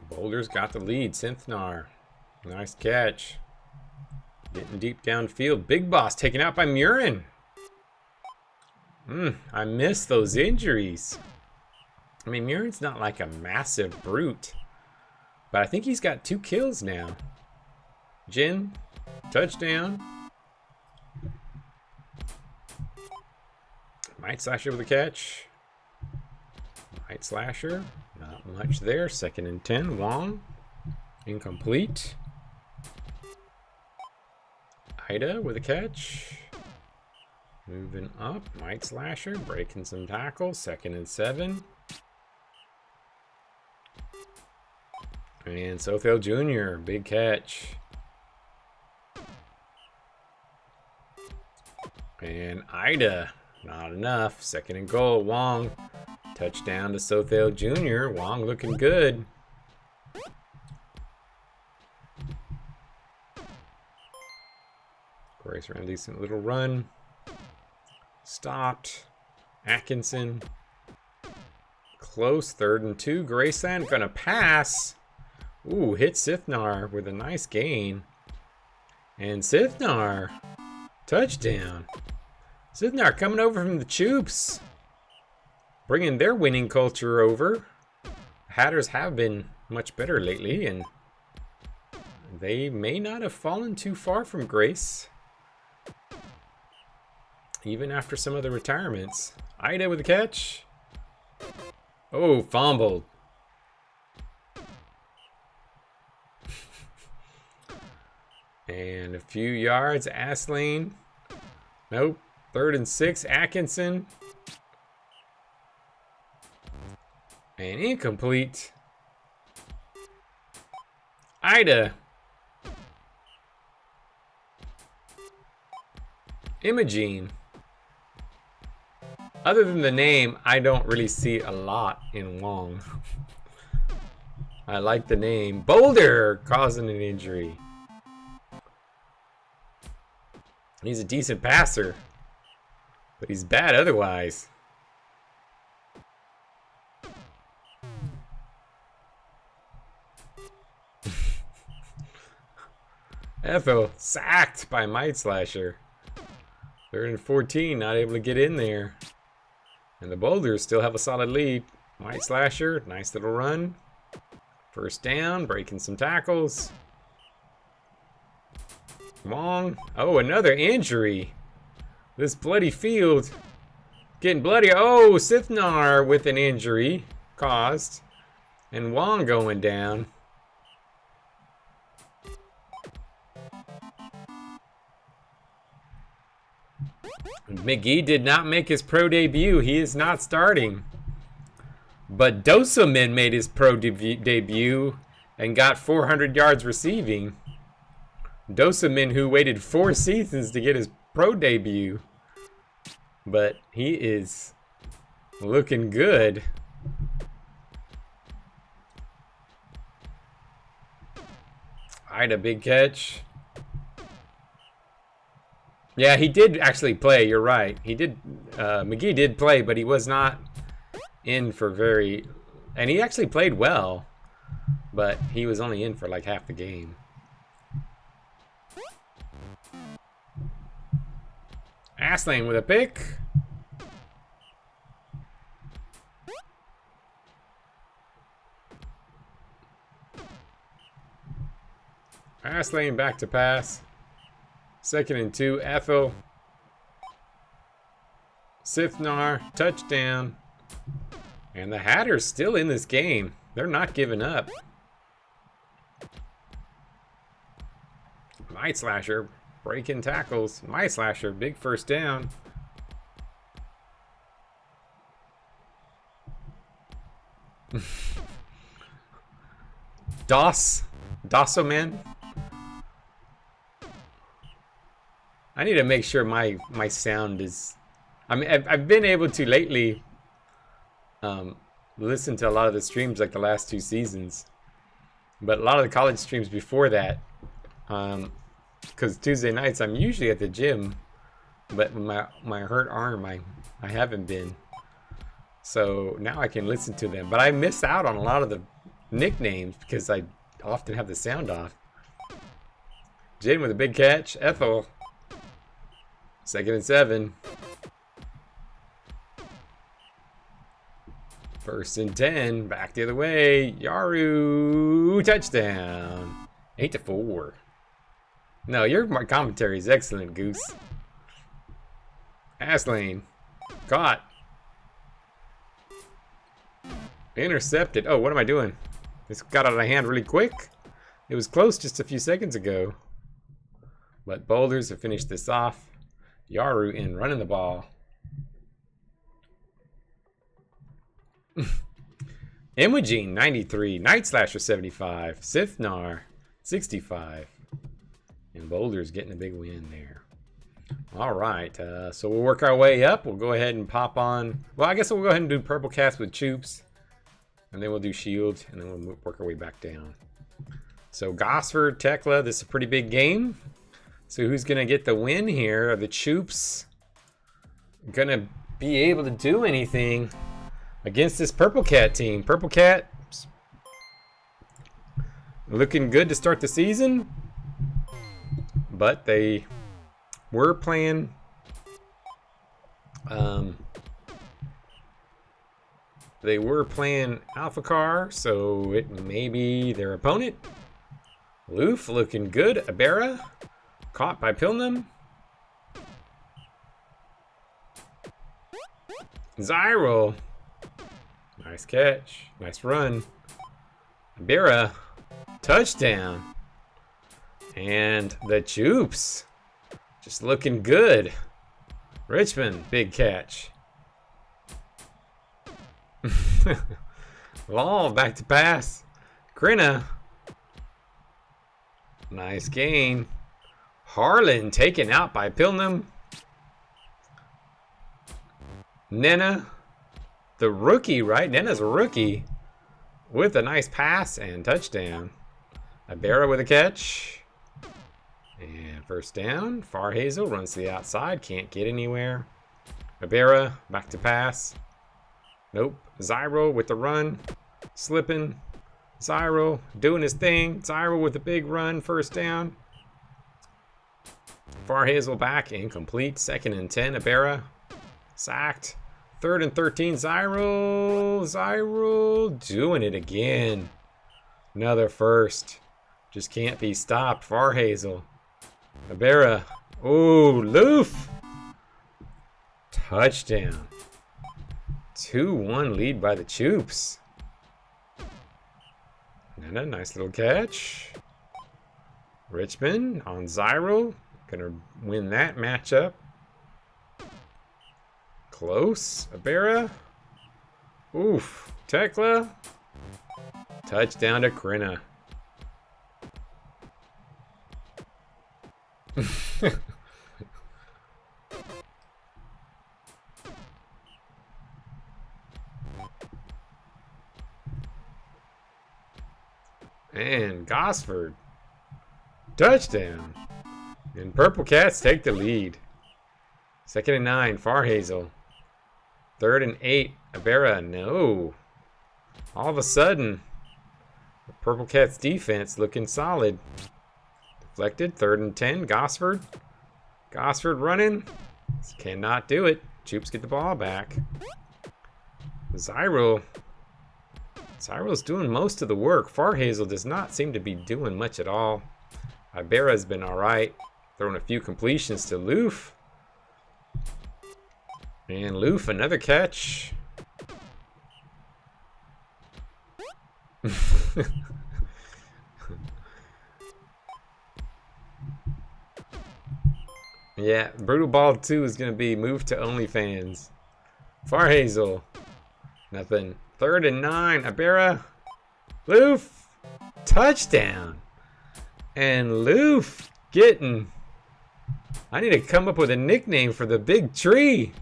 [SPEAKER 1] Boulders got the lead. Synthnar. Nice catch. Getting deep downfield. Big Boss taken out by Murin. I miss those injuries. I mean, Murin's not like a massive brute, but I think he's got 2 kills now. Jin, touchdown. Might Slasher with a catch. Might Slasher, not much there. 2nd and 10. Wong, incomplete. Ida with a catch. Moving up. Might Slasher breaking some tackles. 2nd and 7. And Sothale Jr. big catch. And Ida, not enough. Second and goal. Wong, touchdown to Sothale Jr. Wong looking good. Grace ran a decent little run. Stopped. Atkinson. Close, 3rd and 2. Graceland gonna pass. Ooh, hit Sithnar with a nice gain. And Sithnar, touchdown. Sithnar coming over from the Choops. Bringing their winning culture over. Hatters have been much better lately, and they may not have fallen too far from Grace. Even after some of the retirements. Ida with a catch. Oh, fumbled. And a few yards. Astlane. Nope. 3rd and 6. Atkinson. And incomplete. Ida. Imogene. Other than the name, I don't really see a lot in Wong. I like the name. Boulder causing an injury. He's a decent passer, but he's bad otherwise. Ethel sacked by Might Slasher. 3rd and 14, not able to get in there. And the Boulders still have a solid lead. Might Slasher, nice little run. 1st down, breaking some tackles. Wong. Oh, another injury. This bloody field. Getting bloody. Oh, Sithnar with an injury caused. And Wong going down. McGee did not make his pro debut. He is not starting. But Dosamin made his pro debut and got 400 yards receiving. Dosamin, who waited 4 seasons to get his pro debut. But he is looking good. Ida, big catch. Yeah, he did actually play. You're right. He did. McGee did play, but he was not in for very. And he actually played well, but he was only in for like half the game. Astlane with a pick. Astlane back to pass. 2nd and 2. Ethel. Sithnar. Touchdown. And the Hatters still in this game. They're not giving up. Might Slasher breaking tackles. Might Slasher, big 1st down. Dossoman. I need to make sure my sound is. I mean, I've been able to lately listen to a lot of the streams like the last 2 seasons, but a lot of the college streams before that, because Tuesday nights I'm usually at the gym, but with my hurt arm I haven't been. So now I can listen to them, but I miss out on a lot of the nicknames because I often have the sound off. Jane with a big catch. Ethel. 2nd and 7. 1st and 10. Back the other way. Yaru. Touchdown. 8-4. No, your commentary is excellent, Goose. Astlane. Caught. Intercepted. Oh, what am I doing? This got out of hand really quick. It was close just a few seconds ago. But Boulders have finished this off. Yaru in running the ball. Imogene 93, Night Slasher 75, Sithnar 65, and Boulders getting a big win there. All right, so we'll work our way up. We'll go ahead and pop on. Well, I guess we'll go ahead and do purple cats with Choops, and then we'll do shield, and then we'll work our way back down. So Gosford, Tekla, this is a pretty big game. So who's gonna get the win here? Are the Choops gonna be able to do anything against this purple cat team? Purple cat looking good to start the season, but they were playing Alpha Car, so it may be their opponent. Loof looking good. Abera caught by Pilnum. Zyro, nice catch, nice run. Abera, touchdown. And the Choops just looking good. Richmond, big catch. Law back to pass. Grinna, nice gain. Harlan taken out by Pilnum. Nena, the rookie, right? Nena's a rookie with a nice pass and touchdown. Abera with a catch. And first down. Farhazel runs to the outside. Can't get anywhere. Abera back to pass. Nope. Zyro with the run. Slipping. Zyro doing his thing. Zyro with a big run. First down. Farhazel back. Incomplete. 2nd and 10. Abera sacked. 3rd and 13. Zyro doing it again. Another first. Just can't be stopped. Farhazel. Abera. Ooh, Loof. Touchdown. 2-1 lead by the Choops. And a nice little catch. Richmond on Zyro. Gonna win that matchup. Close. Abera. Oof. Tekla. Touchdown to Grinna. And Gosford. Touchdown. And Purple Cats take the lead. 2nd and 9. Farhazel. 3rd and 8. Abera. No. All of a sudden, the Purple Cats defense looking solid. Deflected. 3rd and 10. Gosford. Gosford running. Cannot do it. Choops get the ball back. Zyro. Zyro's doing most of the work. Farhazel does not seem to be doing much at all. Abera's been alright. Throwing a few completions to Loof. And Loof, another catch. Yeah, Brutal Ball 2 is going to be moved to OnlyFans. Farhazel. Nothing. 3rd and 9. Abera. Loof. Touchdown. And Loof getting... I need to come up with a nickname for the big tree.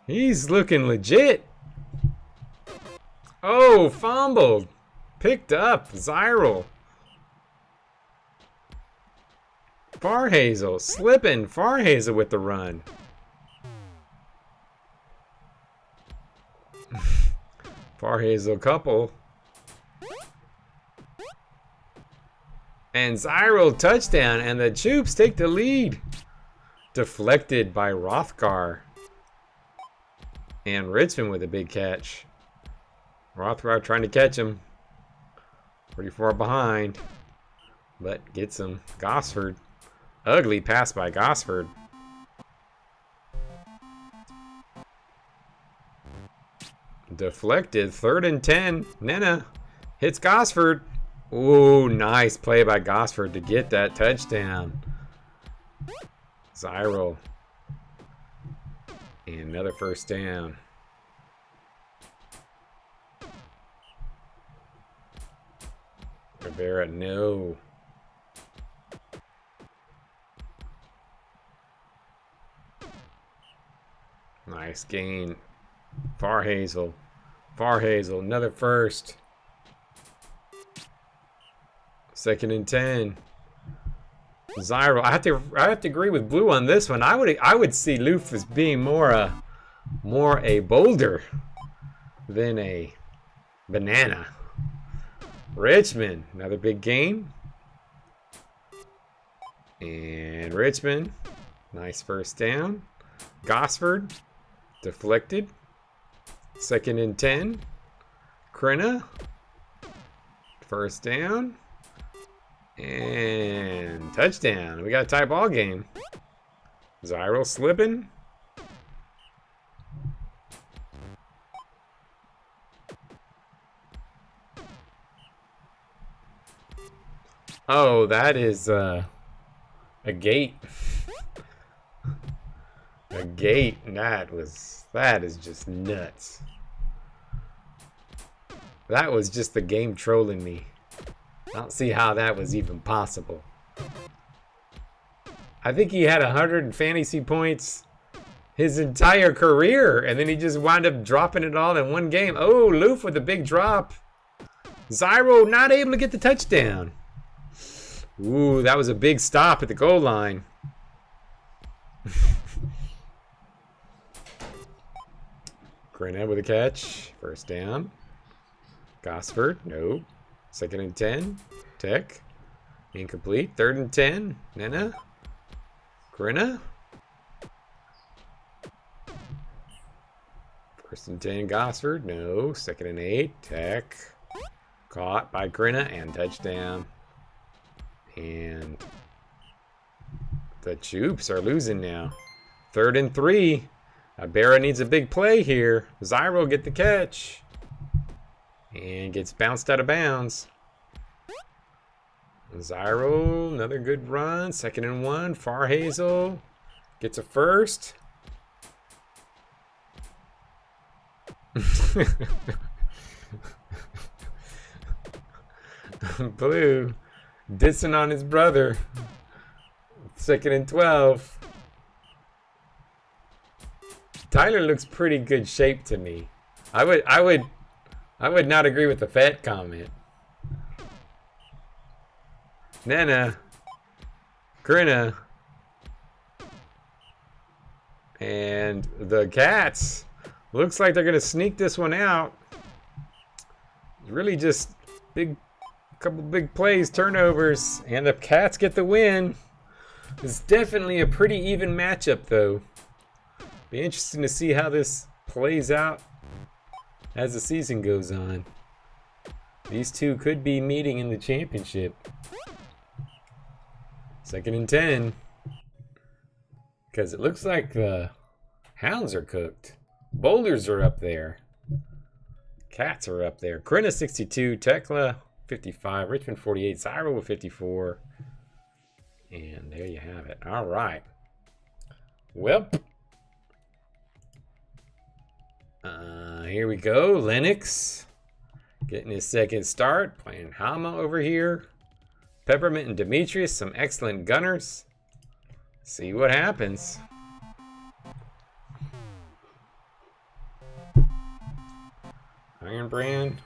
[SPEAKER 1] He's looking legit. Oh, fumbled. Picked up. Zyro. Farhazel. Slipping. Farhazel with the run. Farhazel couple. And Zyro touchdown, and the Choops take the lead. Deflected by Rothgar. And Richmond with a big catch. Rothgar trying to catch him. Pretty far behind. But gets him. Gosford. Ugly pass by Gosford. Deflected. 3rd and 10. Nena hits Gosford. Ooh, nice play by Gosford to get that touchdown. Zyro. And another first down. Rivera, no. Nice gain. Farhazel. Farhazel, another first. 2nd and 10. Zyro. I have to agree with Blue on this one. I would see Loof as being more a boulder than a banana. Richmond, another big gain. And Richmond, nice first down. Gosford, deflected. 2nd and 10. Krenna, first down. And touchdown. We got a tie ball game. Zyro slipping. Oh, that is a gate. A gate. That is just nuts. That was just the game trolling me. I don't see how that was even possible. I think he had 100 fantasy points his entire career, and then he just wound up dropping it all in one game. Oh, Loof with a big drop. Zyro not able to get the touchdown. Ooh, that was a big stop at the goal line. Grenade with a catch. First down. Gosford, no. 2nd and 10. Tech. Incomplete. 3rd and 10. Nena. Grenna. 1st and 10. Gosford, no. 2nd and 8. Tech. Caught by Grenna and touchdown. And the Choops are losing now. 3rd and 3. Ibarra needs a big play here. Zyro get the catch. And gets bounced out of bounds. Zyro, another good run. 2nd and 1. Farhazel gets a first. Blue dissing on his brother. 2nd and 12. Tyler looks pretty good shape to me. I would not agree with the fat comment. Nana. Grinna. And the Cats. Looks like they're going to sneak this one out. Really just couple big plays, turnovers, and the Cats get the win. It's definitely a pretty even matchup, though. Be interesting to see how this plays out as the season goes on. These two could be meeting in the championship. 2nd and 10. Because it looks like the Hounds are cooked. Boulders are up there. Cats are up there. Krenna 62, Tekla 55, Richmond 48, Zyro with 54. And there you have it. All right. Well, here we go. Lennox getting his 2nd start. Playing Hama over here. Peppermint and Demetrius, some excellent gunners. See what happens. Ironbrand.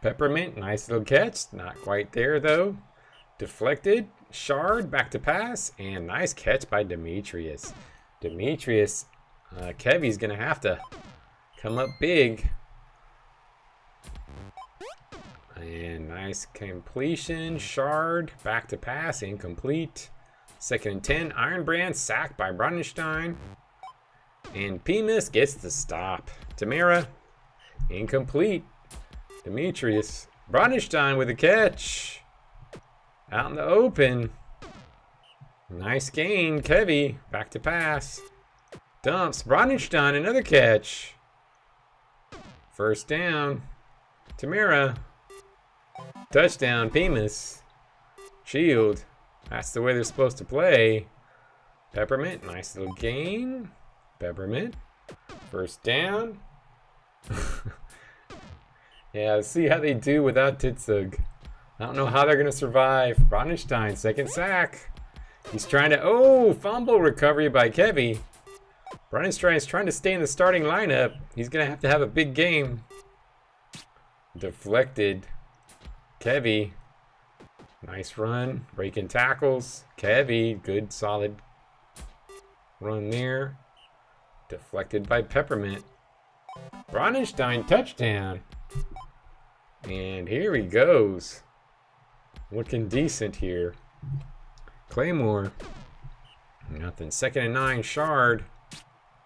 [SPEAKER 1] Peppermint, nice little catch. Not quite there though. Deflected. Shard, back to pass. And nice catch by Demetrius. Demetrius, Kevy's going to have to come up big. And nice completion. Shard, back to pass. Incomplete. 2nd and 10. Ironbrand, sacked by Brunenstein. And Pemis gets the stop. Tamara, incomplete. Demetrius. Brunenstein with a catch. Out in the open. Nice gain. Kevy, back to pass. Dumps. Brunenstein, another catch. First down. Tamara. Touchdown, Pemis. Shield. That's the way they're supposed to play. Peppermint, nice little gain. Peppermint. First down. Yeah, see how they do without Titzug. I don't know how they're going to survive. Brunenstein, 2nd sack. He's trying to, oh, fumble recovery by Kevy. Brunenstein's trying to stay in the starting lineup. He's going to have a big game. Deflected. Kevy. Nice run. Breaking tackles. Kevy. Good, solid run there. Deflected by Peppermint. Brunenstein touchdown. And here he goes. Looking decent here. Claymore. Nothing. 2nd and 9. Shard.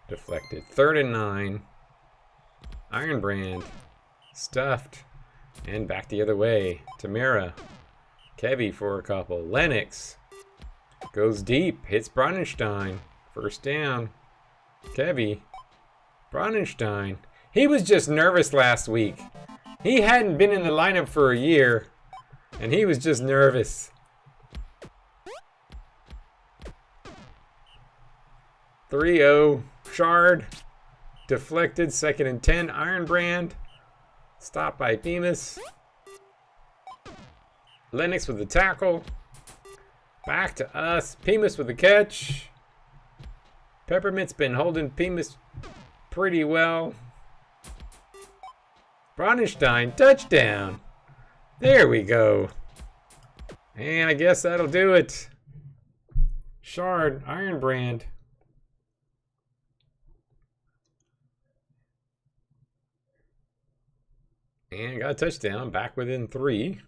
[SPEAKER 1] Deflected. 3rd and 9. Ironbrand. Stuffed. And back the other way. Tamara. Kevy for a couple. Lennox. Goes deep. Hits Brunenstein. 1st down. Kevy. Brunenstein. He was just nervous last week. He hadn't been in the lineup for a year. And he was just nervous. 3-0. Shard. Deflected. 2nd and 10. Ironbrand. Stopped by Bemis. Lennox with the tackle. Back to us. Bemis with the catch. Peppermint's been holding Bemis pretty well. Brunenstein. Touchdown. There we go. And I guess that'll do it. Shard. Ironbrand. And got a touchdown, back within 3.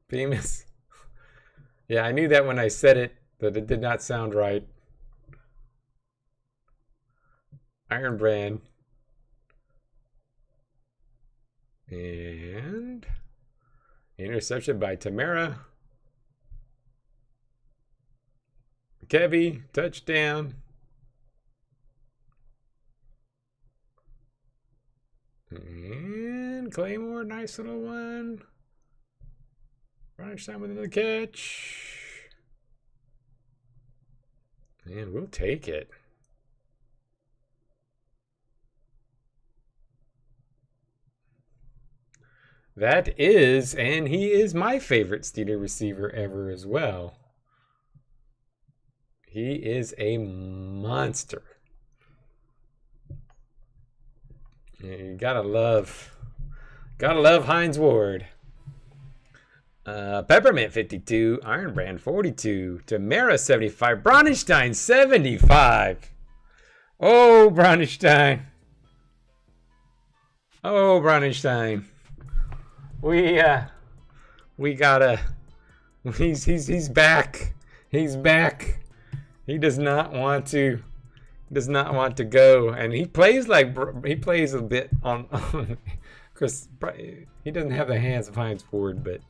[SPEAKER 1] Bemis. Yeah, I knew that when I said it, but it did not sound right. Ironbrand. And interception by Tamara. Kevy, touchdown. And Claymore, nice little one. Brunenstein with another catch. And we'll take it. That is, and he is my favorite Steeler receiver ever as well. He is a monster. Yeah, you gotta love Hines Ward. Peppermint 52, Ironbrand 42, Tamara 75, Brunenstein 75. Oh, Brunenstein. Oh, Brunenstein. We gotta. He's back. He's back. He does not want to. Does not want to go, and he plays a bit on Chris. He doesn't have the hands of Hines Ward, but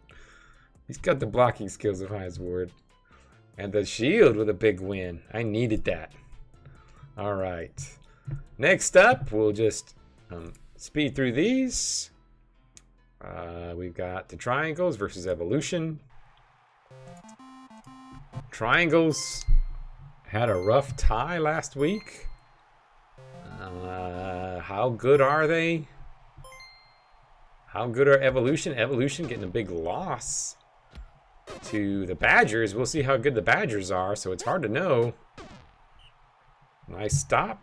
[SPEAKER 1] he's got the blocking skills of Hines Ward, and the shield with a big win. I needed that. All right, next up, we'll just speed through these. We've got the triangles versus evolution. Triangles had a rough tie last week. How good are they? How good are Evolution? Evolution getting a big loss to the Badgers. We'll see how good the Badgers are, so it's hard to know. Nice stop.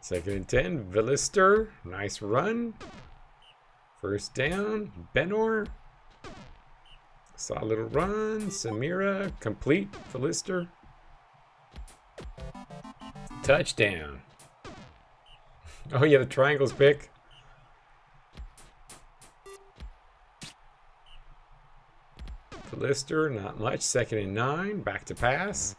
[SPEAKER 1] Second and 10, Villister, nice run. 1st down, Benor. Saw a little run, Samira, complete, Villister. Touchdown. Oh yeah, the triangles pick. Villister, not much, 2nd and 9, back to pass.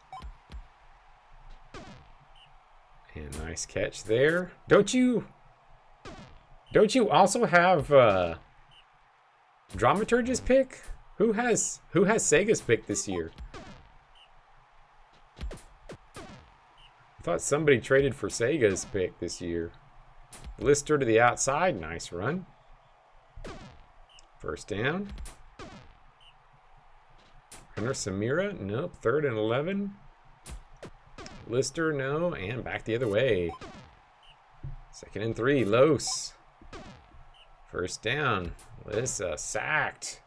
[SPEAKER 1] And nice catch there. Don't you also have Dramaturgist pick? Who has Sega's pick this year? I thought somebody traded for Sega's pick this year. Lister to the outside, nice run. 1st down. Hunter Samira, nope, 3rd and 11. Lister, no. And back the other way. 2nd and 3. Los. First down. Lissa sacked.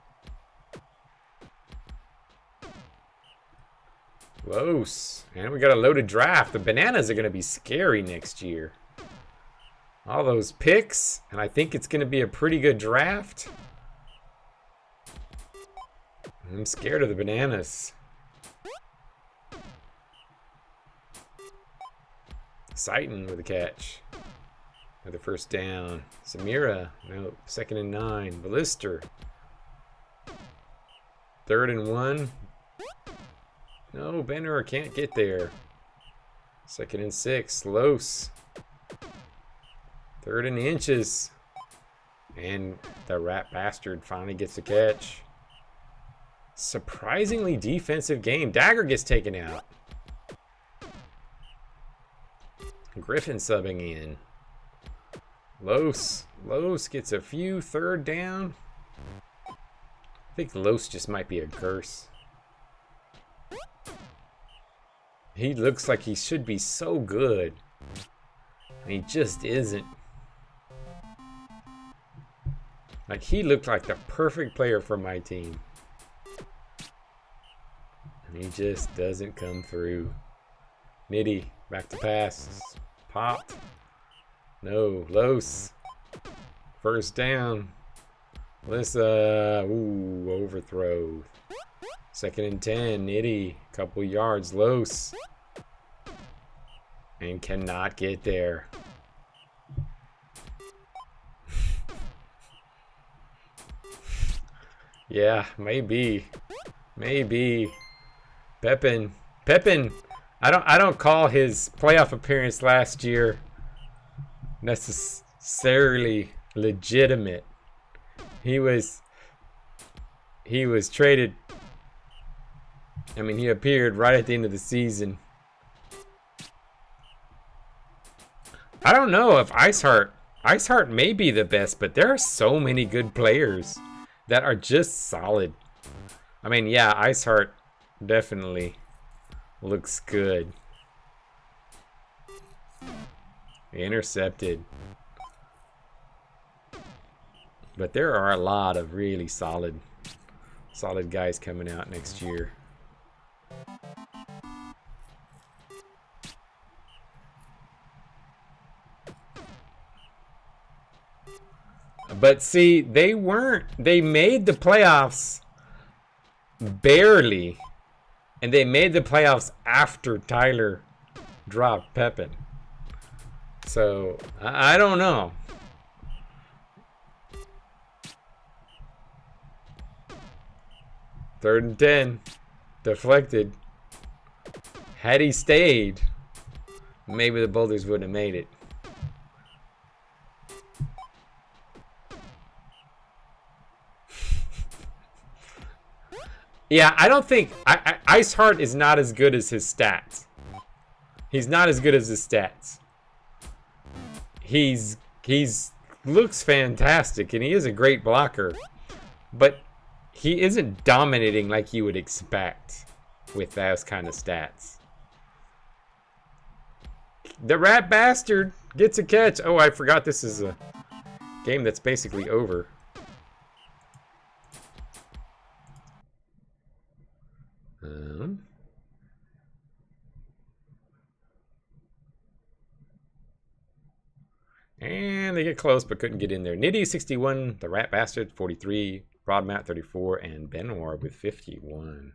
[SPEAKER 1] Los. And we got a loaded draft. The Bananas are going to be scary next year. All those picks. And I think it's going to be a pretty good draft. I'm scared of the Bananas. Seiton with a catch. Another first down. Samira. No. 2nd and 9. Ballister. 3rd and 1. No, Benner can't get there. 2nd and 6. Los. 3rd and inches. And the rat bastard finally gets a catch. Surprisingly defensive game. Dagger gets taken out. Griffin subbing in. Los gets a few 3rd down. I think Los just might be a curse. He looks like he should be so good. And he just isn't. Like, he looked like the perfect player for my team. And he just doesn't come through. Nitty, back to pass. Popped. No, Los. First down. Lissa, ooh, overthrow. 2nd and 10, Nitty, couple yards, Los. And cannot get there. Yeah, maybe. Pepin. I don't call his playoff appearance last year necessarily legitimate. He was traded. I mean, he appeared right at the end of the season. I don't know if Iceheart may be the best, but there are so many good players that are just solid. I mean, yeah, Iceheart definitely looks good. Intercepted. But there are a lot of really solid guys coming out next year. But see, they made the playoffs barely. And they made the playoffs after Tyler dropped Pepin. So, I don't know. Third and 10. Deflected. Had he stayed, maybe the Boulders wouldn't have made it. Yeah, I don't think Iceheart is not as good as his stats. He's not as good as his stats. He's looks fantastic and he is a great blocker, but he isn't dominating like you would expect with those kind of stats. The rat bastard gets a catch. Oh, I forgot this is a game that's basically over. And they get close but couldn't get in there. Nitty 61, the rat bastard 43, Rodmat 34, and Benoit with 51.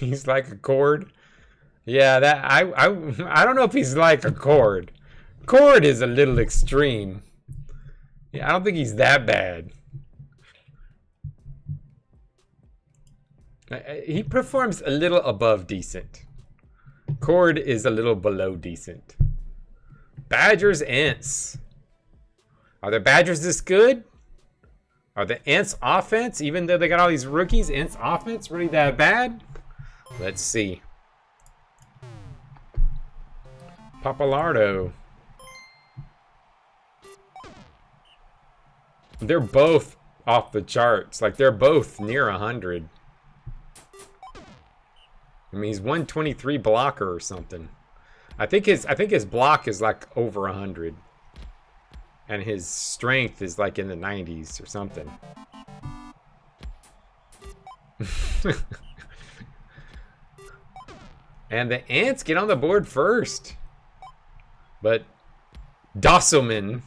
[SPEAKER 1] He's like a cord. Yeah, that I don't know if he's like a cord. Cord is a little extreme. Yeah, I don't think he's that bad. He performs a little above decent. Cord is a little below decent. Badgers, Ents. Are the Badgers this good? Are the Ents offense, even though they got all these rookies, Ents offense really that bad? Let's see. Papalardo. They're both off the charts. Like, they're both near 100. I mean, he's 123 blocker or something. I think his block is like over 100. And his strength is like in the 90s or something. And the Ants get on the board first. But Dosselman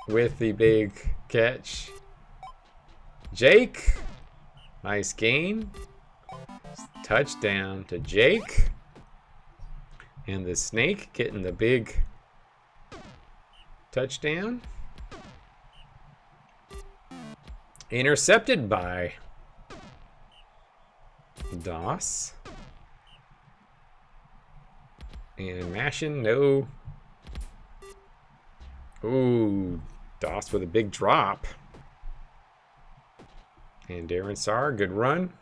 [SPEAKER 1] with the big catch. Jake, nice gain. Touchdown to Jake. And the Snake getting the big touchdown. Intercepted by Doss. And Mashin, no. Ooh, Doss with a big drop. And Darren Saar, good run.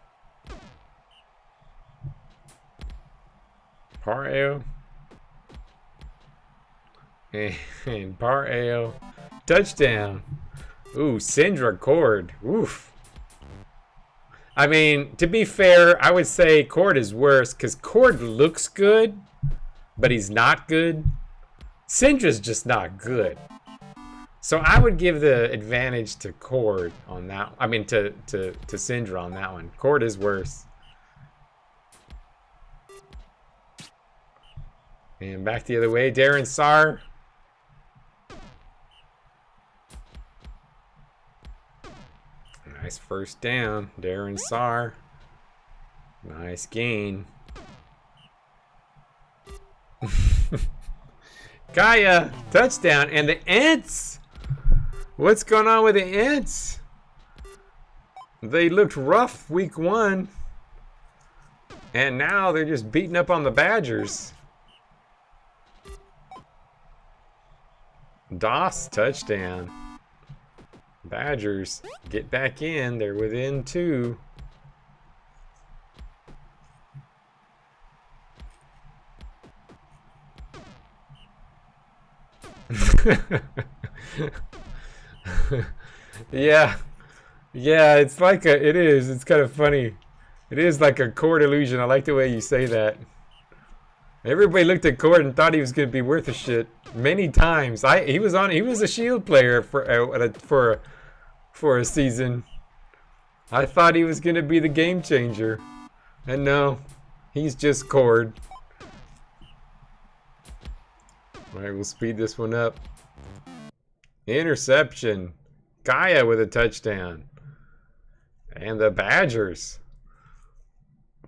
[SPEAKER 1] Pareo. And Pareo. Touchdown. Ooh, Syndra Cord. Oof. I mean, to be fair, I would say Cord is worse because Cord looks good, but he's not good. Syndra's just not good. So I would give the advantage to Cord on that. I mean, to Syndra on that one. Cord is worse. And back the other way, Darren Saar. Nice first down, Darren Saar. Nice gain. Gaia, touchdown. And the Ants. What's going on with the Ants? They looked rough week 1. And now they're just beating up on the Badgers. Doss, touchdown. Badgers get back in. They're within 2. Yeah, it's like it's kind of funny. It is like a Cord illusion. I like the way you say that. Everybody looked at Cord and thought he was going to be worth a shit many times. He was a Shield player for a season. I thought he was going to be the game changer. And no, he's just Cord. All right, we'll speed this one up. Interception. Gaia with a touchdown. And the Badgers.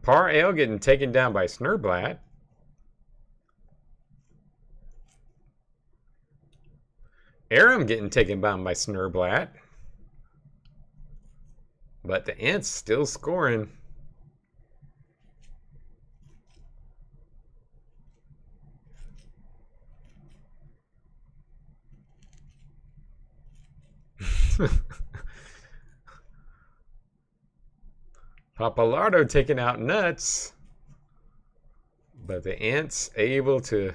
[SPEAKER 1] Parale getting taken down by Snurblat. Aram getting taken down by Snurblat. But the Ants still scoring. Papalardo taking out Nuts. But the Ants able to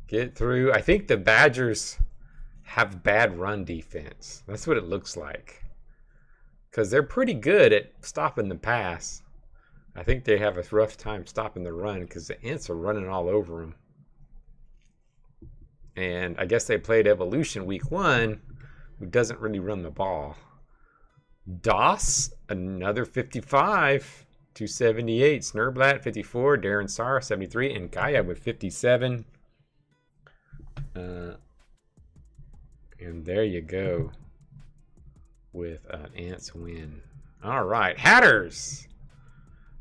[SPEAKER 1] get through. I think the Badgers have bad run defense. That's what it looks like. Because they're pretty good at stopping the pass. I think they have a rough time stopping the run because the Ants are running all over them. And I guess they played Evolution week 1, who doesn't really run the ball. Doss, another 55. 278. Snurblat, 54. Darren Saar, 73. And Gaia with 57. And there you go with an Ants win. All right, Hatters.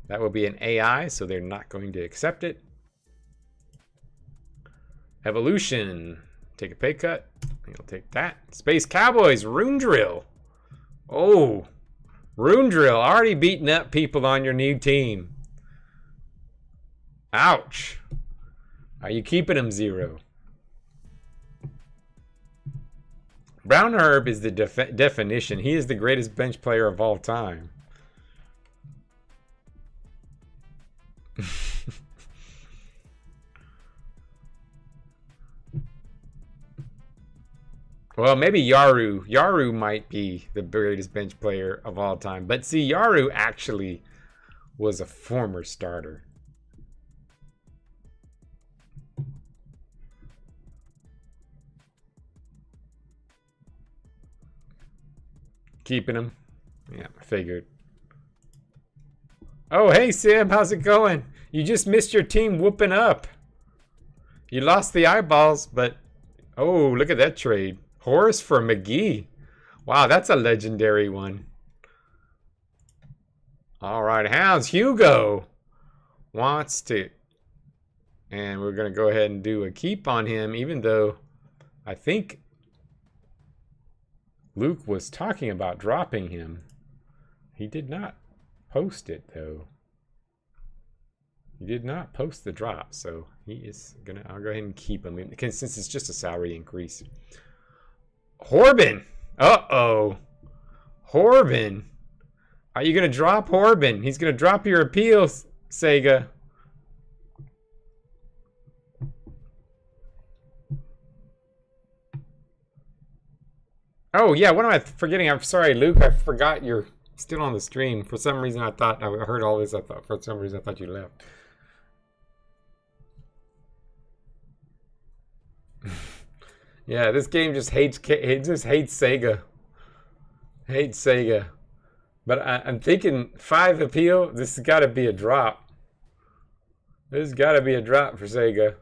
[SPEAKER 1] That will be an AI, so they're not going to accept it. Evolution. Take a pay cut. You'll take that. Space Cowboys, Rune Drill. Oh, Rune Drill already beating up people on your new team. Ouch. Are you keeping him 0? Brown Herb is the definition. He is the greatest bench player of all time. Well, maybe Yaru. Yaru might be the greatest bench player of all time. But see, Yaru actually was a former starter. Keeping him. Yeah, I figured. Oh, hey, Sam. How's it going? You just missed your team whooping up. You lost the eyeballs, but... Oh, look at that trade. Horace for McGee. Wow, that's a legendary one. All right, Hounds. Hugo wants to... And we're going to go ahead and do a keep on him, even though I think Luke was talking about dropping him. He did not post it, though. He did not post the drop, so he is going to... I'll go ahead and keep him, since it's just a salary increase. Horbin. Uh-oh. Horbin. Are you going to drop Horbin? He's going to drop your appeal, Sega. Oh, yeah, what am I forgetting? I'm sorry, Luke. I forgot you're still on the stream. For some reason, I thought... I heard all this. For some reason, I thought you left. Yeah, this game just hates Sega. Hates Sega. But I'm thinking 5 appeal. This has got to be a drop. This has got to be a drop for Sega.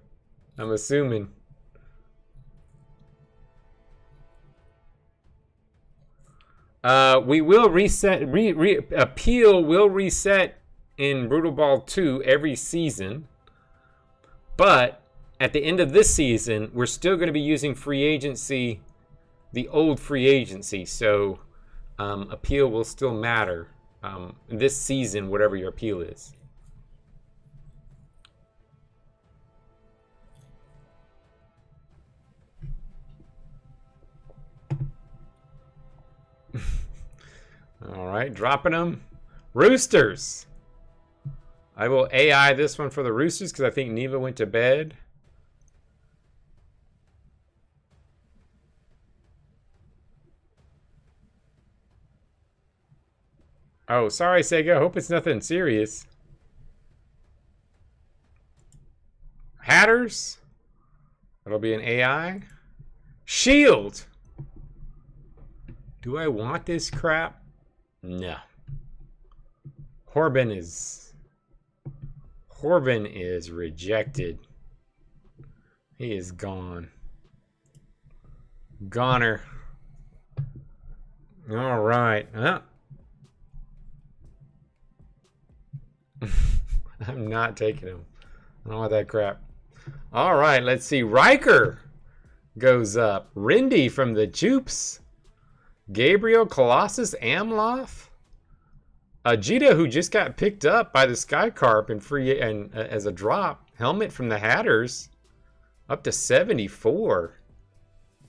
[SPEAKER 1] I'm assuming. We will reset. Appeal will reset in Brutal Ball 2 every season. But at the end of this season, we're still going to be using free agency, the old free agency. So appeal will still matter this season, whatever your appeal is. All right, dropping them. Roosters. I will AI this one for the Roosters because I think Neva went to bed. Oh, sorry, Sega. Hope it's nothing serious. Hatters. That'll be an AI. Shield. Do I want this crap? No. Horbin is rejected. He is gone. Goner. All right. I'm not taking him. I don't want that crap. All right, let's see. Riker goes up. Rindy from the Jupes. Gabriel, Colossus, Amloff. Ajita, who just got picked up by the Skycarp and free and as a drop. Helmet from the Hatters. Up to 74.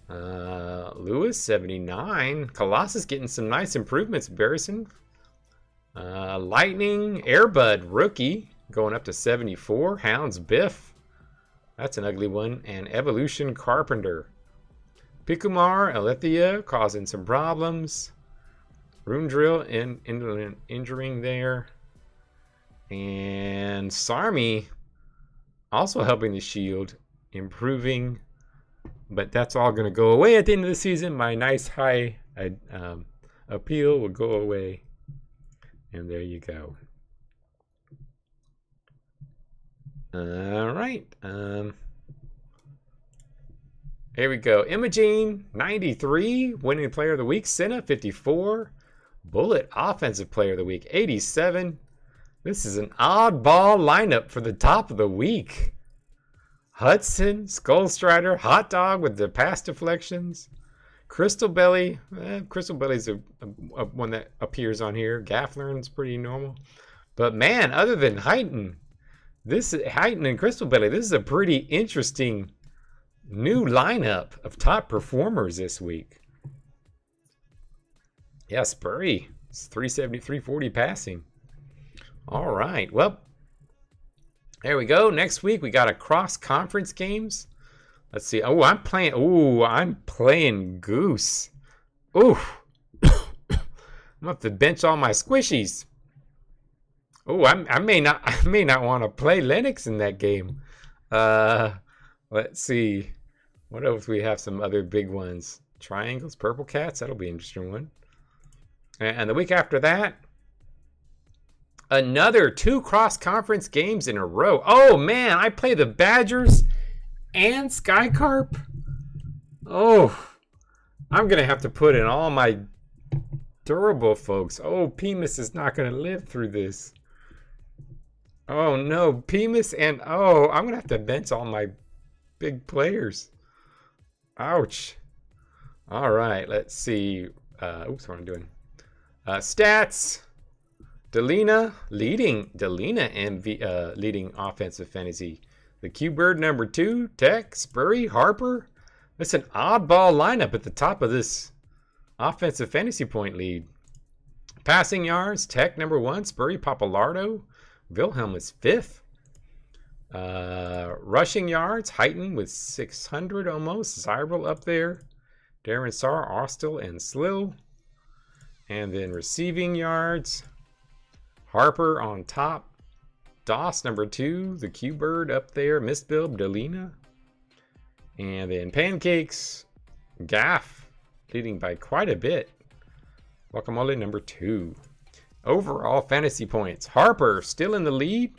[SPEAKER 1] Lewis, 79. Colossus getting some nice improvements. Barrison. Lightning, Airbud, rookie, going up to 74. Hounds, Biff. That's an ugly one. And Evolution, Carpenter. Pikumar, Alethea, causing some problems. Rune Drill, injuring there. And Sarmi, also helping the Shield, improving. But that's all going to go away at the end of the season. My nice high appeal will go away. And there you go. All right. Here we go. Imogene, 93. Winning Player of the Week. Senna, 54. Bullet, Offensive Player of the Week, 87. This is an oddball lineup for the top of the week. Hudson, Skullstrider, Hot Dog with the pass deflections. Crystal Belly. Crystal Belly's a one that appears on here. Gafflern's pretty normal. But man, other than Heighten and Crystal Belly, this is a pretty interesting new lineup of top performers this week. Yeah, Spurry. It's 370, 340 passing. All right. Well, there we go. Next week, we got a cross-conference games. Let's see. Oh, I'm playing Goose. Ooh. I'm gonna have to bench all my squishies. Oh, I may not want to play Linux in that game. Let's see. What else? We have some other big ones. Triangles, purple cats. That'll be an interesting one. And the week after that, another 2 cross-conference games in a row. Oh man, I play the Badgers and Skycarp. Oh, I'm gonna have to put in all my durable folks. Oh, Pemus is not gonna live through this. Oh no, Pemus and I'm gonna have to bench all my big players. Ouch. All right, let's see. Oops, what am I doing? Stats. Delina leading leading offensive fantasy. The Q-Bird number 2, Tech, Spurry, Harper. That's an oddball lineup at the top of this offensive fantasy point lead. Passing yards, Tech number 1, Spurry, Papalardo. Wilhelm is 5th. Rushing yards, Heighton with 600 almost. Zyril up there. Darren Sarr, Austell, and Slill. And then receiving yards, Harper on top. Doss number 2, the Q-Bird up there. Mistbilb, Delina. And then Pancakes, Gaff, leading by quite a bit. Guacamole number 2. Overall fantasy points. Harper still in the lead,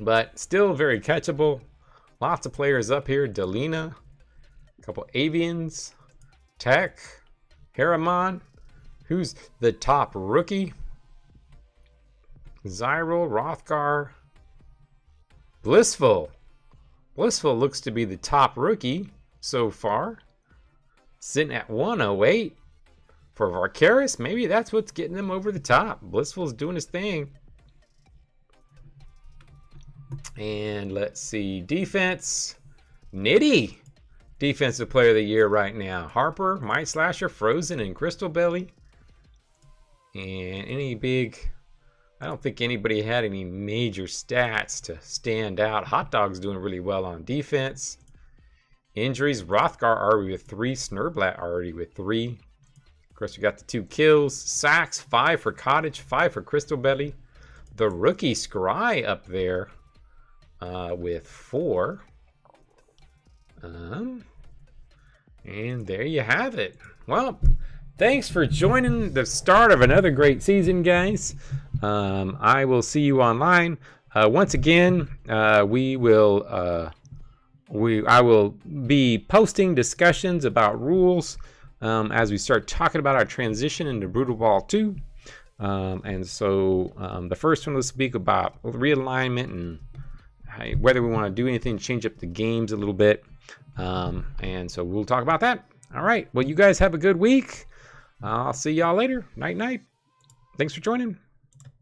[SPEAKER 1] but still very catchable. Lots of players up here. Delina, a couple Avians, Tech, Harriman, who's the top rookie. Zyril, Rothgar, Blissful. Blissful looks to be the top rookie so far. Sitting at 108. For Varkaris, maybe that's what's getting them over the top. Blissful's doing his thing. And let's see. Defense. Nitty. Defensive player of the year right now. Harper, Might Slasher, Frozen, and Crystal Belly. And any big... I don't think anybody had any major stats to stand out. Hot Dog's doing really well on defense. Injuries. Rothgar already with 3. Snurblat already with 3. Of course, we got the 2 kills. Sacks, 5 for Cottage, 5 for Crystal Belly. The rookie Scry up there with 4. And there you have it. Well, thanks for joining the start of another great season, guys. I will see you online. Once again, I will be posting discussions about rules as we start talking about our transition into Brutal Ball 2. And so the first one, let's speak about realignment and whether we want to do anything to change up the games a little bit. And so we'll talk about that. All right. Well, you guys have a good week. I'll see y'all later. Night, night. Thanks for joining.